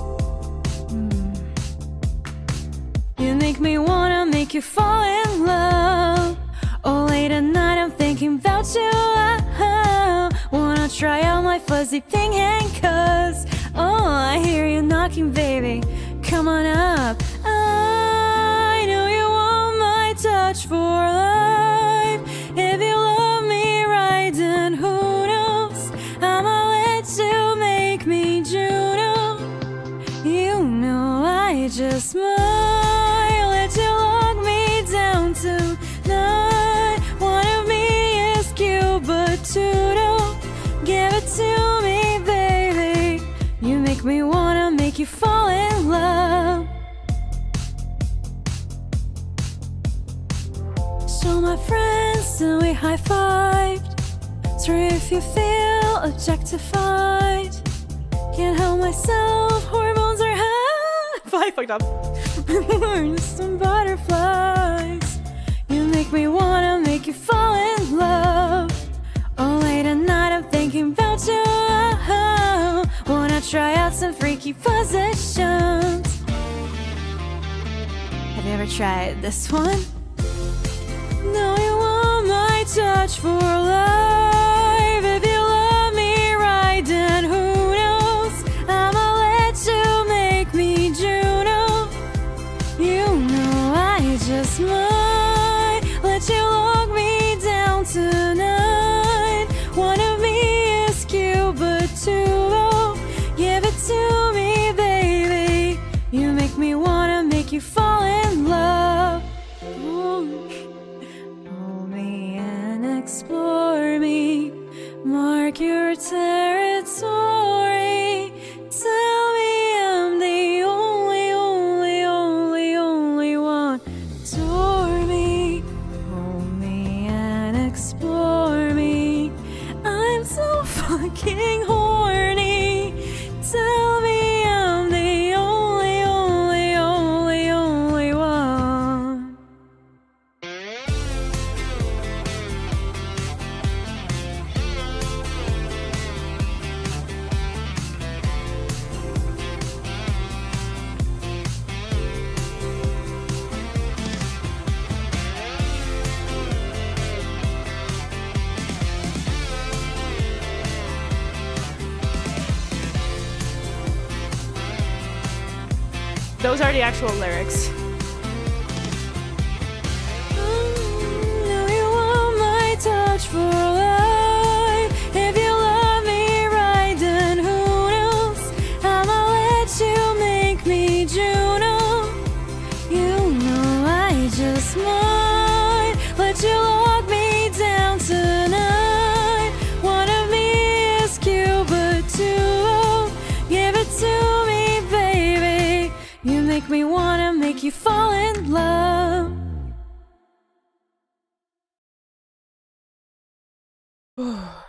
You make me wanna make you fall in love. Oh, late at night I'm thinking about you. Wanna try out my fuzzy pink handcuffs. Oh, I hear you knocking, baby. Come on up. I know you want my touch for life. If you love me right, then who knows? I'ma let you make me Juno. You know I just might let you lock me down tonight. One of me is cute, but two don't. Give it to me, baby. You make me wanna make you fall in love. Show my friends and we high-fived. Sorry if you feel objectified. Can't help myself, hormones are high. I fucked up. Some butterflies. You make me wanna make you fall in love. Oh, late at night I'm thinking about you. Wanna try out some freaky positions. Have you ever tried this one? Now you want my touch for life. If you love me right, then who knows? I'ma let you make me Juno. You know I just might let you lock me down tonight. One of me is cute, but two won't. Give it to me, baby. You make me wanna make you fall in love. Ooh. Hold me and explore me. Mark your territory. Tell me I'm the only one. Adore me. Hold me and explore me. I'm so fucking horny. Tell me I'm the only one. Those are the actual lyrics. Now you want my touch for life. If you love me right, then who knows? I'ma let you make me Juno. You know I just might let you lock me down tonight. One of me is cute, but two won't. Give it to me, baby. You make me wanna make you fall in love. I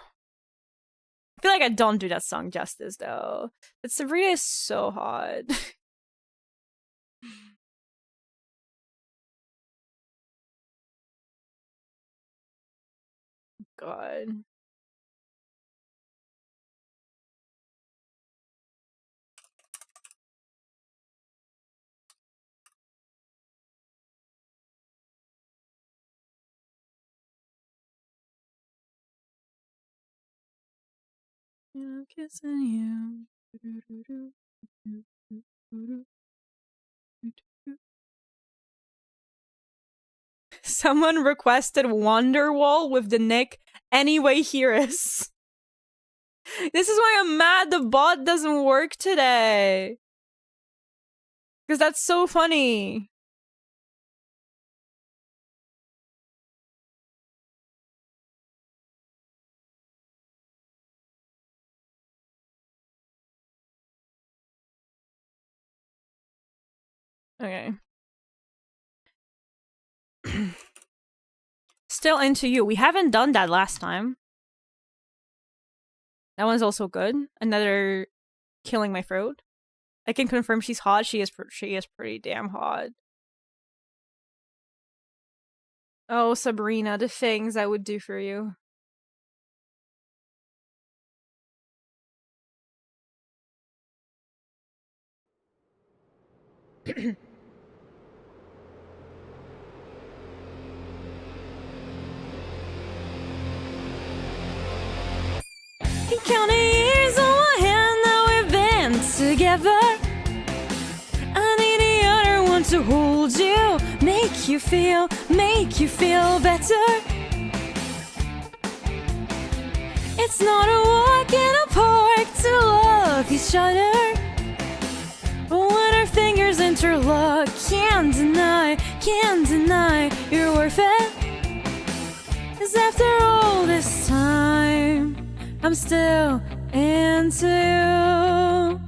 feel like I don't do that song justice though. But Sabrina is so hot. God. I'm kissing you. Someone requested Wonderwall with the nick Anyway Here Is. This is why I'm mad the bot doesn't work today. Because that's so funny. Okay. Still Into You. We haven't done that last time. That one's also good. Another Killing My Throat. I can confirm she's hot. She is pretty damn hot. Oh, Sabrina, the things I would do for you. Counting years on my hand that we've been together. I need the other one to hold you, make you feel better. It's not a walk in a park to love each other, but when our fingers interlock, luck. Can't deny you're worth it. 'Cause after all this time, I'm still into you.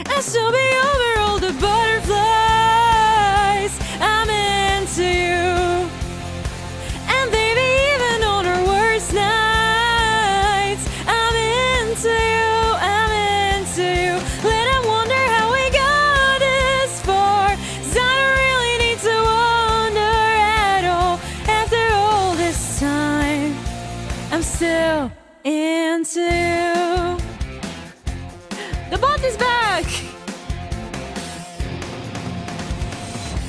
I still be over all the butterflies. I'm into you. And baby, even on our worst nights, I'm into you, I'm into you. Let them wonder how we got this far, 'cause I don't really need to wonder at all. After all this time, I'm still into you. The bot is back!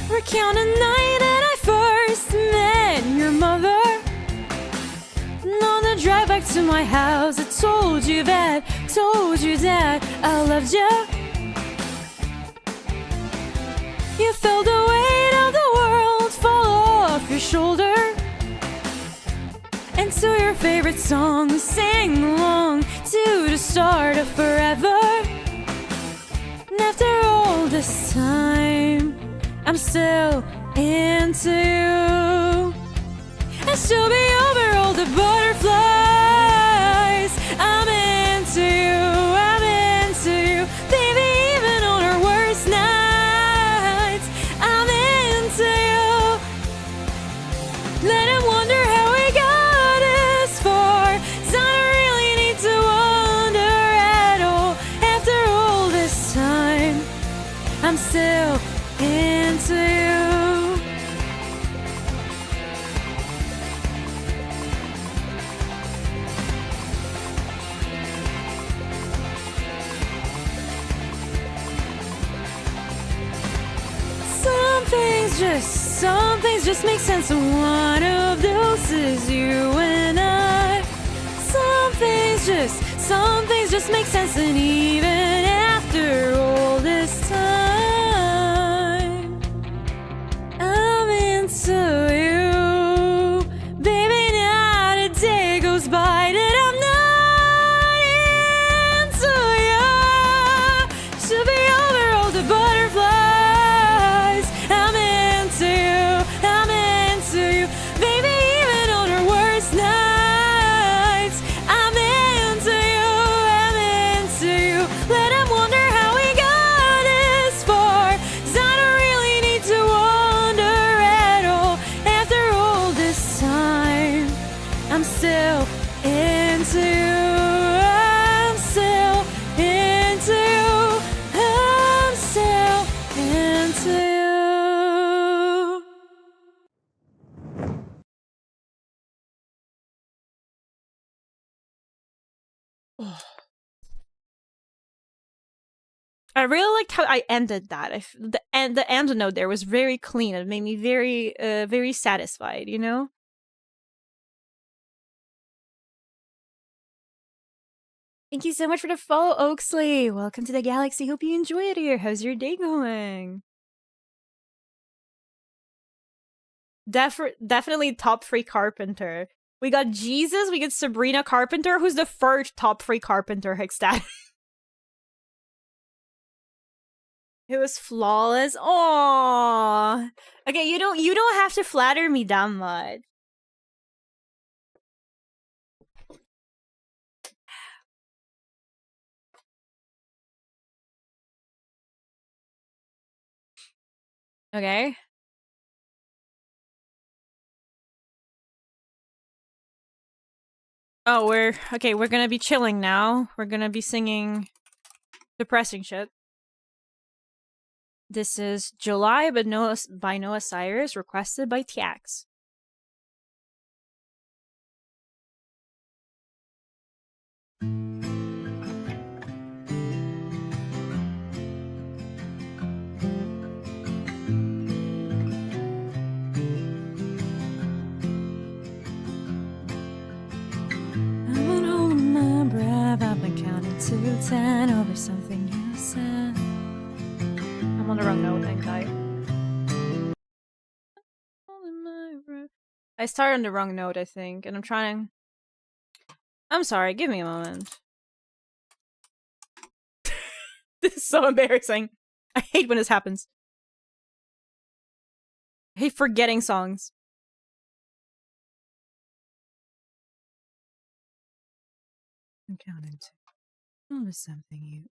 Recount a night that I first met your mother. And on the drive back to my house, I told you that I loved you. You felt the weight of the world fall off your shoulder. And to your favorite song, sing along to the start of forever. And after all this time, I'm still into you. I still be over all the butterflies. I'm into you, I'm into you. Baby, even on our worst nights, I'm into you. Let them wonder how we got this far, 'cause I don't really need to wonder at all. After all this time, I'm still into you. Some things just make sense, and one of those is you and I. Some things just make sense, and even after all this time, I'm into you. Baby, not a day goes by that I'm not into you. Should be over all the butterflies. I'm into you, I'm into you. Baby, even on our worst nights, I'm into you, I'm into you. Let them wonder how we got this far, 'cause I don't really need to wonder at all. After all this time, I'm still into you. I'm still into you. I'm still into you. I really liked how I ended that. The end note there was very clean. It made me very, very satisfied, you know? Thank you so much for the follow, Oaksley. Welcome to the galaxy. Hope you enjoy it here. How's your day going? Definitely top 3 Carpenter. We got Jesus, we got Sabrina Carpenter, who's the first top 3 Carpenter Hexstat. It was flawless. Aww. Okay, you don't have to flatter me that much. Okay. Oh, we're gonna be chilling now. We're gonna be singing depressing shit. This is July by Noah Cyrus, requested by Tiax. I've been holding my breath. I've been counting to 10 over something you said. I'm on the wrong note, ain't I? I started on the wrong note, I think, and I'm trying. I'm sorry, give me a moment. This is so embarrassing. I hate when this happens. I hate forgetting songs. I'm counting to. Oh, there's something you.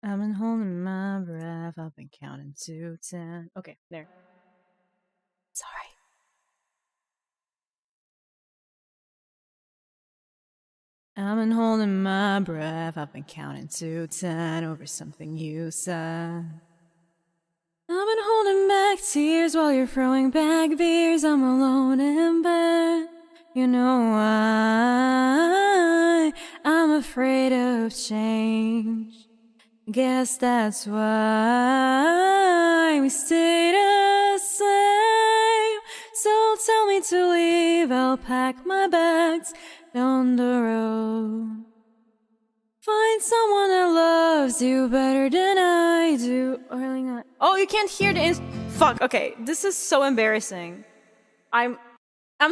I've been holding my breath. I've been counting to 10. Okay, there. Sorry. I've been holding my breath. I've been counting to 10 over something you said. I've been holding back tears while you're throwing back beers. I'm alone in bed. You know why? I'm afraid of change. Guess that's why we stay the same. So tell me to leave, I'll pack my bags down the road. Find someone that loves you better than I do. Oh, you can't hear the fuck. Okay, this is so embarrassing. I'm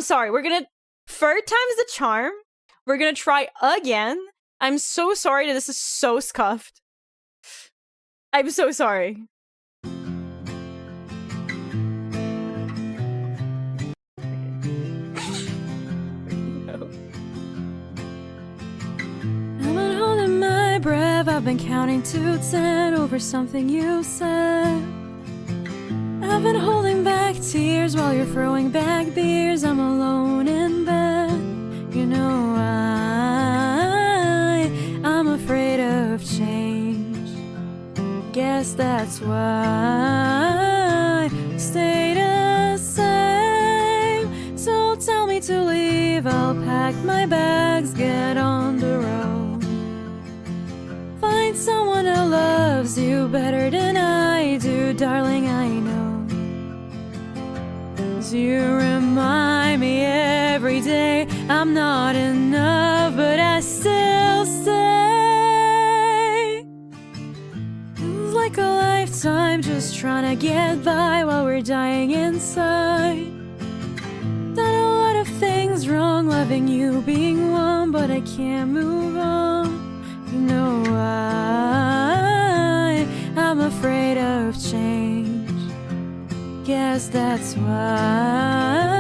sorry. We're gonna third time's the charm. We're gonna try again. I'm so sorry that this is so scuffed. I'm so sorry. I've been holding my breath. I've been counting to 10 over something you said. I've been holding back tears while you're throwing back beers. I'm alone in bed. You know why? I'm afraid of change. Guess that's why we stay the same. So tell me to leave, I'll pack my bags, get on the road. Find someone who loves you better than I do, darling, I know. 'Cause you remind me every day I'm not enough, but I still stay. It's like a lifetime just trying to get by while we're dying inside. Done a lot of things wrong, loving you being one, but I can't move on. You know why? I'm afraid of change. Guess that's why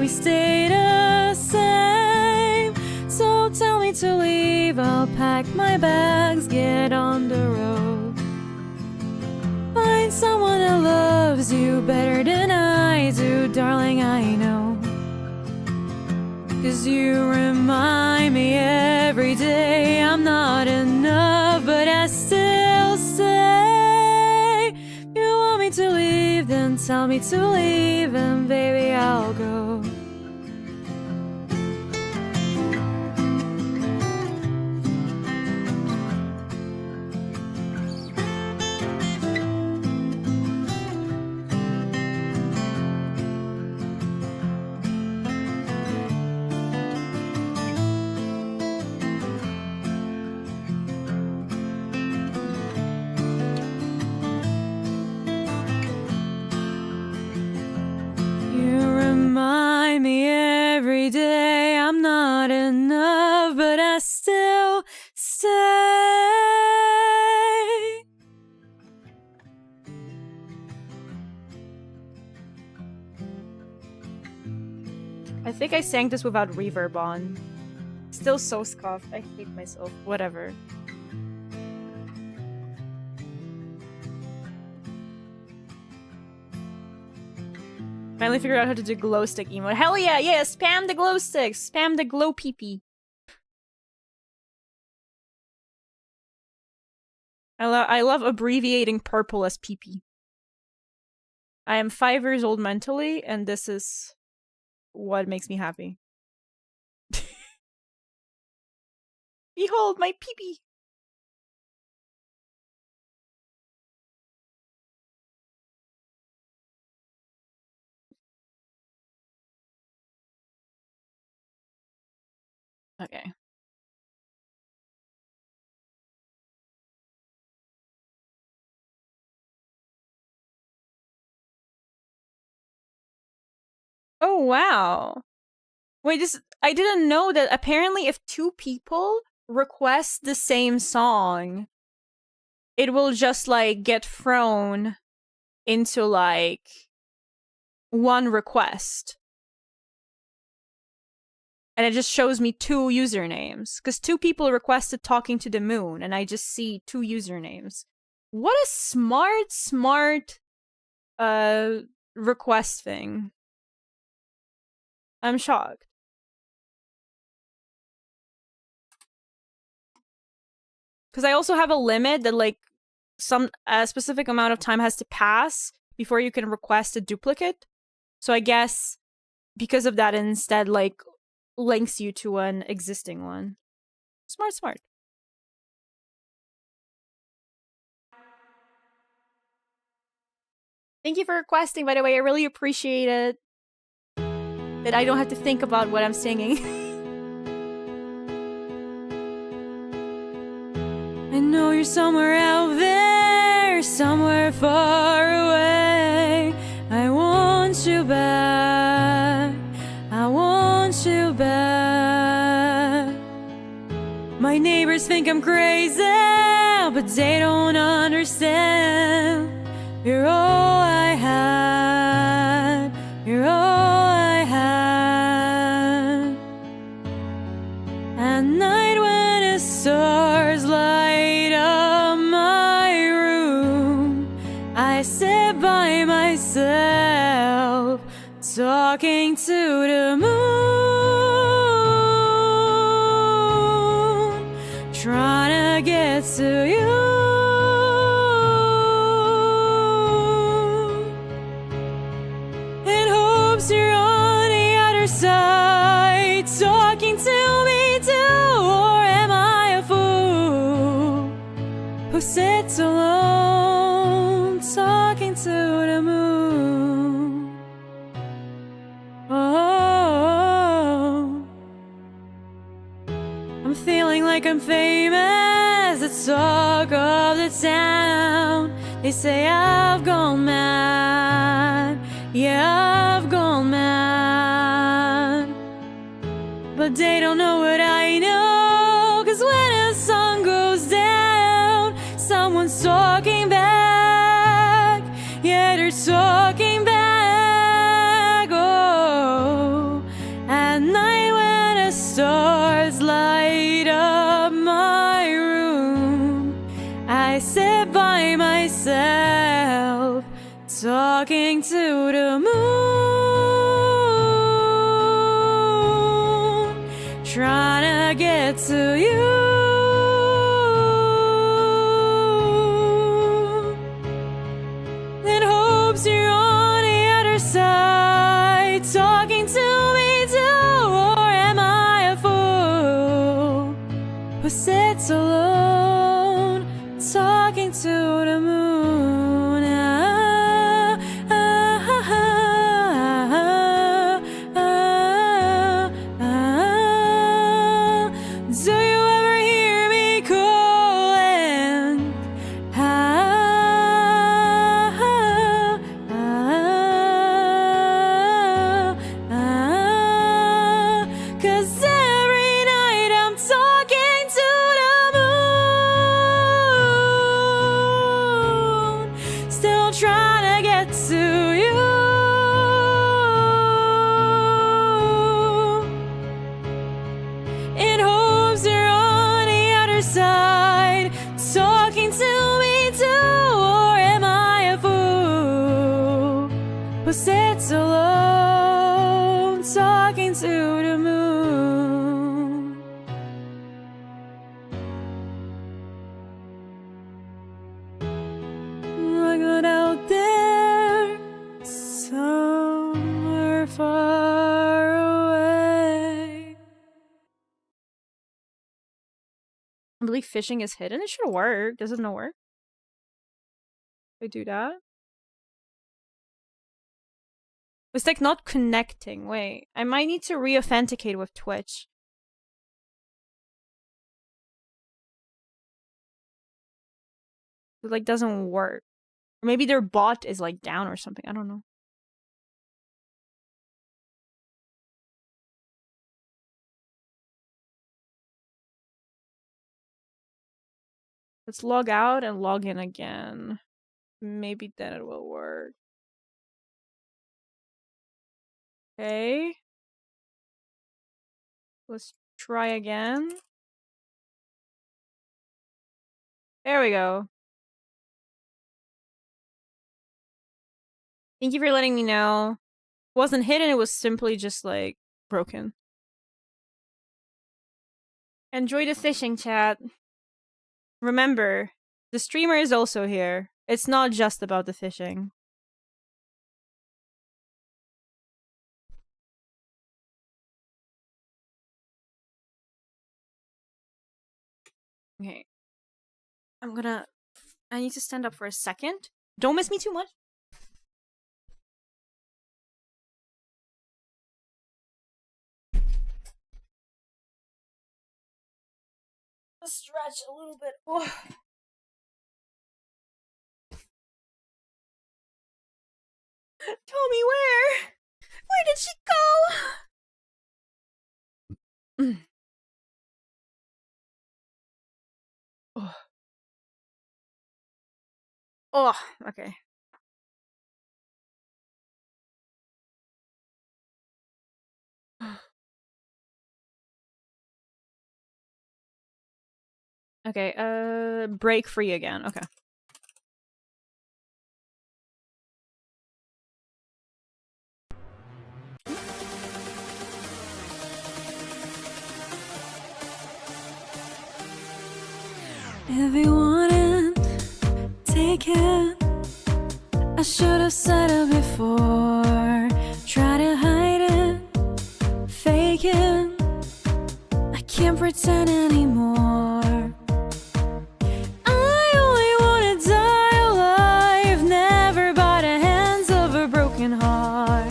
we stay the same. So tell me to leave, I'll pack my bags, get on the road. Find someone that loves you better than I do, darling, I know. 'Cause you remind me every day I'm not enough, but I still stay. You want me to leave, then tell me to leave, and baby, I'll go. Remind me every day I'm not enough, but I still stay. I think I sang this without reverb on. Still so scuffed. I hate myself. Whatever. Finally figured out how to do glow stick emote. Hell yeah, yeah, spam the glow sticks. Spam the glow pee-pee. I love abbreviating purple as pee-pee. I am 5 years old mentally, and this is what makes me happy. Behold my pee-pee. Okay. Oh, wow. Wait, I didn't know that apparently if 2 people request the same song, it will just, like, get thrown into, like, one request. And it just shows me 2 usernames. Because 2 people requested talking to the moon, and I just see 2 usernames. What a smart request thing. I'm shocked. Because I also have a limit that, like, a specific amount of time has to pass before you can request a duplicate. So I guess because of that, instead, like, links you to an existing one. Smart. Thank you for requesting, by the way. I really appreciate it. That I don't have to think about what I'm singing. I know you're somewhere out there, somewhere far away. I want you back. I want you back. My neighbors think I'm crazy, but they don't understand. You're all I had. You're all I had. At night when the stars light up my room, I sit by myself, talking to the moon, trying to get to you. In hopes you're on the other side, talking to me too. Or am I a fool who sits alone, talking to the moon? Oh, I'm feeling like I'm famous, the talk of the town. They say I've gone mad, yeah, I've gone mad. But they don't know what I know, 'cause when the sun goes down, someone's talking back, yeah, they're talking back. Oh, at night when the stars light up my room, I sit by myself, talking to the moon, trying to get to you. In hopes you're on the other side, talking to me too. Or am I a fool who sits alone, talking to the moon? Do you ever hear me calling? 'Cause every night I'm talking to the moon, still trying to get to you. In hopes you're on the other side, talking to me too. Or am I a fool who sits alone, talking to the moon? I got out there, somewhere far away. I believe fishing is hidden. It should work. Does it not work? I do that. It's like not connecting. Wait, I might need to re-authenticate with Twitch. It like doesn't work. Or maybe their bot is like down or something. I don't know. Let's log out and log in again. Maybe then it will work. Okay. Let's try again. There we go. Thank you for letting me know. It wasn't hidden, it was simply just like broken. Enjoy the fishing, chat. Remember, the streamer is also here. It's not just about the fishing. Okay. I need to stand up for a second. Don't miss me too much. Let's stretch a little bit. Oh. Tell me where? Where did she go? Oh. Oh, okay. Okay, break free again. Okay. If you want it, take it. I should have said it before. Try to hide it, fake it. I can't pretend anymore. I only wanna die alive, never by the hands of a broken heart.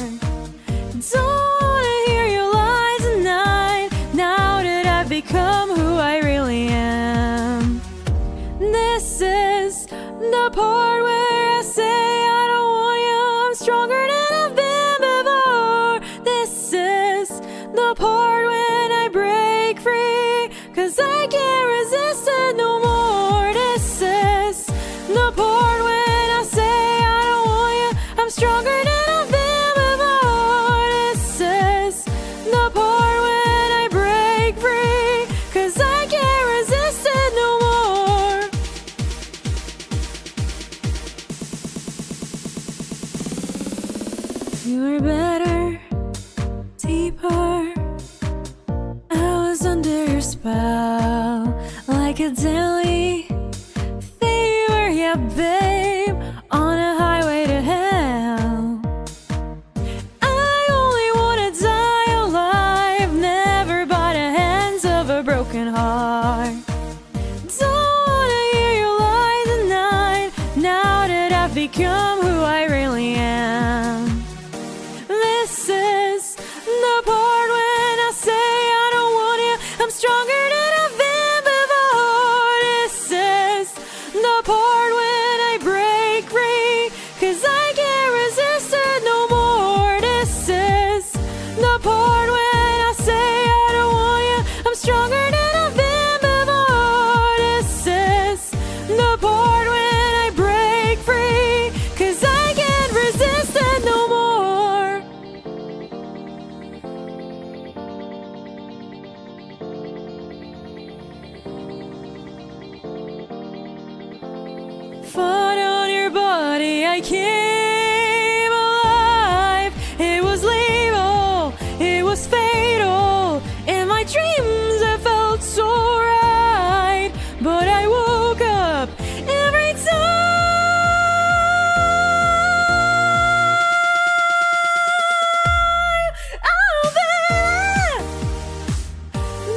Don't wanna hear your lies at night, now that I've become who I really am. This is the part where I say I don't want you, I'm stronger than I've been before. This is the part when I break free, 'cause I can't resist it no more. This is the part when I say I don't want you, I'm stronger than I've been before. This is the part when I break free, 'cause I can't resist it no more. You were better, deeper. I was under your spell, like a deadly fever, yeah, babe, on a highway to hell. I only wanna die alive, never by the hands of a broken heart. Don't wanna hear your lies at night, now that I've become who I really am. This is the part when I say I don't want you, I'm stronger than I've been before. This is the part when I break free, 'cause I can't resist it no more. This is the part when I say I don't want you, I'm stronger than I've been before. This is the part when I break free, 'cause I can't resist it no more. Fought on your body, I came alive. It was lethal, it was fatal. In my dreams I felt so right, but I woke up every time. Oh, baby.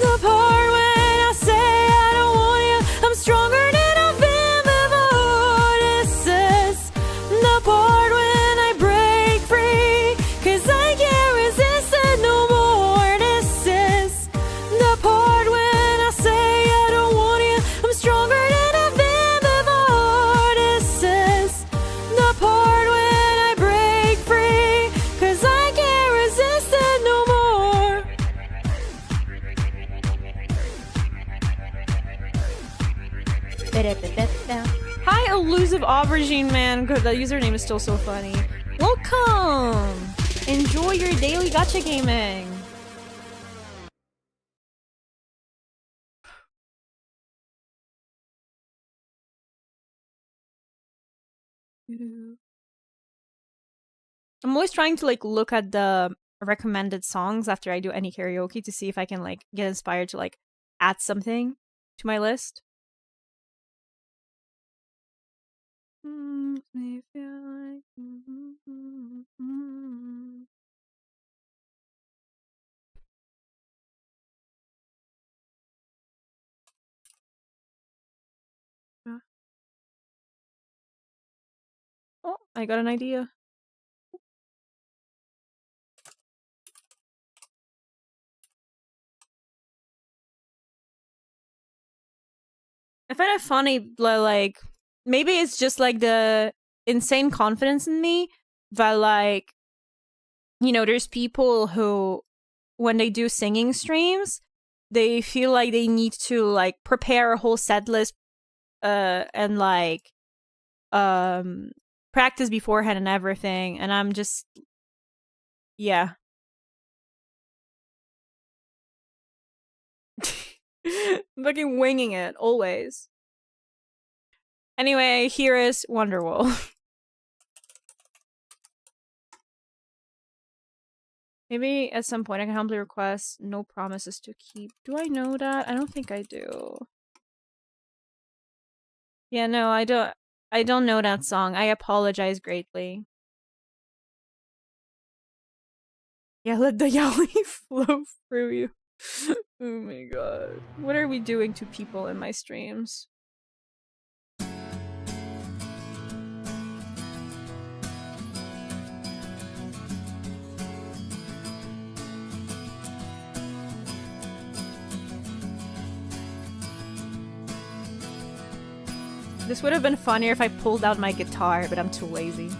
The part when I say I don't want you, I'm stronger than I've been before. This is the part when I break free, 'cause I can't resist it no more. This is the part when I say I don't want you, I'm stronger than I've been before. This is the part when I break free, 'cause I can't resist it no more. Hi, elusive aubergine man. Good, that username is still so funny. Welcome. Enjoy your daily gacha gaming. I'm always trying to like look at the recommended songs after I do any karaoke to see if I can like get inspired to like add something to my list. They feel like... Oh, I got an idea. I find it funny, like, maybe it's just like the insane confidence in me that, like, you know, there's people who, when they do singing streams, they feel like they need to, like, prepare a whole set list and, like, practice beforehand and everything, and I'm just... yeah. Fucking winging it, always. Anyway, here is Wonderwall. Maybe at some point I can humbly request no promises to keep. Do I know that? I don't think I do. Yeah, no, I don't know that song. I apologize greatly. Yeah, let the yaoi flow through you. Oh my god. What are we doing to people in my streams? This would have been funnier if I pulled out my guitar, but I'm too lazy.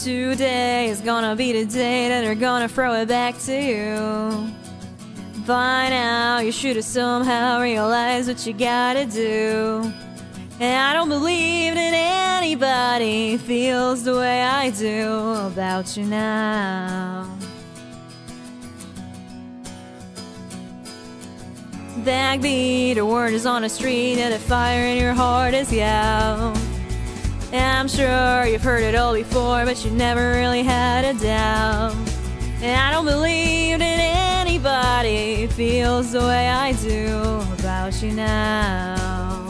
Today is gonna be the day that they're gonna throw it back to you. By now, you should have somehow realized what you gotta do. And I don't believe that anybody feels the way I do about you now. Backbeat, a word is on a street, and the fire in your heart is out. And I'm sure you've heard it all before, but you never really had a doubt. And I don't believe that anybody feels the way I do about you now.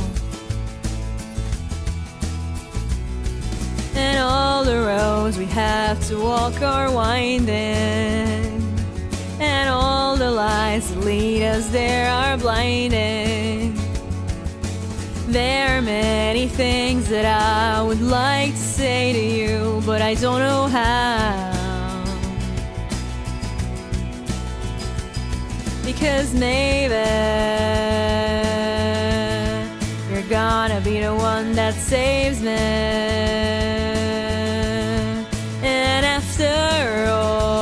And all the roads we have to walk are winding. And all the lies that lead us there are blinding. There are many things that I would like to say to you, but I don't know how. Because maybe you're gonna be the one that saves me. And after all,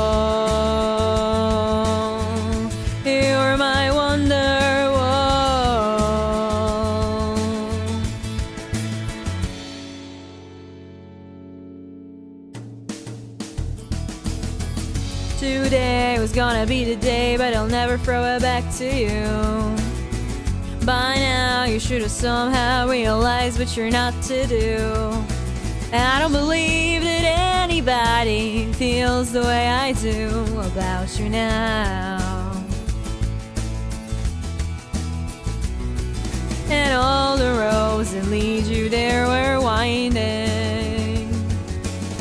you're my Wonderwall. Today was gonna be the day, but I'll never throw it back to you. By now, you should have somehow realized what you're not to do. And I don't believe that anybody feels the way I do about you now. And all the roads that lead you there were winding.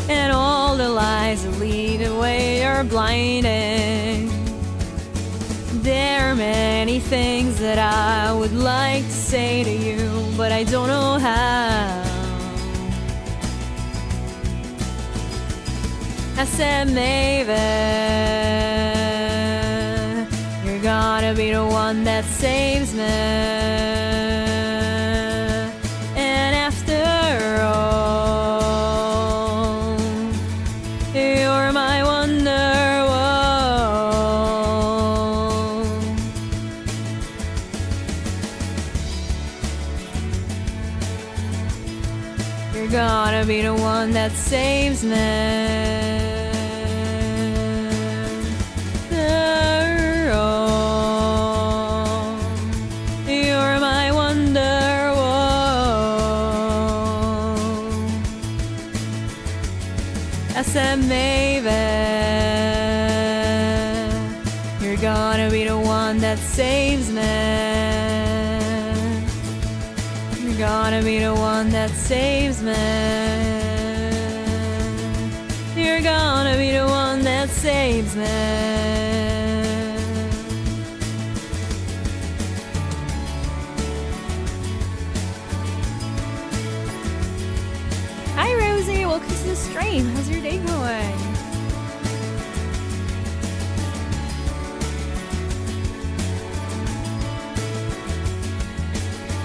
And all the lies that lead away are blinding. There are many things that I would like to say to you, but I don't know how. I said maybe you're gonna be the one that saves me. And after all, you're my Wonderwall. You're gonna be the one that saves me. You're my wonderwall. I said maybe you're gonna be the one that saves me. You're gonna be the one that saves me. You're gonna be the one that saves me. Hi Rosie, welcome to the stream. How's your day going?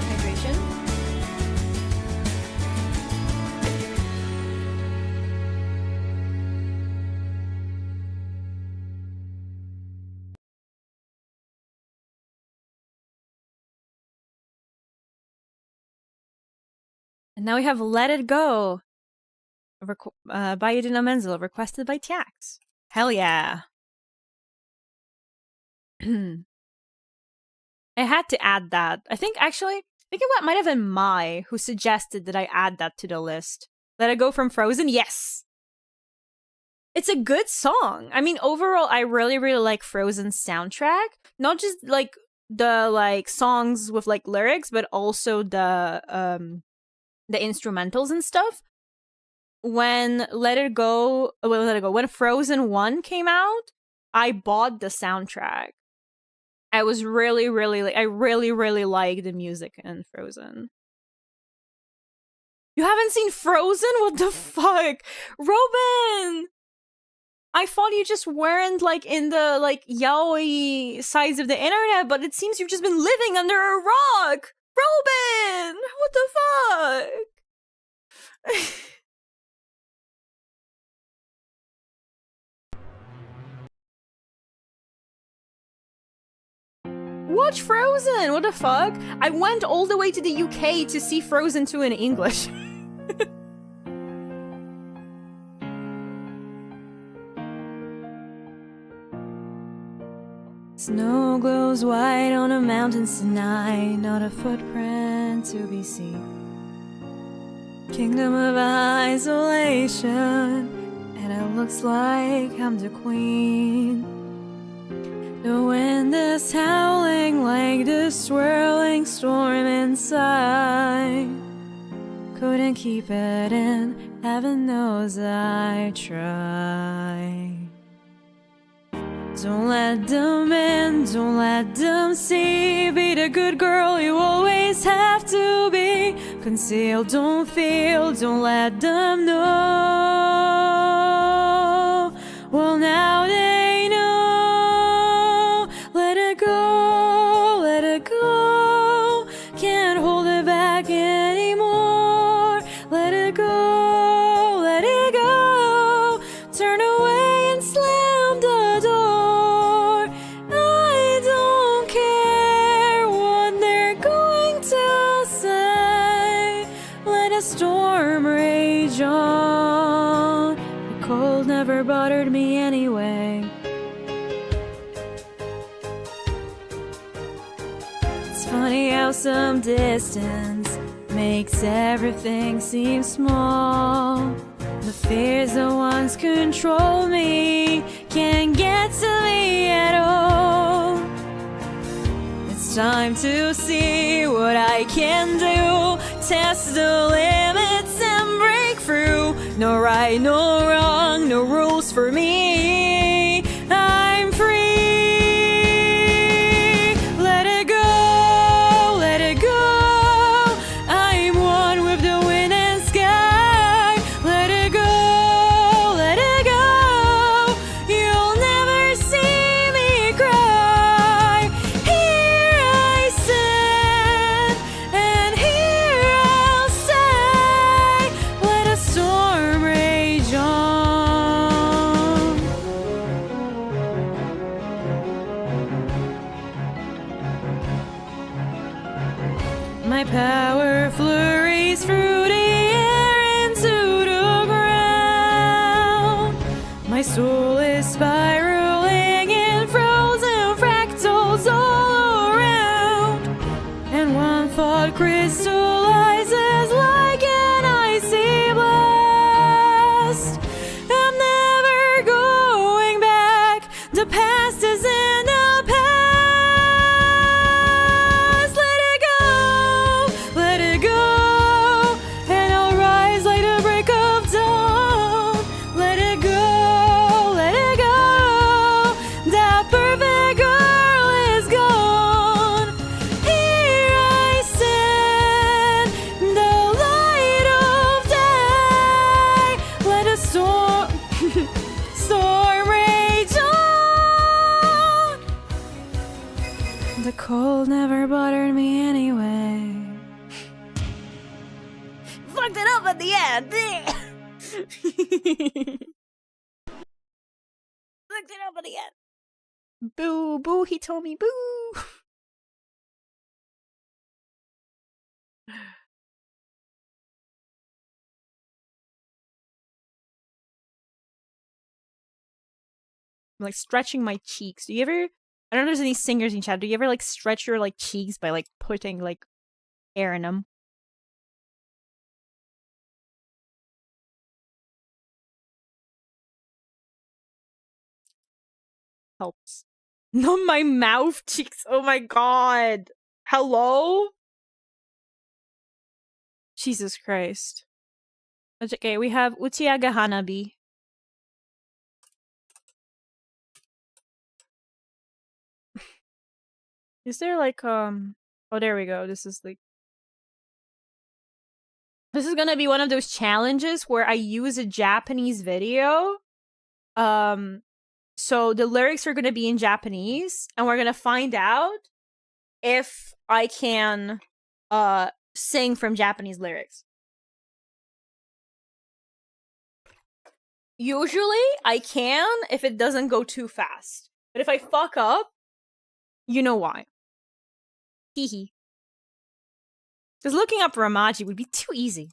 Hydration? And now we have Let It Go by Edina Menzel, requested by Tiax. Hell yeah. I had to add that. I think it might have been Mai who suggested that I add that to the list. Let It Go from Frozen? Yes! It's a good song. I mean, overall, I really, really like Frozen's soundtrack. Not just, like, the, like, songs with, like, lyrics, but also the instrumentals and stuff. When when Frozen 1 came out, I bought the soundtrack. I really, really like the music in Frozen. You haven't seen Frozen? What the fuck? Robin! I thought you just weren't, like, in the, like, yaoi sides of the internet, but it seems you've just been living under a rock! Robin! What the fuck? Watch Frozen! What the fuck? I went all the way to the UK to see Frozen 2 in English. Snow glows white on the mountains tonight, not a footprint to be seen. Kingdom of isolation, and it looks like I'm the queen. The wind is howling like the swirling storm inside. Couldn't keep it in, heaven knows I tried. Don't let them in, don't let them see. Be the good girl you always have to be. Conceal, don't feel, don't let them know. Well, now they know. Let it go, let it go. Can't hold it back anymore. Let it go, let it go. Turn away and slam the door. I don't care what they're going to say. Let a storm rage on. The cold never bothered me anyway. It's funny how some distance makes everything seem small. The fears that once control me can't get to me at all. It's time to see what I can do. Test the limits and break through. No right, no wrong, no rules for me. I'm free. Let it go, let it go. I'm one with the wind and sky. Let it go, let it go. You'll never see me cry. Here I stand, and here I'll stay. Let a storm rage on. My power flurries through the air soul is spiraling in frozen fractals all around, and one thought crystallizes like an icy blast. I'm never going back. The past is in the past. Let it go, let it go, and I'll rise like the break of dawn. Let it go, let it go. That perfect girl is gone. Here I stand, the light of day. Let the storm rage on. The cold never bothered me anyway. Fucked it up at the end. Fucked it up at the end. Boo, boo, Hitomi, boo. I'm like stretching my cheeks. Do you ever? I don't know if there's any singers in chat. Do you ever like stretch your like cheeks by like putting like air in them? Helps. Not my mouth cheeks. Oh my god. Hello? Jesus Christ. Okay, we have Uchiaga Hanabi. Is there like oh there we go. This is like this is gonna be one of those challenges where I use a Japanese video. So the lyrics are gonna be in Japanese, and we're gonna find out if I can sing from Japanese lyrics. Usually I can if it doesn't go too fast. But if I fuck up, you know why. Hehe. Because looking up Ramaji would be too easy.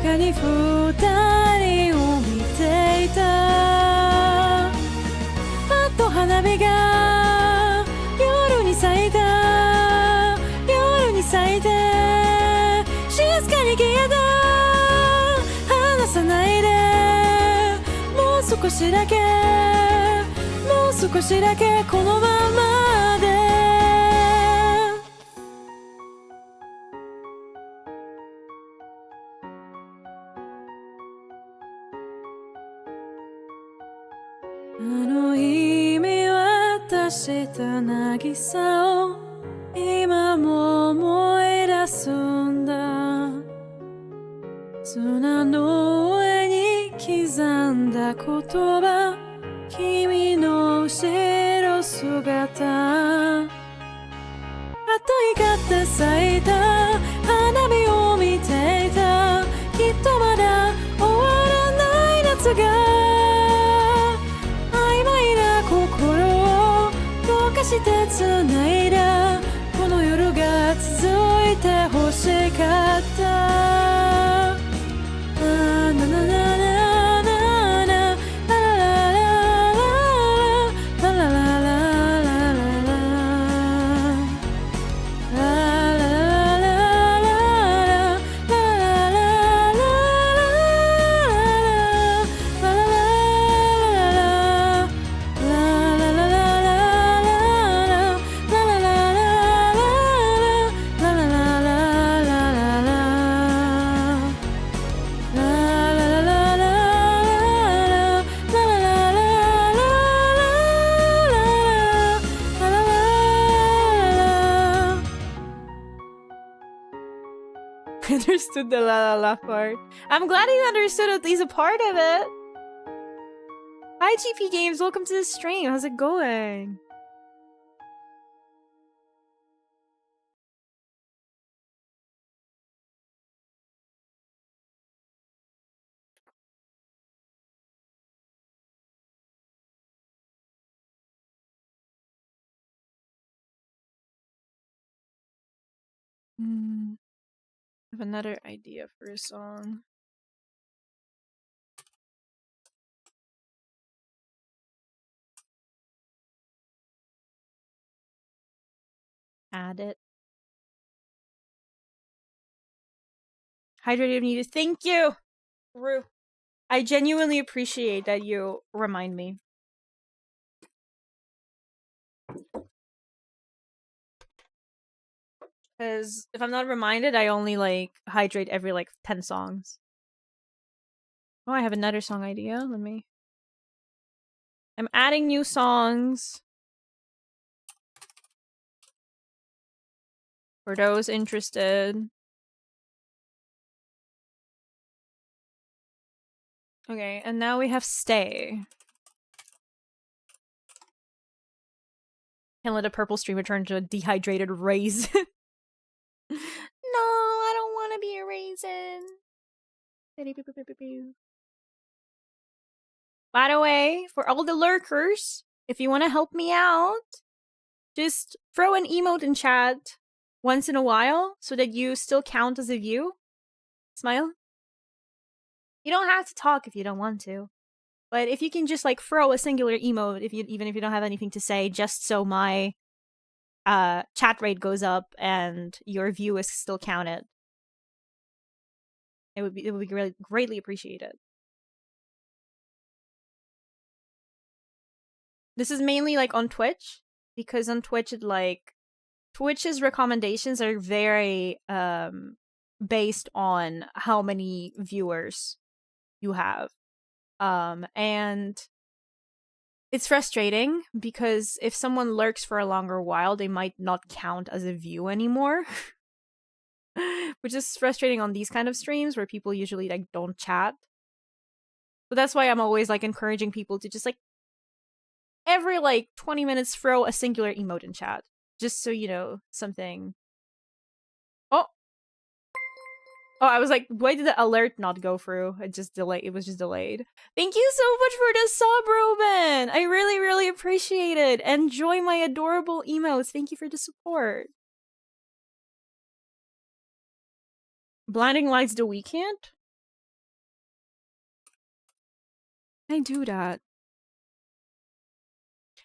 かに二人を見ていたパッと花火が夜に咲いた夜に咲いて静かに消えた離さないでもう少しだけもう少しだけこのままであの日見渡した渚を今も思い出すんだ砂の上に刻んだ言葉君の後ろ姿あと光って咲いた花火を見ていたきっとまだ終わらない夏が曖昧な心を溶かして繋いだこの夜が続いて欲しかったなななななunderstood the la la la part. I'm glad you understood at least a part of it. Hi GP Games, welcome to the stream. How's it going? I have another idea for a song. Add it. Hydrated needed. Thank you, Rue. I genuinely appreciate that you remind me. Because if I'm not reminded, I only like hydrate every like 10 songs. Oh, I have another song idea. Let me. I'm adding new songs. For those interested. Okay, and now we have Stay. Can't let a purple streamer turn into a dehydrated raisin. No, I don't want to be a raisin. By the way, for all the lurkers, if you want to help me out, just throw an emote in chat once in a while so that you still count as a view. Smile. You don't have to talk if you don't want to. But if you can just like throw a singular emote, even if you don't have anything to say, just so my chat rate goes up and your view is still counted, it would be greatly appreciated. This is mainly like on Twitch, because on Twitch Twitch's recommendations are very based on how many viewers you have. And it's frustrating because if someone lurks for a longer while, they might not count as a view anymore. Which is frustrating on these kind of streams where people usually like don't chat. But that's why I'm always like encouraging people to just like every like 20 minutes throw a singular emote in chat. Just so you know something. Oh, I was like, why did the alert not go through? It was just delayed. Thank you so much for the sub, Ruben! I really, really appreciate it. Enjoy my adorable emotes. Thank you for the support. Blinding Lights The Weeknd? I do that.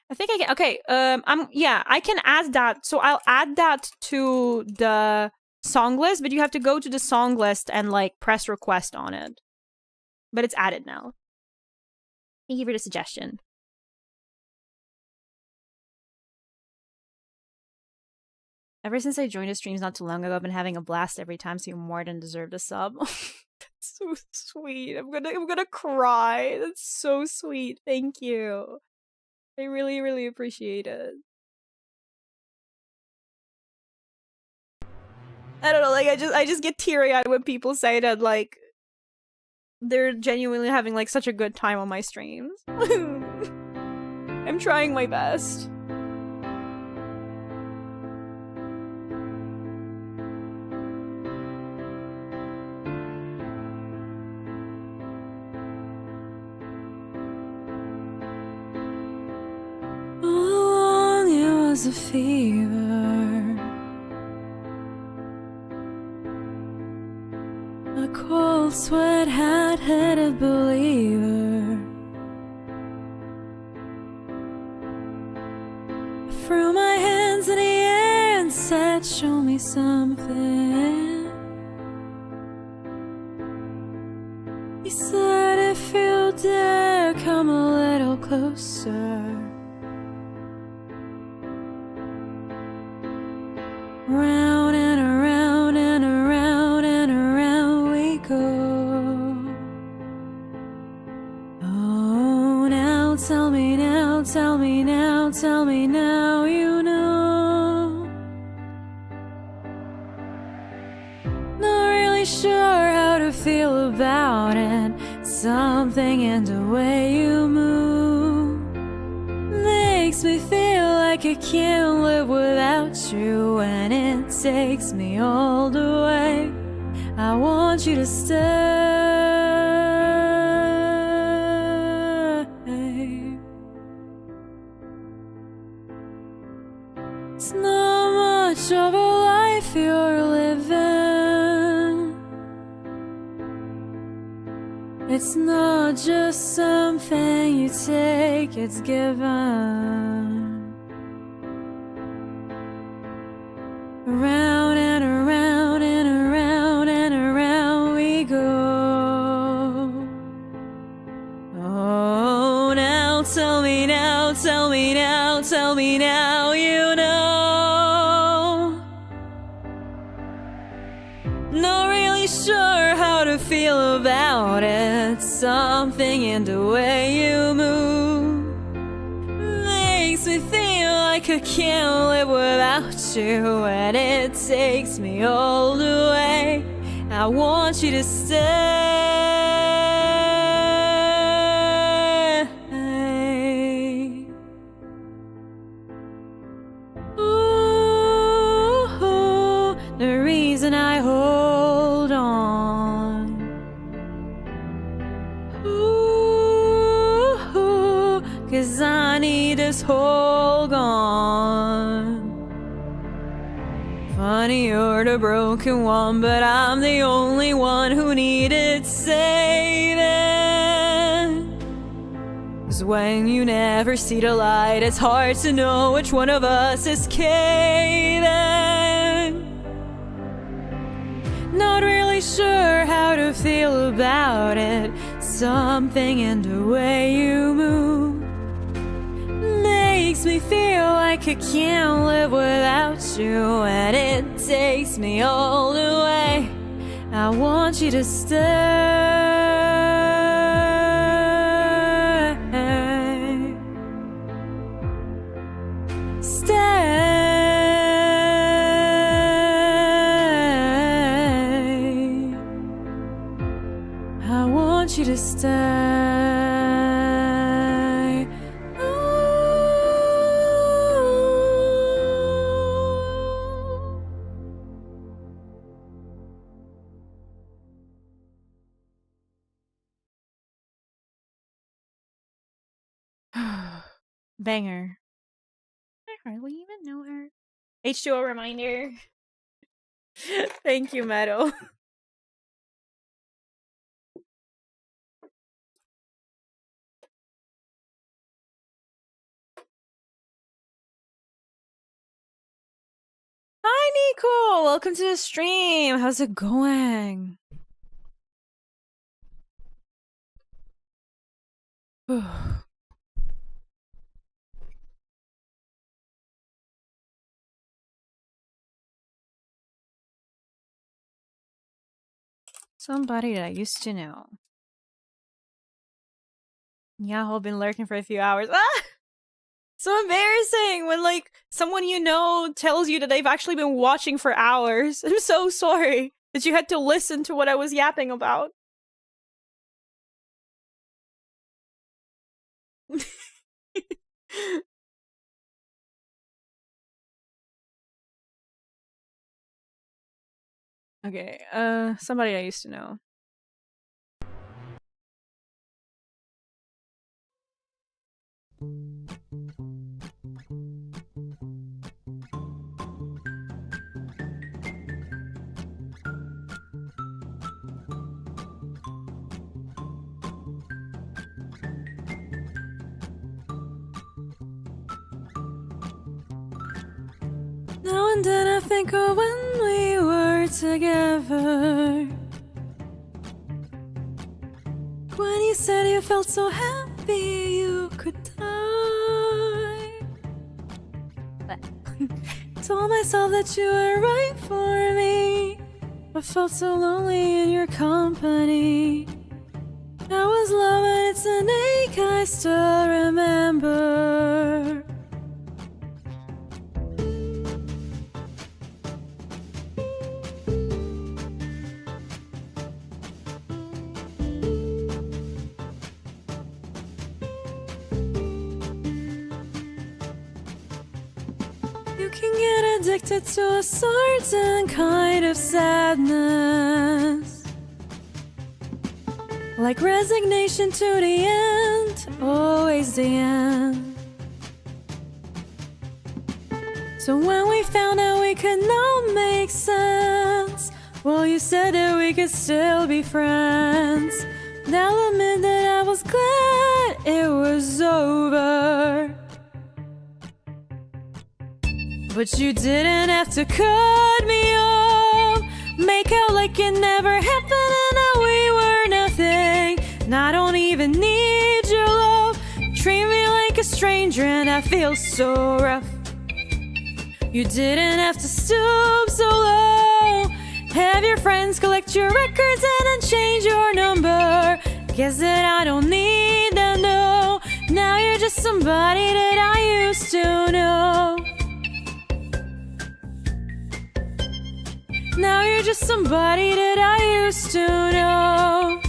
I think I can. Okay. I can add that. So I'll add that to the song list, but you have to go to the song list and like press request on it. But it's added now. Thank you for the suggestion. Ever since I joined the streams not too long ago, I've been having a blast every time, so you more than deserve a sub. That's so sweet. I'm gonna cry. That's so sweet. Thank you. I really, really appreciate it. I don't know, like I just get teary-eyed when people say that like they're genuinely having like such a good time on my streams. I'm trying my best. All along it was a fever, a cold sweat had hit a believer. I threw my hands in the air and said, show me something. He said, if you dare, come a little closer. Round and around and around and around we go. Oh, now tell me now, tell me now, tell me now you know. Not really sure how to feel about it. Something in the way you move makes me feel like I can't live without you, and it takes me all the way. I want you to stay. It's not much of a life you're living. It's not just something you take, it's given. Around and around and around and around we go. Oh, now tell me now, tell me now, tell me now you know. Not really sure how to feel about it. Something in the way you move makes me feel like I can't live without you, and it takes me all the way. I want you to stay. Ooh, the reason I hold on. Ooh, 'cause I need this hold on. Funny, you're the broken one, but I'm the only one who needed saving. 'Cause when you never see the light, it's hard to know which one of us is caving. Not really sure how to feel about it. Something in the way you move makes me feel like I can't live without you, and it takes me all the way. I want you to stay. Stay. I want you to stay. Banger. I hardly even know her. H2O reminder. Thank you, Meadow. Nico! Welcome to the stream! How's it going? Somebody that I used to know. Yahoo been lurking for a few hours. Ah! So embarrassing when, like, someone you know tells you that they've actually been watching for hours. I'm so sorry that you had to listen to what I was yapping about. Okay, somebody I used to know. Now and then I think of when we were together. When you said you felt so happy you could die. Told myself that you were right for me, but felt so lonely in your company. I was love and it's an ache I still remember. You can get addicted to a certain kind of sadness, like resignation to the end, always the end. So when we found out we could not make sense, well, you said that we could still be friends. Now admit that I was glad it was over. But you didn't have to cut me off, make out like it never happened and that we were nothing. And I don't even need your love. Treat me like a stranger and I feel so rough. You didn't have to stoop so low, have your friends collect your records and then change your number. Guess that I don't need them, no. Now you're just somebody that I used to know. Now you're just somebody that I used to know.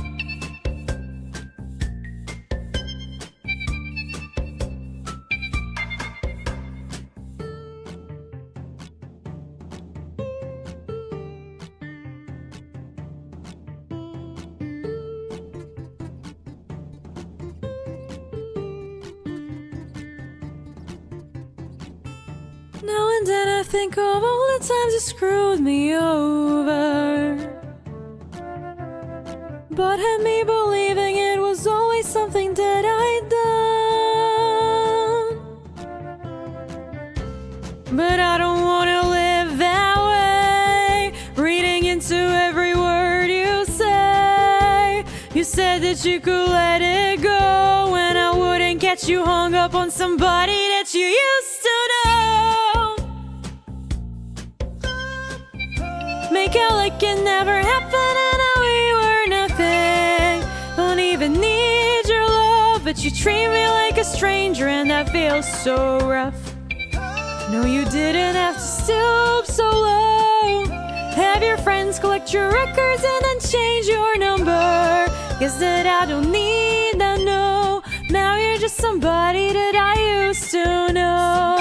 Now and then I think of all the times you screwed me over, but had me believing it was always something that I'd done. But I don't wanna live that way, reading into every word you say. You said that you could let it go, and I wouldn't get you hung up on somebody that you used to know. Make out like it never happened and that we were nothing. Don't even need your love, but you treat me like a stranger and that feels so rough. No, you didn't have to stoop so low, have your friends collect your records and then change your number. Guess that I don't need that, no. Now you're just somebody that I used to know.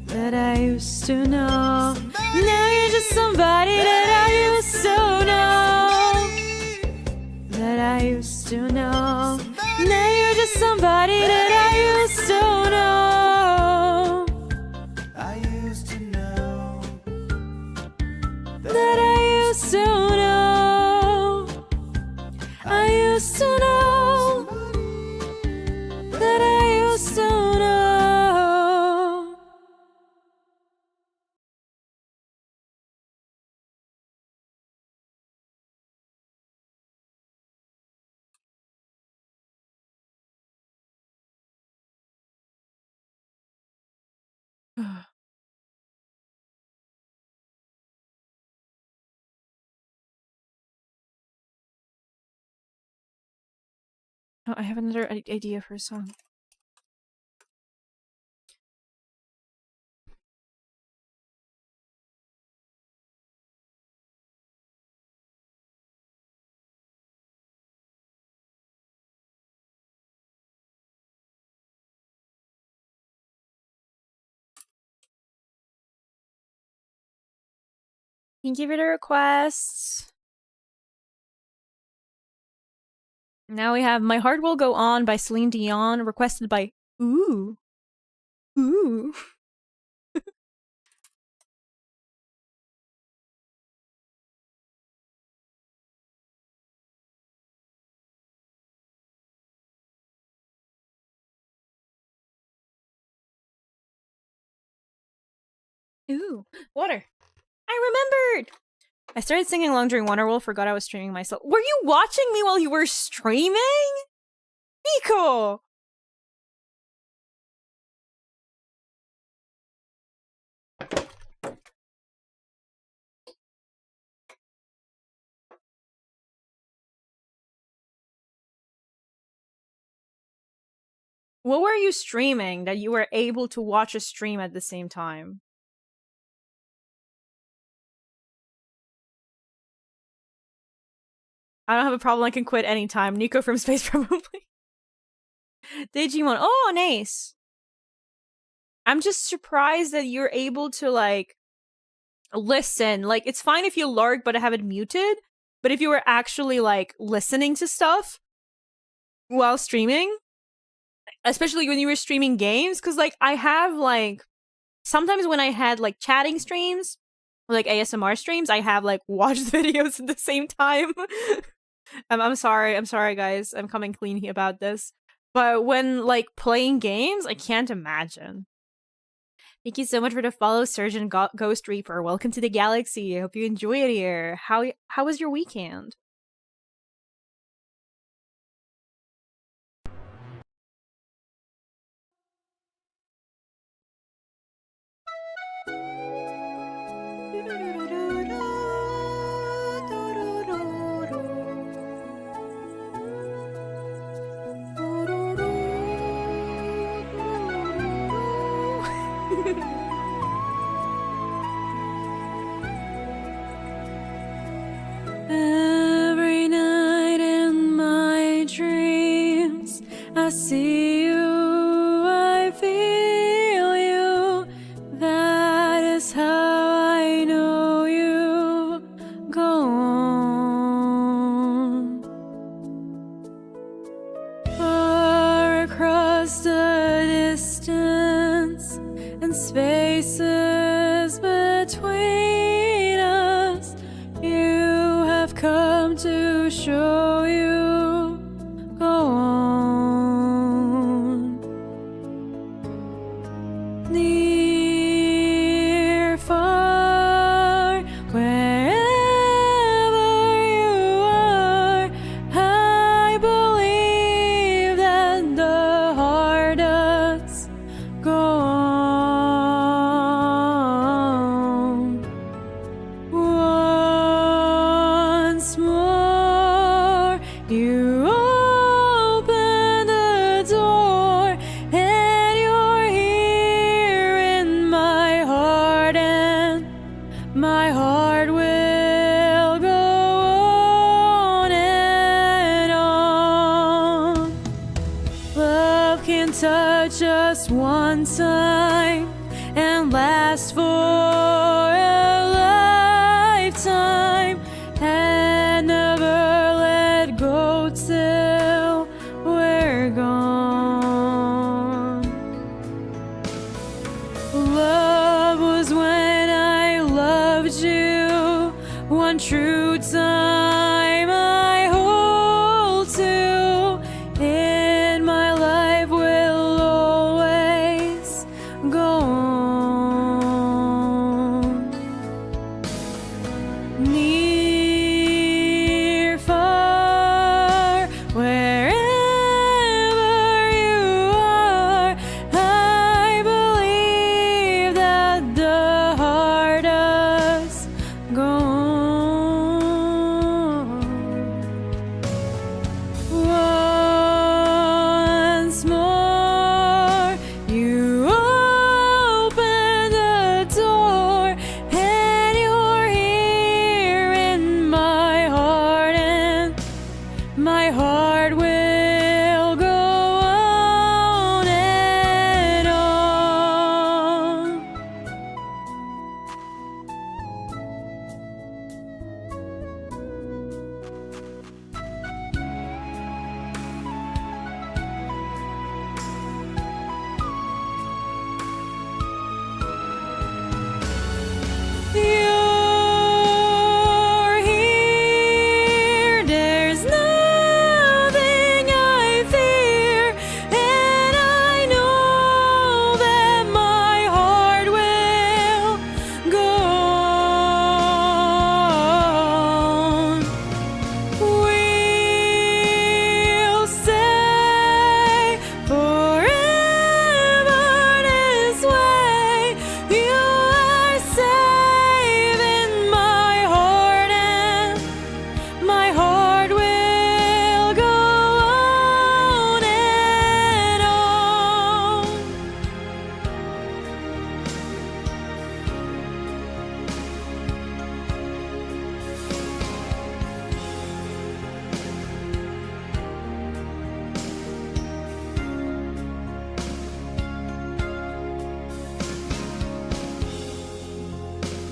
That I used to know. Now you're just somebody that I used to know. That I used to know. Now you're just somebody that I used to know. I used to know That I used to know. I used to know. That I used to know. Oh, I have another idea for a song. Thank you for the requests. Now we have My Heart Will Go On by Celine Dion, requested by Ooh. Ooh. Ooh. Water. I remembered! I started singing along during Wonderworld, forgot I was streaming myself. Were you watching me while you were streaming? Nico! What were you streaming that you were able to watch a stream at the same time? I don't have a problem, I can quit anytime. Nico from space, probably. Digimon. Oh, nice. I'm just surprised that you're able to, like, listen. Like, it's fine if you lurk but have it muted, but if you were actually, like, listening to stuff while streaming, especially when you were streaming games, because, like, I have, like, sometimes when I had, like, chatting streams, like ASMR streams, I have, like, watched videos at the same time. I'm sorry, guys. I'm coming clean here about this. But when, like, playing games, I can't imagine. Thank you so much for the follow, Surgeon Ghost Reaper. Welcome to the galaxy. I hope you enjoy it here. How was your weekend? Every night in my dreams, I see you, I feel you. That is how I know you. Go on. Far across the distance and spaces between us, you have come to show you. Go on. Near, far, wherever you are, I believe that the heart does go on. Once more, you open the door, and you're here in my heart, and my heart will go on and on. Love can touch us one time and last for a lifetime, and never let go till we're gone. Love was when I loved you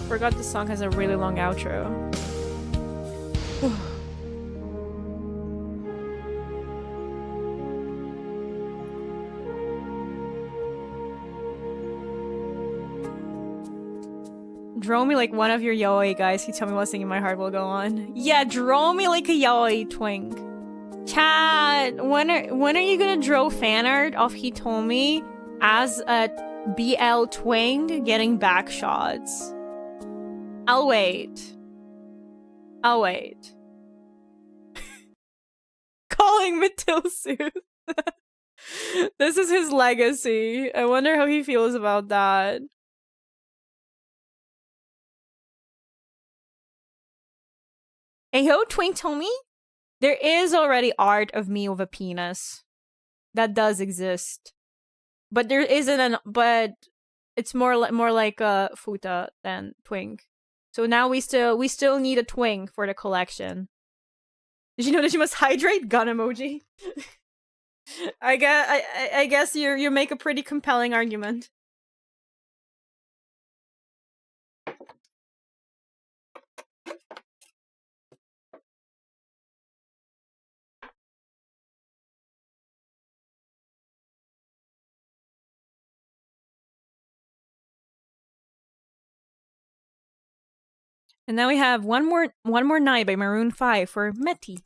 Forgot this song has a really long outro. Draw me like one of your yaoi guys. He told me while singing My Heart Will Go On. Yeah, draw me like a yaoi twink. Chad, when are you gonna draw fan art of Hitomi as a BL twink getting back shots? I'll wait. I'll wait. Calling Matilsu. This is his legacy. I wonder how he feels about that. Hey ho, Twink Tomi? There is already art of me with a penis. That does exist. But there isn't an... But it's more like a futa than twink. So now we still need a twink for the collection. Did you know that you must hydrate? Gun emoji. I guess you make a pretty compelling argument. And now we have one more night by Maroon 5 for Meti.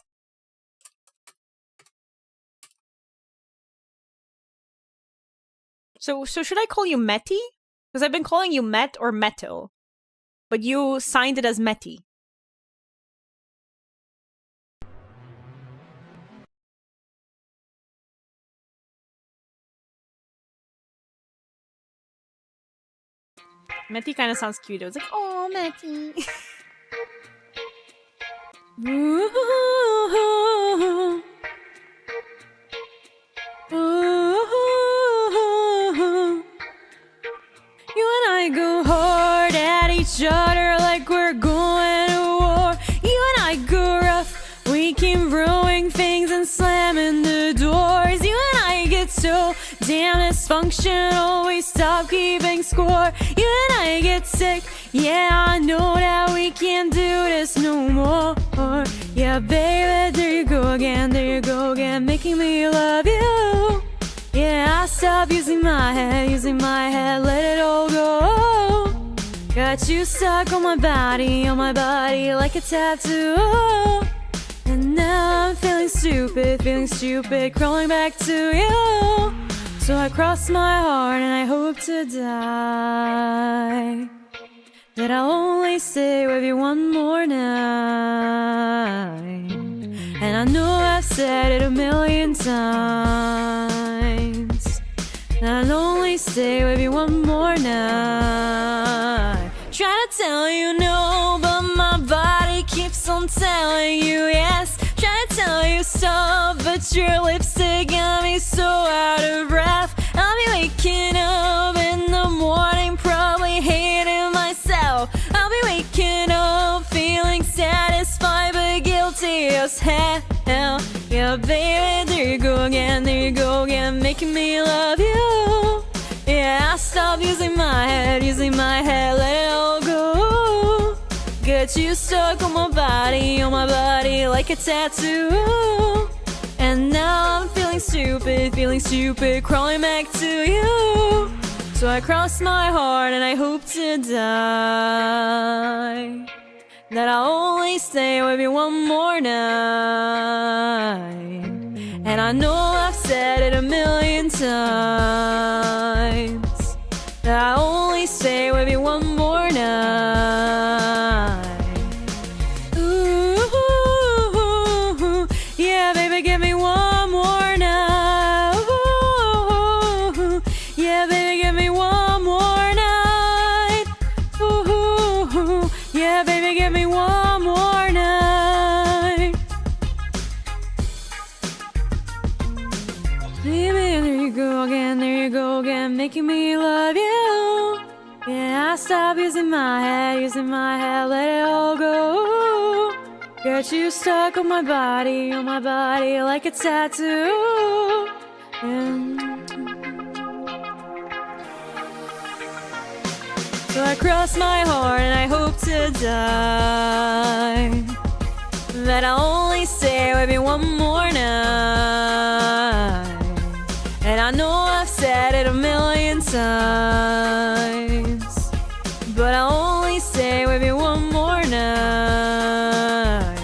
So should I call you Meti? Because I've been calling you Met or Metal. But you signed it as Meti. Meti kind of sounds cute. It was like, oh, Meti. Ooh, ooh, you and I go hard at each other like we're going to war. You and I go rough. We keep ruining things and slamming the doors. You and I get so damn dysfunctional, we stop keeping score. You and I get sick, yeah, I know that we can't do this no more. Yeah, baby, there you go again, making me love you. Yeah, I stop using my head, let it all go. Got you stuck on my body like a tattoo. And now I'm feeling stupid, crawling back to you. So I cross my heart and I hope to die, that I'll only stay with you one more night. And I know I've said it a million times, that I'll only stay with you one more night. Try to tell you no, but my body keeps on telling you yes. Try to tell you stop, but your lipstick got me so out of breath. I'll be waking up in the morning, probably hating myself. I'll be waking up feeling satisfied but guilty as hell. Yeah, baby, there you go again, making me love you. Yeah, I stopped using my head, let it all go. Get you stuck on my body like a tattoo. And now I'm feeling stupid, crawling back to you. So I cross my heart and I hope to die, that I'll only stay with you one more night. And I know I've said it a million times, that I'll only stay with you one more night. Ooh, yeah, baby, give me one more night. Ooh, yeah, baby, give me one more night. Ooh, yeah, baby, give me one more night. Baby, there you go again, making me love you. Yeah, I stop using my head, let it all go. Get you stuck on my body like a tattoo. And So I cross my heart and I hope to die. That I'll only stay with you one more night. And I know I've said it a million times, but I'll only stay with you one more night.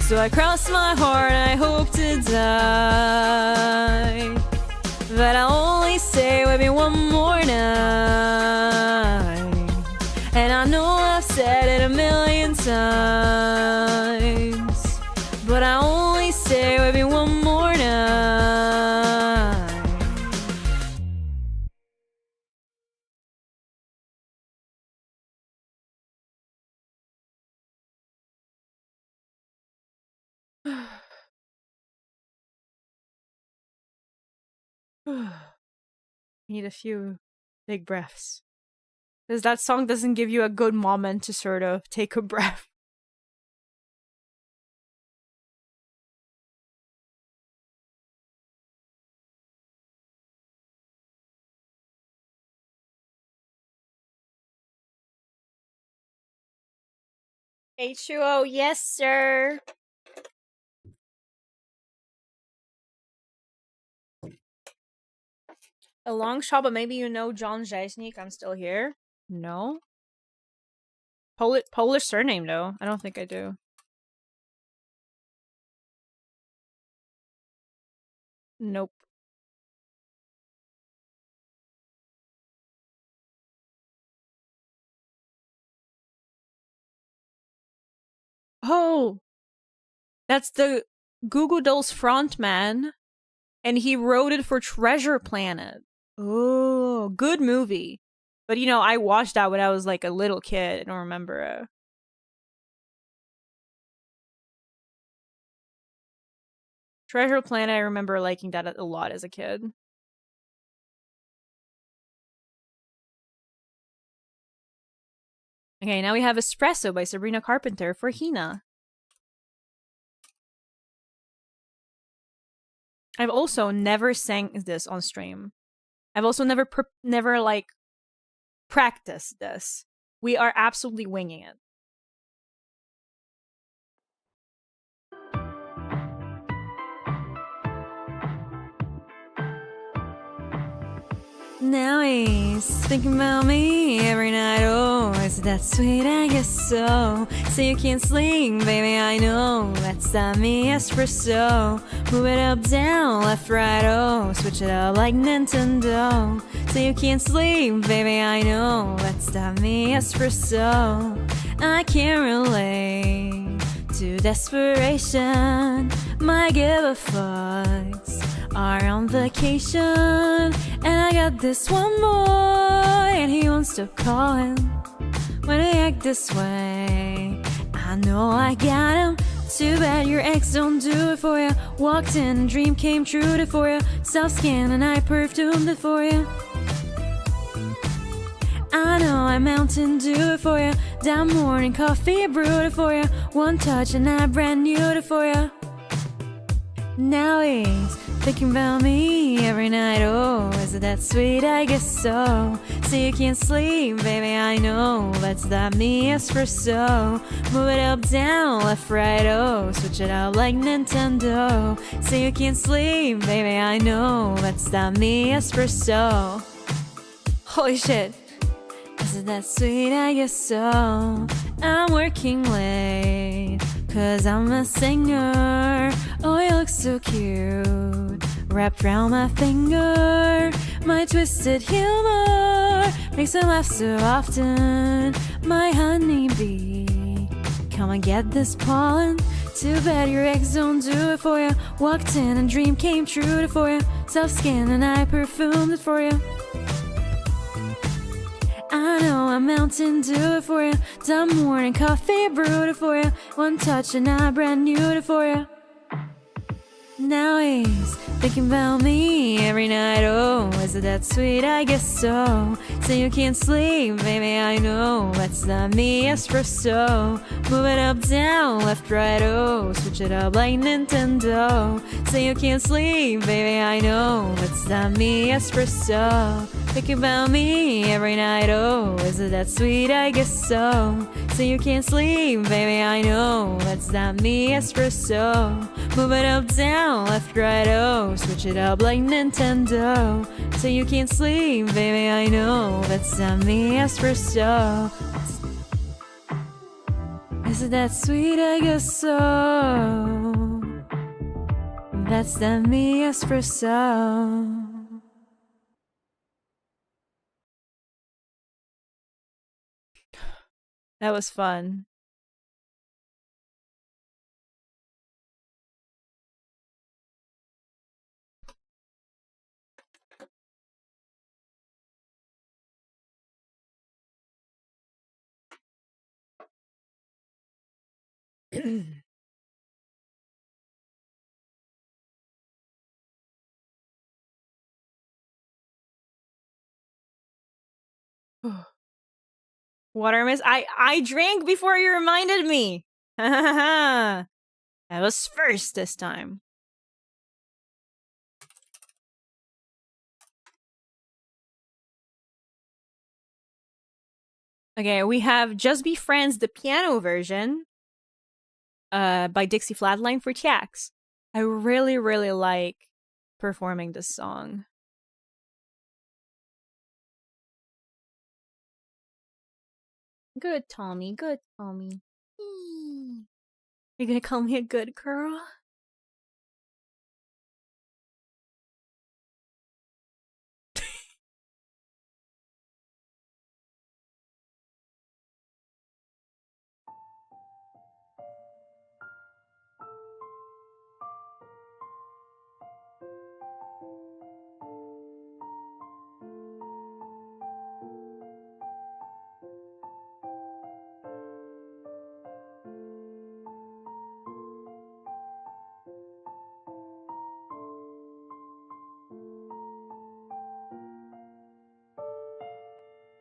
So I cross my heart and I hope to die. That I'll only stay with you one more night. And I know I've said it a million times, but I only stay with you one more night. Need a few big breaths. Because that song doesn't give you a good moment to sort of take a breath. H2O, yes, sir. A long shot, but maybe you know John Rzeźnik. I'm still here. No. Polish surname, though. I don't think I do. Nope. Oh! That's the Goo Dolls frontman, and he wrote it for Treasure Planet. Oh, good movie. But you know, I watched that when I was like a little kid. I don't remember it. Treasure Planet, I remember liking that a lot as a kid. Okay, now we have Espresso by Sabrina Carpenter for Hina. I've also never sang this on stream. I've also never like practiced this. We are absolutely winging it. Now he's thinking about me every night. Oh, is that sweet? I guess so. So you can't sleep, baby, I know. That's that me espresso. Move it up, down, left, right, oh. Switch it up like Nintendo. So you can't sleep, baby, I know. That's that me espresso. I can't relate to desperation. My give a fucks are on vacation, and I got this one boy, and he won't stop calling. When I act this way, I know I got him. Too bad your ex don't do it for you. Walked in, dream came true to for you. Soft skin and I perfumed it for you. I know I Mountain Dew it for you. Down morning coffee brewed it for you. One touch and I brand new it for you. Now he's thinking about me every night. Oh, is it that sweet? I guess so. So you can't sleep, baby, I know. That's that me espresso. Move it up, down, left, right, oh. Switch it up like Nintendo. So you can't sleep, baby, I know. That's that me espresso. Holy shit. Is it that sweet? I guess so. I'm working late, cause I'm a singer. Oh, you look so cute, wrapped round my finger. My twisted humor makes me laugh so often. My honeybee, come and get this pollen. Too bad your ex don't do it for you. Walked in and dream came true for you. Soft skin and I perfumed it for you. I know I'm Mountain Dew it for you. Dumb morning coffee brewed it for you. One touch and I brand new it for you. Now he's thinking about me every night. Oh, is it that sweet? I guess so. So you can't sleep, baby, I know. That's not me espresso. Move it up, down, left, right, oh. Switch it up like Nintendo. So you can't sleep, baby, I know. That's not me espresso. Think about me every night, oh, is it that sweet? I guess so. So you can't sleep, baby, I know. That's not me, espresso. Move it up, down, left, right, oh. Switch it up like Nintendo. So you can't sleep, baby, I know. That's not me, espresso. Is it that sweet? I guess so. That's not me, espresso. That was fun. Water miss. I drank before you reminded me. I was first this time. Okay, we have Just Be Friends, the piano version, by Dixie Flatline for Tiax. I really, really like performing this song. Good, Tommy. Good, Tommy. You're gonna call me a good girl?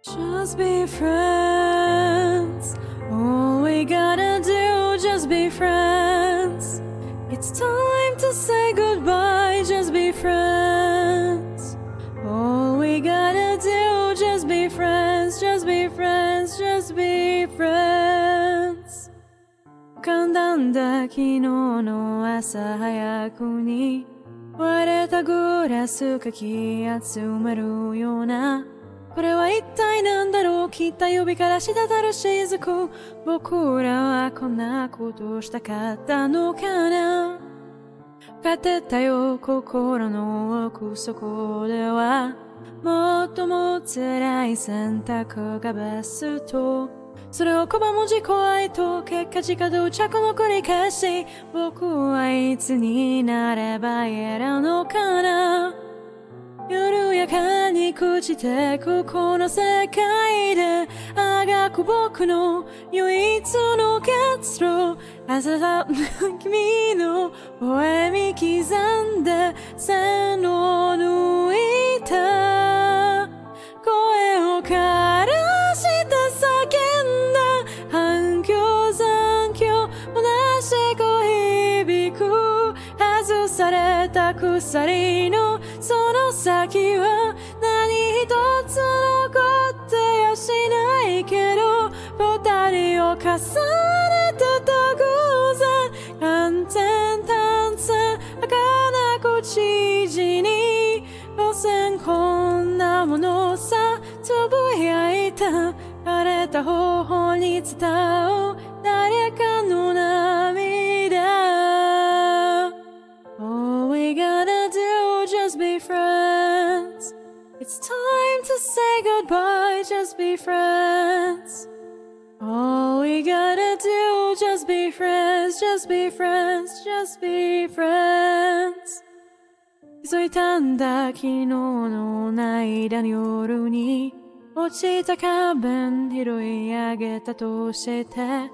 Just be friends. All we gotta do, just be friends. It's time to say goodbye, just be friends. All we gotta do, just be friends, just be friends, just be friends. 浮かんだんだ昨日の朝早くに割れたグラスかき集めるようなこれは一体なんだろう切った指から滴る雫僕らはこんなことしたかったのかな分かってたよ心の奥底ではもっとも辛い選択がベストそれを拒む自己愛と結果自家同着の繰り返し僕はいつになれば言えるのかな緩やかに朽ちてくこの世界であがく僕の唯一の結論朝だ君の微笑み刻んで線を抜いた声を枯らして叫んだ反響残響虚しく響く外された鎖のその先は何一つ残ってやしないけど二人を重ねた偶然完全単線儚く縮に路線こんなものさつぶやいた枯れた頬に伝う誰かの涙 All we gotta do just be friends It's time to say goodbye just be friends All we gotta do just be friends just be friends just be friends 気づいたんだ昨日の間の夜に落ちた花弁拾い上げたとして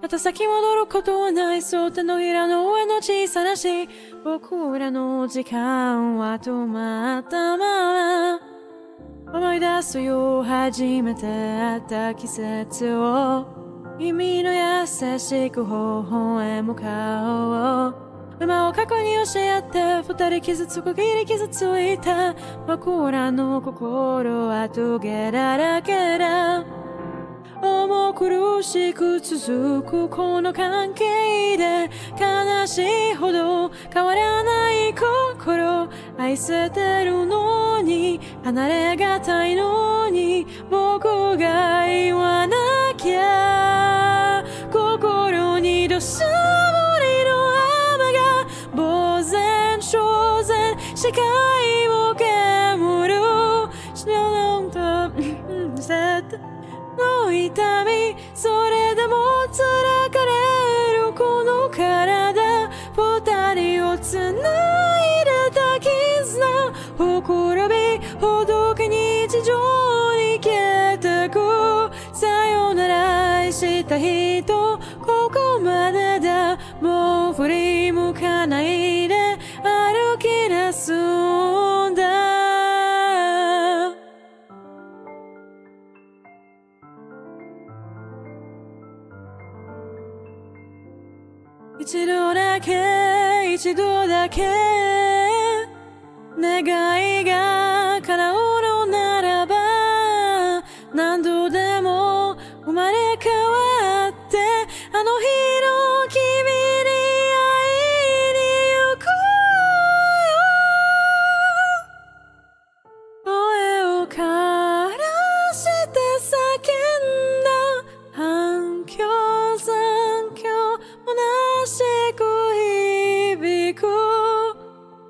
また先戻ることはないそう手のひらの上の小さなし僕らの時間は止まったまま思い出すよ初めて会った季節を君の優しく微笑む顔を馬を過去に教え合って二人傷つくぎり傷ついた僕らの心はトゲだらけだ重苦しく続くこの関係で悲しいほど変わらない心愛せてるのに離れがたいのに僕が言わなきゃ心にどすぶりの雨が呆然正然視界を煙る死のとの痛みそれでも貫かれるこの体二人をつないでた絆ほころびほどけ日常に消えてくさよならした人ここまでだもう振り向かないで歩き出すんだ一度だけ願いが叶うのならば何度でも生まれ変わってあの日の君に会いに行こうよ声を枯らして叫んだ反響残響虚しく響く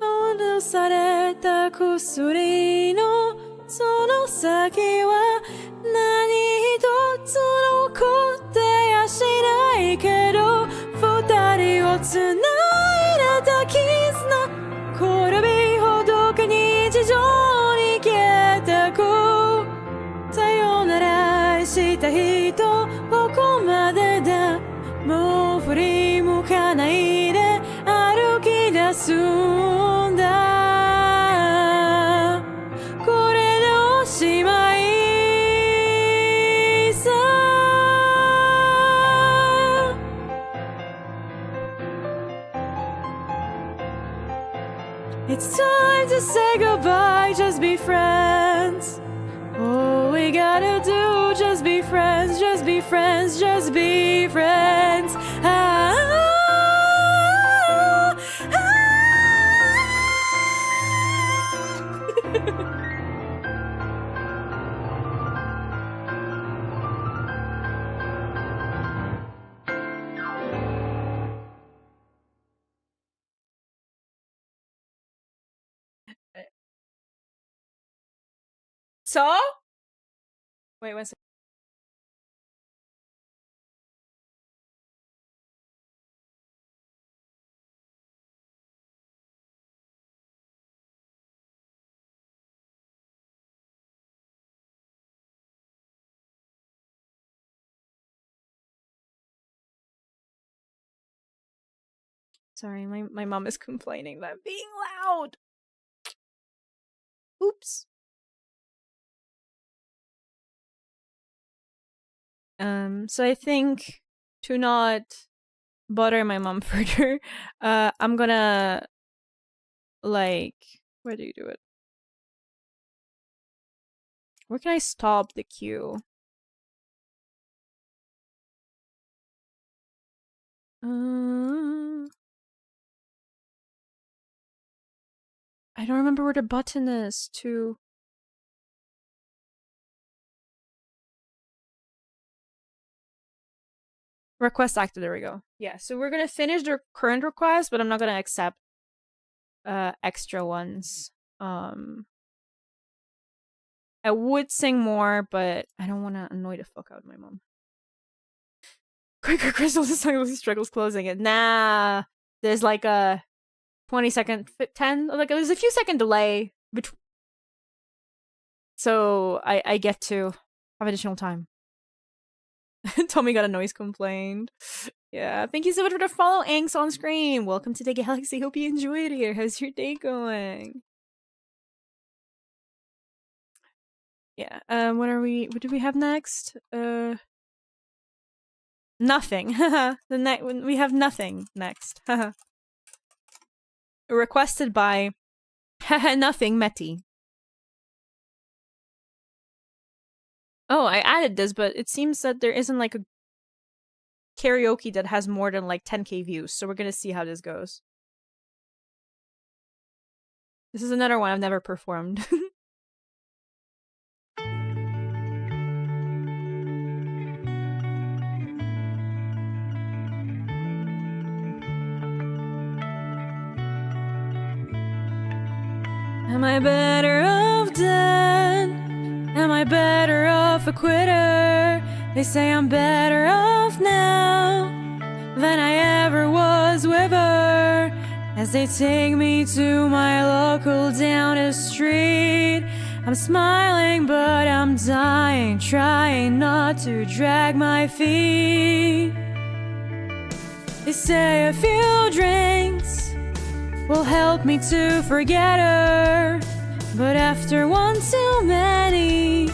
脅された薬のその先は何一つ残ってやしないけど二人をつないだた絆転びほどけ日常に消えてくさよならした人ここまでだもう振り向かないで歩き出すんだこれでおしまいさ It's time to say goodbye, just be friends all we gotta do, just be friends, just be friends, just be friends. So? Wait one second. Sorry, my mom is complaining that I'm being loud. Oops. So I think to not bother my mom further, I'm gonna like where do you do it? Where can I stop the queue? I don't remember where the button is to request active. There we go. Yeah, so we're gonna finish the current request, but I'm not gonna accept extra ones. I would sing more, but I don't want to annoy the fuck out of my mom. Quicker crystals is song struggles closing it. Nah, there's like a 20-second 10 like there's a few second delay between, so I get to have additional time. Tommy got a noise complaint. Yeah, thank you so much for the follow, Anks on screen. Welcome to the galaxy. Hope you enjoyed here. How's your day going? Yeah. What do we have next? Nothing. We have nothing next. Requested by Nothing Meti. Oh, I added this, but it seems that there isn't like a karaoke that has more than like 10k views, so we're gonna see how this goes. This is another one I've never performed. Am I better off dead? Am I better off a quitter? They say I'm better off now than I ever was with her. As they take me to my local down the street, I'm smiling but I'm dying, trying not to drag my feet. They say a few drinks will help me to forget her, but after one too many,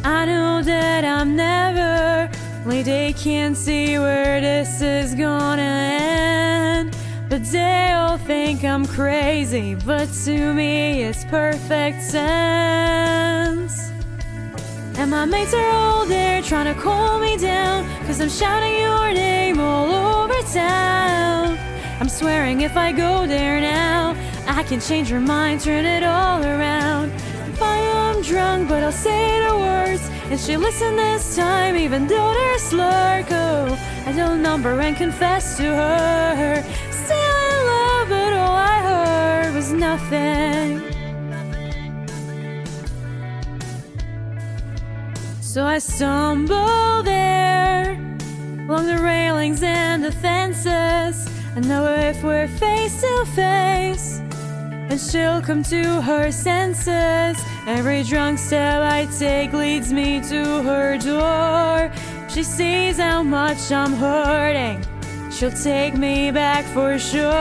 I know that I'm never. Like they can't see where this is gonna end, but they all think I'm crazy, but to me it's perfect sense. And my mates are all there trying to calm me down, 'cause I'm shouting your name all over town. I'm swearing if I go there now, I can change her mind, turn it all around. If I am drunk, but I'll say the words, and she'll listen this time, even though they're slurred. Oh, I dial number and confess to her. Still in love, but all I heard was nothing. So I stumble there, along the railings and the fences. I know if we're face to face, and she'll come to her senses. Every drunk step I take leads me to her door. She sees how much I'm hurting, she'll take me back for sure.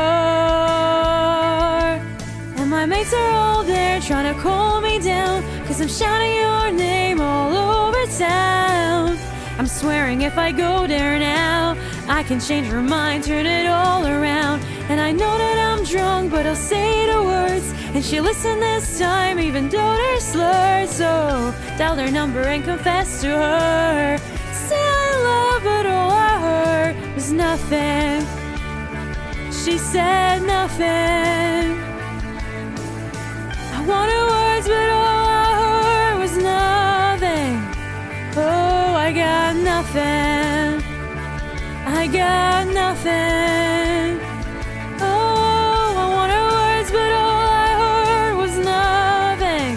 And my mates are all there trying to calm me down, 'cause I'm shouting your name all over town. I'm swearing if I go there now, I can change her mind, turn it all around. And I know that I'm drunk, but I'll say the words, and she'll listen this time, even though they're slurred. So dial her number and confess to her. Still in love, but all I heard was nothing. She said nothing. I wanted words, but all I heard was nothing. Oh, I got nothing. I got nothing. Oh, I wanted words, but all I heard was nothing.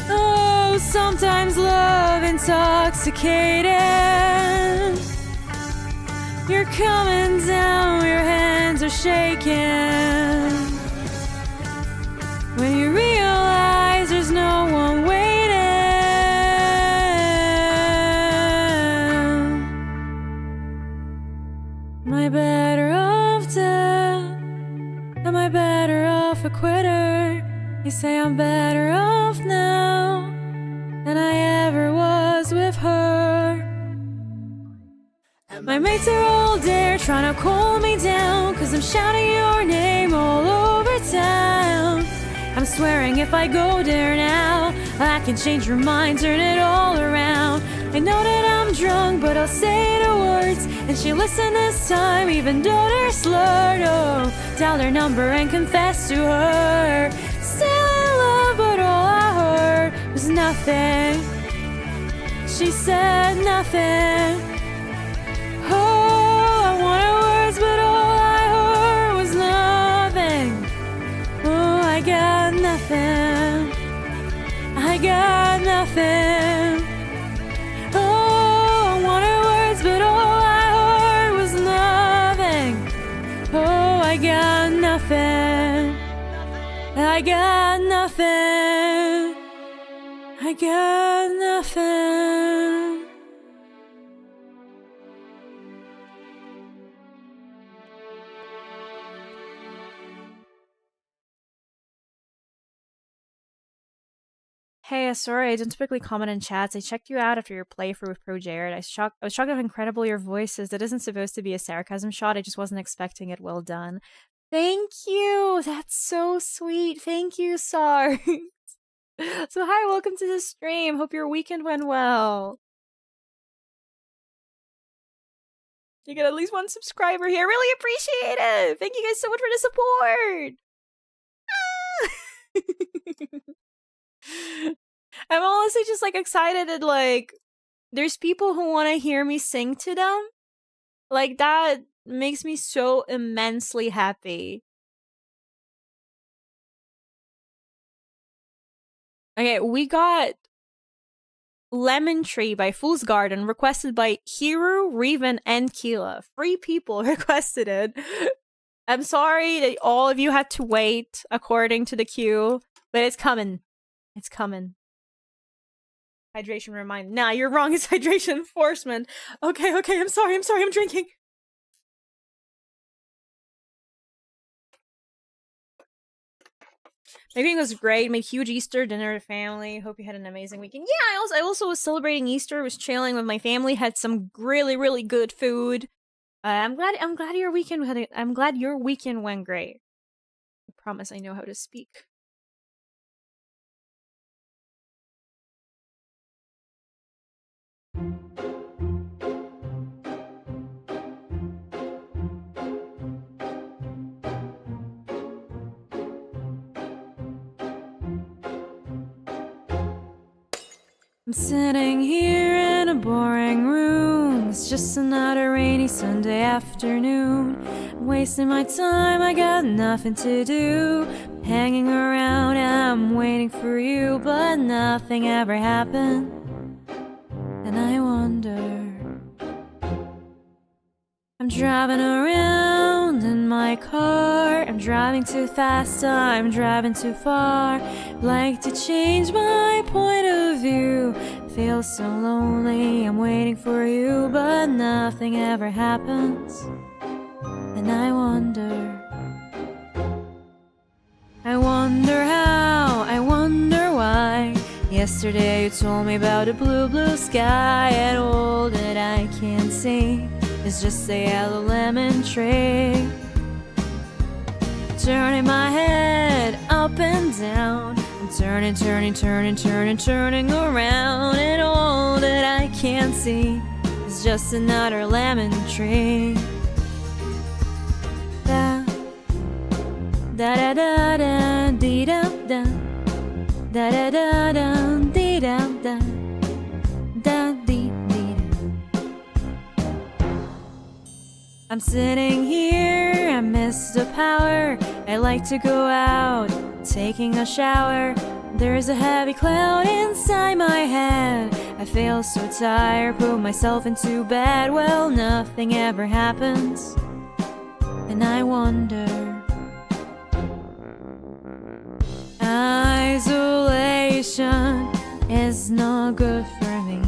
Oh, sometimes love intoxicated. You're coming down, your hands are shaking. When you realize there's no one waiting. Am I better off dead? Am I better off a quitter? You say I'm better off now than I ever was with her. My mates are all there trying to calm me down, 'cause I'm shouting your name all over town. I'm swearing if I go there now, I can change her mind, turn it all around. I know that I'm drunk, but I'll say the words, and she'll listen this time, even though they're slurred. Oh, dial her number and confess to her. Still in love, but all I heard was nothing. She said nothing. Oh, I wanted words, but all I heard was nothing. Oh, I got nothing. I got nothing. Oh, I wanted words, but all I heard was nothing. Oh, I got nothing. I got nothing. I got nothing. hey, sorry, I don't typically comment in chats. I checked you out after your playthrough with Pro Jared. I was shocked at how incredible your voice is. That isn't supposed to be a sarcasm shot. I just wasn't expecting it. Well done. Thank you. That's so sweet. Thank you, Sar. So hi, welcome to the stream. Hope your weekend went well. You get at least one subscriber here. Really appreciate it. Thank you guys so much for the support. I'm honestly just like excited that like there's people who want to hear me sing to them. Like that makes me so immensely happy. Okay, we got Lemon Tree by Fool's Garden, requested by Hiru, Reven, and Keela. 3 people requested it. I'm sorry that all of you had to wait according to the queue, but it's coming. It's coming. Hydration remind. Nah, you're wrong. It's hydration enforcement. Okay, I'm sorry, I'm drinking. My weekend was great. Made huge Easter dinner with family. Hope you had an amazing weekend. Yeah, I also was celebrating Easter. Was chilling with my family. Had some really good food. I'm glad your weekend I'm glad your weekend went great. I promise I know how to speak. I'm sitting here in a boring room. It's just another rainy Sunday afternoon. I'm wasting my time, I got nothing to do. Hanging around, I'm waiting for you, but nothing ever happened. And I wonder. I'm driving around in my car. I'm driving too fast, I'm driving too far. Like to change my point of view. Feel so lonely, I'm waiting for you, but nothing ever happens. And I wonder how, I wonder why. Yesterday you told me about a blue sky, and all that I can see is just a yellow lemon tree. Turning my head up and down, I'm turning around, and all that I can see is just another lemon tree. Da da da da da dee da da da da da da dee da da da dee dee. I'm sitting here, I miss the power. I like to go out, taking a shower. There's a heavy cloud inside my head. I feel so tired, put myself into bed. Well, nothing ever happens. And I wonder. Isolation is not good for me.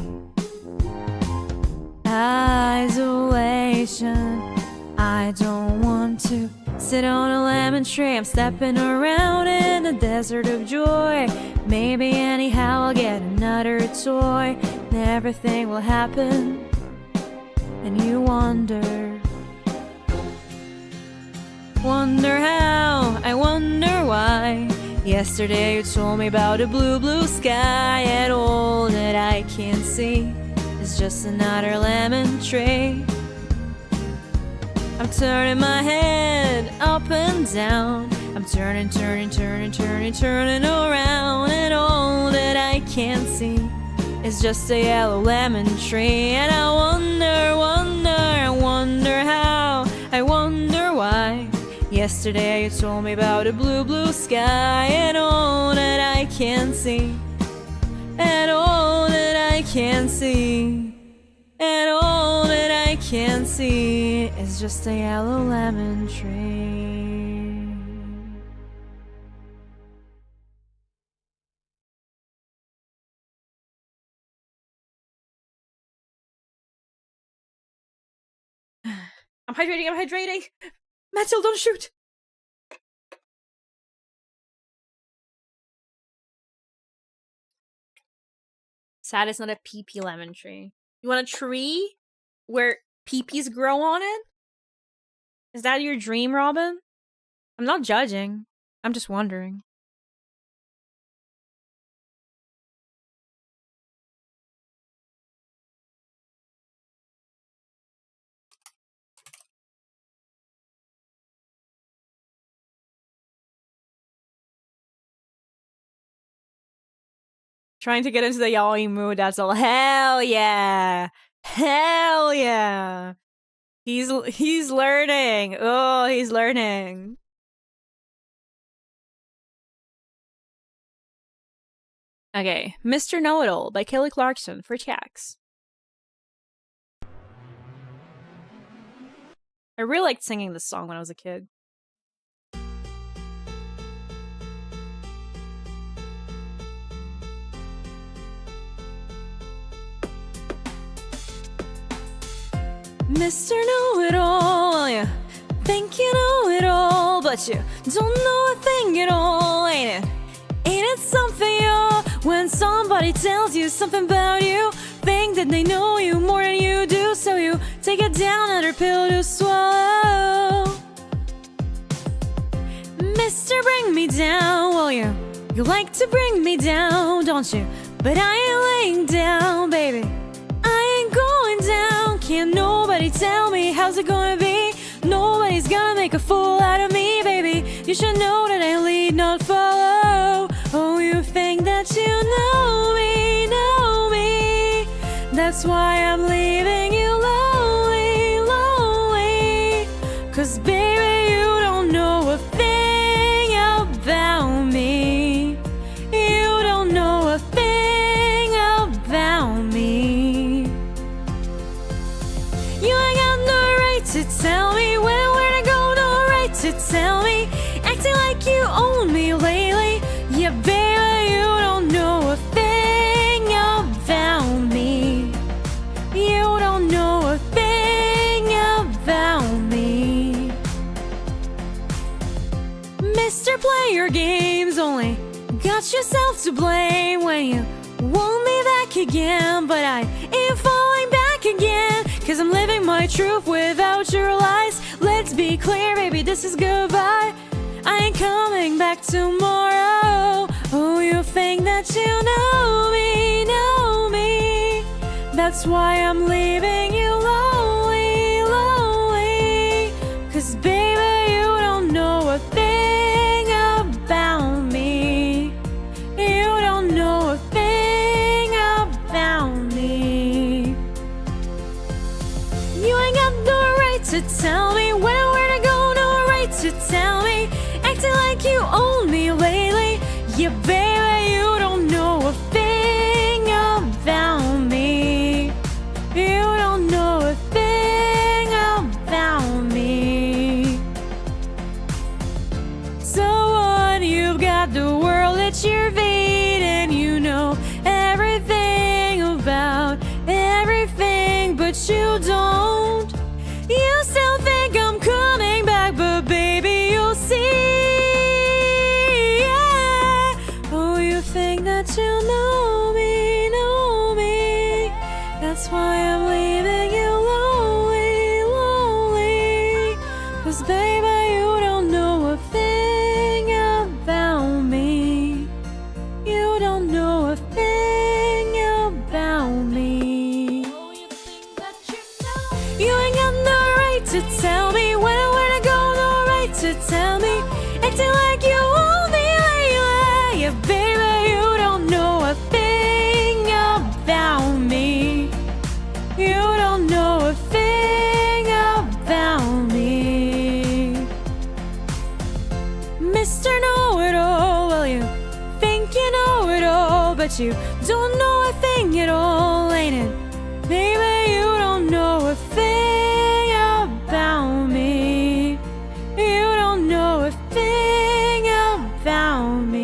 Isolation, I don't want to sit on a lemon tree. I'm stepping around in a desert of joy. Maybe anyhow I'll get another toy, and everything will happen. And you wonder how, I wonder why. Yesterday you told me about a blue sky, and all that I can see is just another lemon tree. I'm turning my head up and down. I'm turning around, and all that I can see is just a yellow lemon tree. And I wonder how, I wonder why. Yesterday you told me about a blue sky, and all that I can see, and all that I can see, and all that I can see is just a yellow lemon tree. I'm hydrating. Matzel, don't shoot. Sad it's not a pee-pee lemon tree. You want a tree where pee-pees grow on it? Is that your dream, Robin? I'm not judging. I'm just wondering. Trying to get into the yaoi mood, that's all. Hell yeah! Hell yeah! He's learning! Oh, he's learning. Okay, Mr. Know-It-All by Kelly Clarkson for Chax. I really liked singing this song when I was a kid. Mr. Know-It-All, well, you think you know it all, but you don't know a thing at all, ain't it? Ain't it something, y'all, when somebody tells you something about you? Think that they know you more than you do, so you take it down another pill to swallow. Mr. Bring Me Down, well, you like to bring me down, don't you? But I ain't laying down, baby. I ain't going down. Can't nobody tell me how's it gonna be. Nobody's gonna make a fool out of me, baby. You should know that I lead, not follow. Oh, you think that you know me, know me. That's why I'm leaving you lonely, lonely. 'Cause baby, you don't know a thing about me. You don't know a thing about me. You ain't got no right to tell me where to go, no right to tell me. Acting like you own me lately. Yeah, baby, you don't know a thing about me. You don't know a thing about me. Mr. Play Your Games, only got yourself to blame when you want me back again. But I ain't falling back again, 'cause I'm living my truth without your lies. Let's be clear, baby, this is goodbye. I ain't coming back tomorrow. Oh, you think that you know me, know me. That's why I'm leaving you lonely, lonely. 'Cause baby, you don't know a thing about me. You don't know a thing about me. You ain't got the right to tell me where to go, no right to tell me. Acting like you own me lately. Yeah, baby, you don't know a thing about me. You don't know a thing about me. So what? You've got the world at your feet, and you know everything about everything, but you don't. You still think I'm coming back, but baby, you'll see. Yeah. Oh, you think that you know me, know me. That's why I'm leaving you lonely, lonely. 'Cause baby, you don't know a thing about me. You don't know a thing about me. Oh, you think that you know. You ain't got no right to tell me where to go, no right to tell me. Acting like you own me lately. Yeah, baby, you don't know a thing about me. You don't know a thing about me. Mr. Know-It-All, well, you think you know it all, but you don't know a thing at all, ain't it? Baby, you don't know a thing about me. You don't know a thing about me.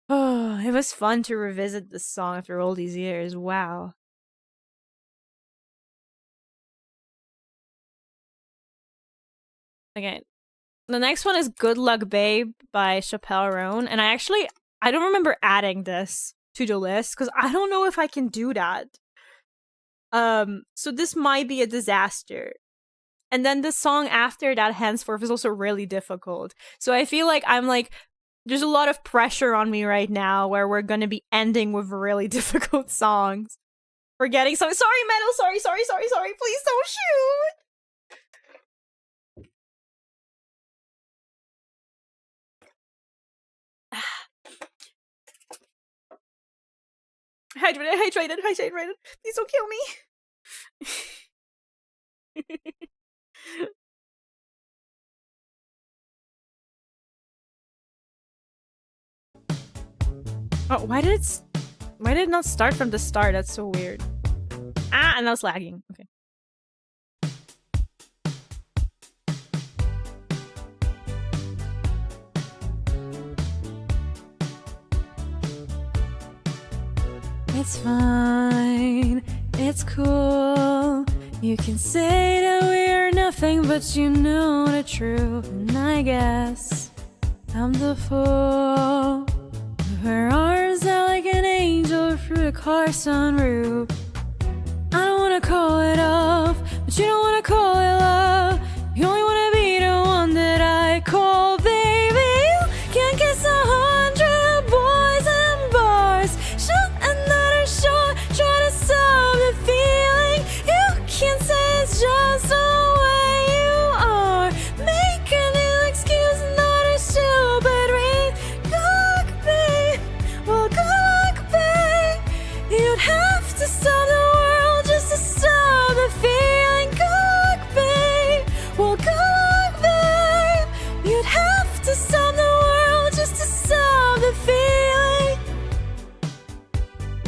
Oh, it was fun to revisit this song after all these years. Wow. Okay. The next one is Good Luck Babe by Chappelle Roan. And I don't remember adding this to the list because I don't know if I can do that. So this might be a disaster. And then the song after that, Henceforth, is also really difficult. So I feel like there's a lot of pressure on me right now where we're gonna be ending with really difficult songs. Forgetting songs. Sorry, Metal. Sorry. Please don't shoot. Hydrated. Please don't kill me. Oh, why did it not start from the start? That's so weird. And now it's lagging. Okay. It's fine, it's cool. You can say that we're nothing, but you know the truth. And I guess I'm the fool. With her arms out like an angel through the car sunroof. I don't wanna call it off, but you don't wanna call it love. You only wanna be the one that I call baby. You can't kiss 100 boys in bars. Shoot another shot, try to solve the feeling. You can't say it's just the way you are. Make a new excuse, not a stupid reason. Good luck, babe. Well, good luck, babe. You'd have to stop the world just to stop the feeling. Good luck, babe. Well, good luck, babe. You'd have to stop the world just to stop the feeling.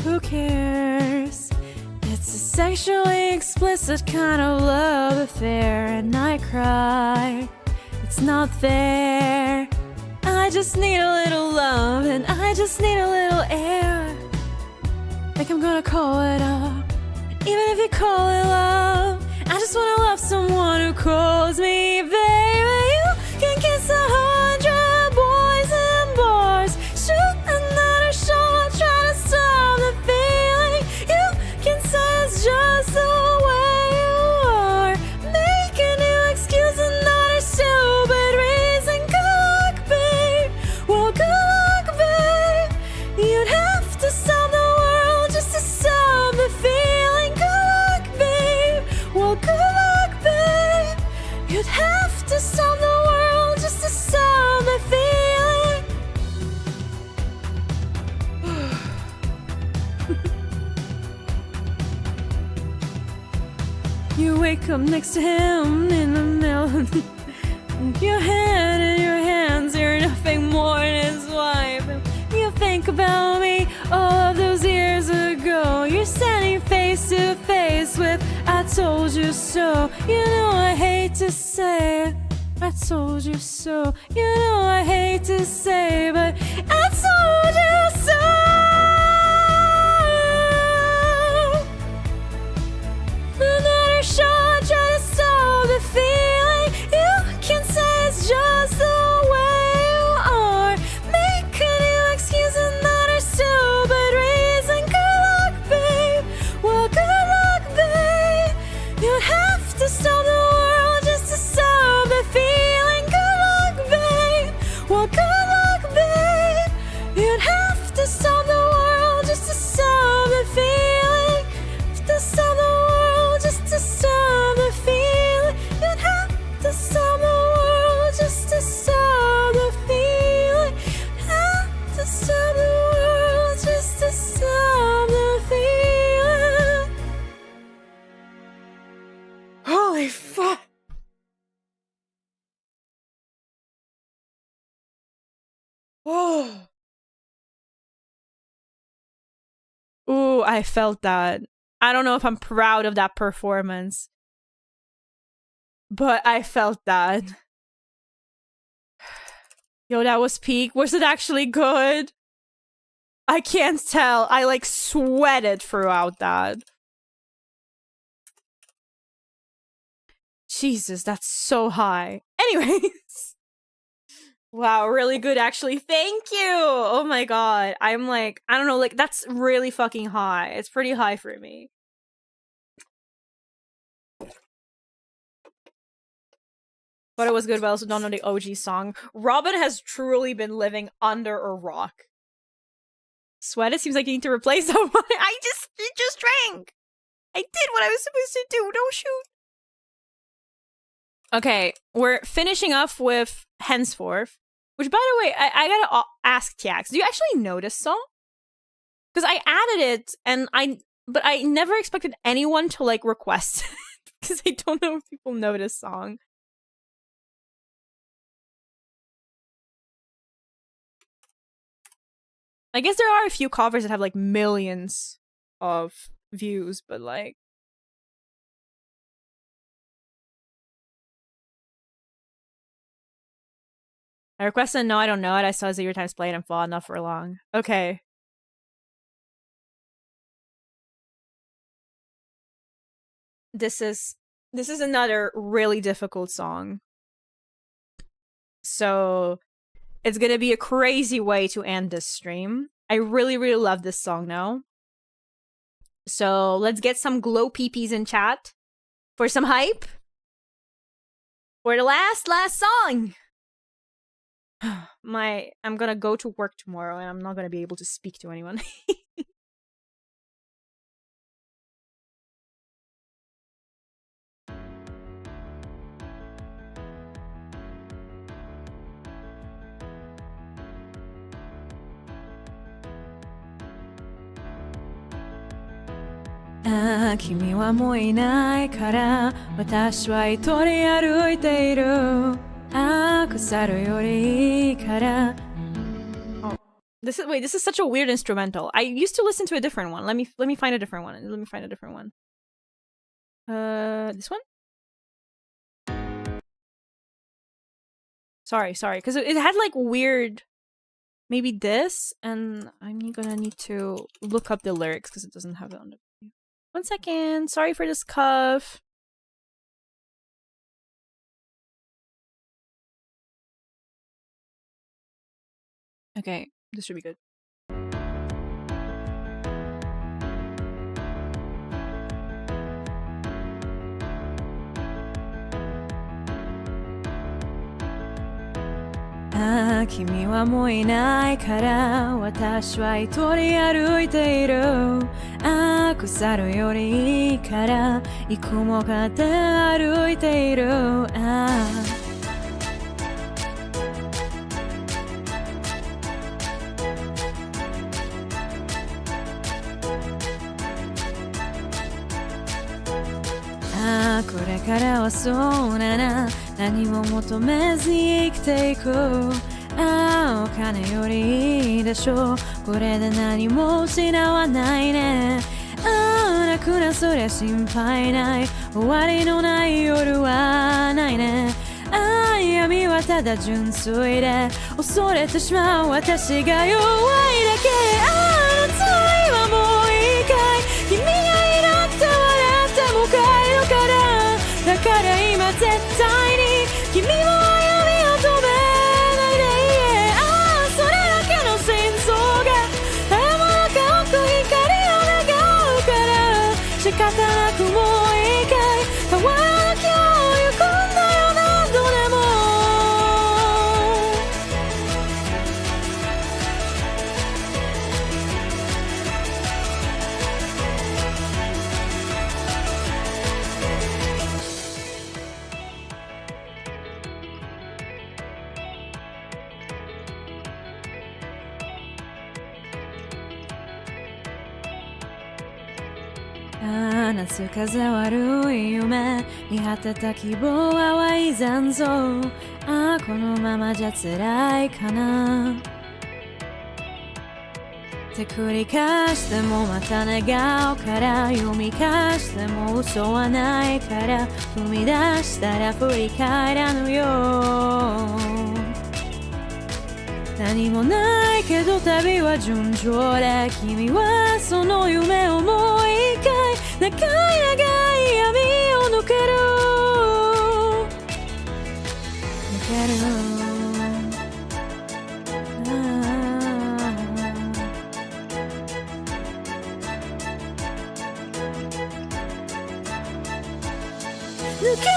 Who cares? It's a sexually explicit kind of love affair, and I cry. It's not fair. I just need a little love, and I just need a little air. Think I'm gonna call it up, even if you call it love. I just wanna love someone who calls me baby. You can kiss 100 boys in bars. Shoot another shot, try to stop the feeling. You can say it's just the way you are. Make a new excuse and not a stupid reason. Good luck, babe. Well, good luck, babe. You'd have to stop the world just to stop the feeling. Good luck, babe. Well, good luck, babe. You'd have to stop the world just to stop the feeling. You wake up next to him in the middle. Your head in your hands, you're nothing more than his wife. You think about me all of those years ago. You're standing face to face with I told you so. You know I hate to say it, I told you so. You know I hate to say it, but I told you so. Another shot, try to stop the feeling. You can say it's just the way you are. Make a new excuse and not a stupid reason. Good luck, babe. Well, good luck, babe. You'd have to stop the world just to stop the feeling. Good luck, babe. Well, good luck, babe. You'd have to stop the world just to stop the feeling. To stop the world just to stop the feeling. You'd have to stop the world just to stop the feeling. Have to stop the world just to stop the feeling. Holy fuck. Oh. Ooh, I felt that. I don't know if I'm proud of that performance, but I felt that. Yo, that was peak. Was it actually good? I can't tell. I like sweated throughout that. Jesus, that's so high. Anyways. Wow, really good actually. Thank you. Oh my god. I'm like, I don't know, like that's really fucking high. It's pretty high for me. But it was good, but I also don't know the OG song. Robin has truly been living under a rock. Sweat, it seems like you need to replace someone. It just drank. I did what I was supposed to do. Don't shoot. Okay, we're finishing off with Henceforth. Which, by the way, I gotta ask Tiax, do you actually know this song? Because I added it, but I never expected anyone to, like, request it. Because I don't know if people know this song. I guess there are a few covers that have, like, millions of views, but, like... I requested no, I don't know it. I saw 0 times played and fought not for long. Okay. This is another really difficult song. So it's gonna be a crazy way to end this stream. I really, really love this song now. So let's get some glow peepees in chat for some hype. For the last song. I'm gonna go to work tomorrow and I'm not gonna be able to speak to anyone. Ah, 君はもういないから私は一人歩いている Oh, this is such a weird instrumental. I used to listen to a different one. Let me find a different one. This one? Sorry, because it had like weird, maybe this, and I'm gonna need to look up the lyrics because it doesn't have it on the. 1 second. Sorry for this cough. Okay, this should be good. Ah, 君はもういないから私は一人歩いているああ腐るよりいいからいくもかって歩いているああああこれからはそうだな何も求めずに生きていくああお金よりいいでしょうこれで何も失わないねああ楽なそりゃ心配ない終わりのない夜はないねああ闇はただ純粋で恐れてしまう私が弱いだけああ夏はもういいかい君がいなくて笑っても帰るからだから今絶対に君も歩みを止めないでああそれだけの心臓がたやまなく奥光を願うから仕方なくもういいかい変わらなきゃ行くんだよ何度でもああ夏風悪い夢見果てた希望淡い残像ああこのままじゃ辛いかなって繰り返してもまた願うから読み返しても嘘はないから踏み出したら振り返らぬよ何もないけど旅は順調で君はその夢をもう一回長い長い闇を抜ける抜ける抜け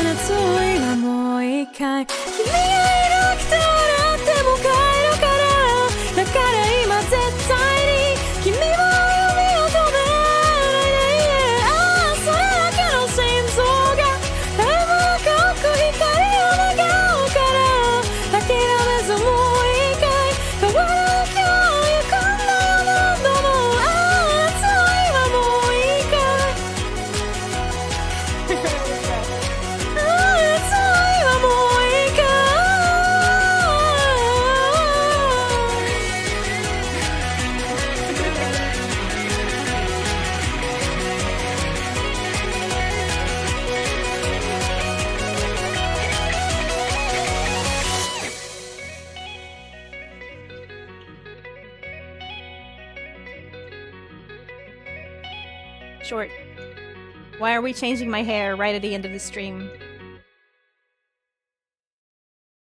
夏を今もう一回君がいなくて笑っても帰るからだから今絶対に君を呼びを止めないでああそれだけの心臓がだいぶ赤く光を願うから諦めずもう一回変わらなきゃ行くんだよ何度もああ夏を今もう一回Short. Why are we changing my hair right at the end of the stream?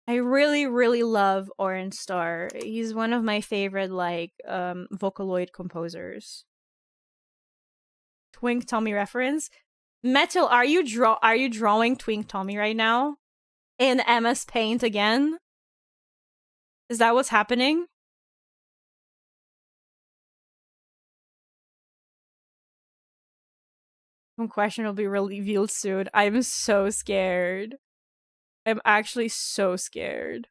I really, really love Orange Star. He's one of my favorite, like, Vocaloid composers. Twink Tommy reference? Metal, are you drawing Twink Tommy right now? In MS Paint again? Is that what's happening? Some question will be revealed soon. I'm so scared. I'm actually so scared.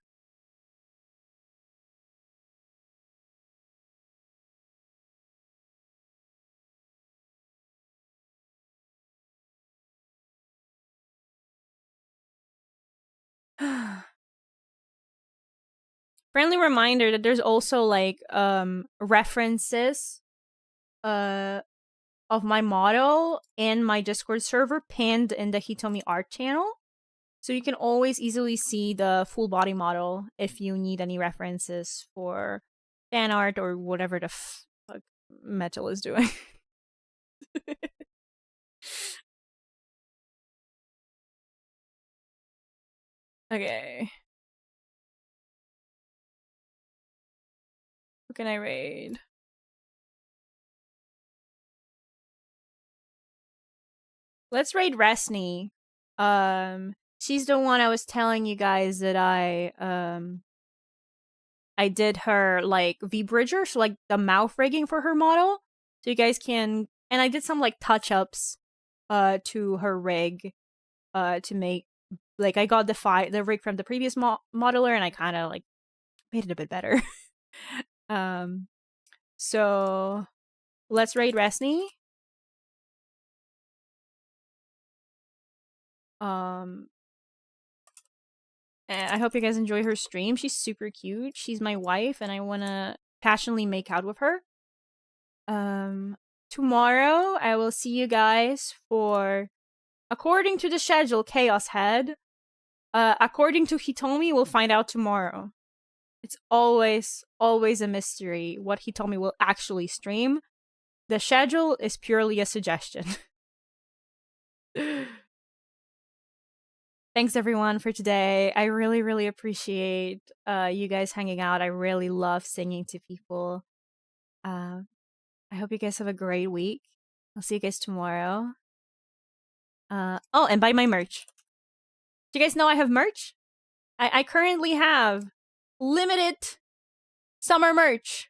Friendly reminder that there's also like references of my model in my Discord server pinned in the Hitomi art channel. So you can always easily see the full body model if you need any references for fan art or whatever the fuck Metal is doing. Okay. Who can I raid? Let's raid Resni. She's the one I was telling you guys that I did her like V-Bridger, so like the mouth rigging for her model. So you guys can, and I did some like touch-ups to her rig to make, like, I got the rig from the previous modeler and I kind of like made it a bit better. So let's raid Resni. And I hope you guys enjoy her stream. She's super cute. She's my wife and I want to passionately make out with her. Tomorrow I will see you guys for, according to the schedule, Chaos Head. According to Hitomi, we'll find out tomorrow. It's always a mystery what Hitomi will actually stream. The schedule is purely a suggestion. Thanks everyone for today. I really, really appreciate you guys hanging out. I really love singing to people. I hope you guys have a great week. I'll see you guys tomorrow. Oh, and buy my merch. Do you guys know I have merch? I currently have limited summer merch.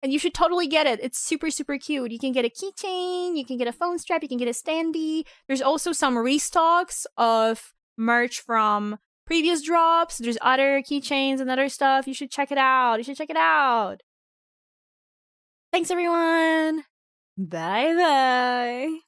And you should totally get it. It's super, super cute. You can get a keychain, you can get a phone strap, you can get a standee. There's also some restocks of merch from previous drops. There's other keychains and other stuff. You should check it out. You should check it out. Thanks, everyone. Bye-bye.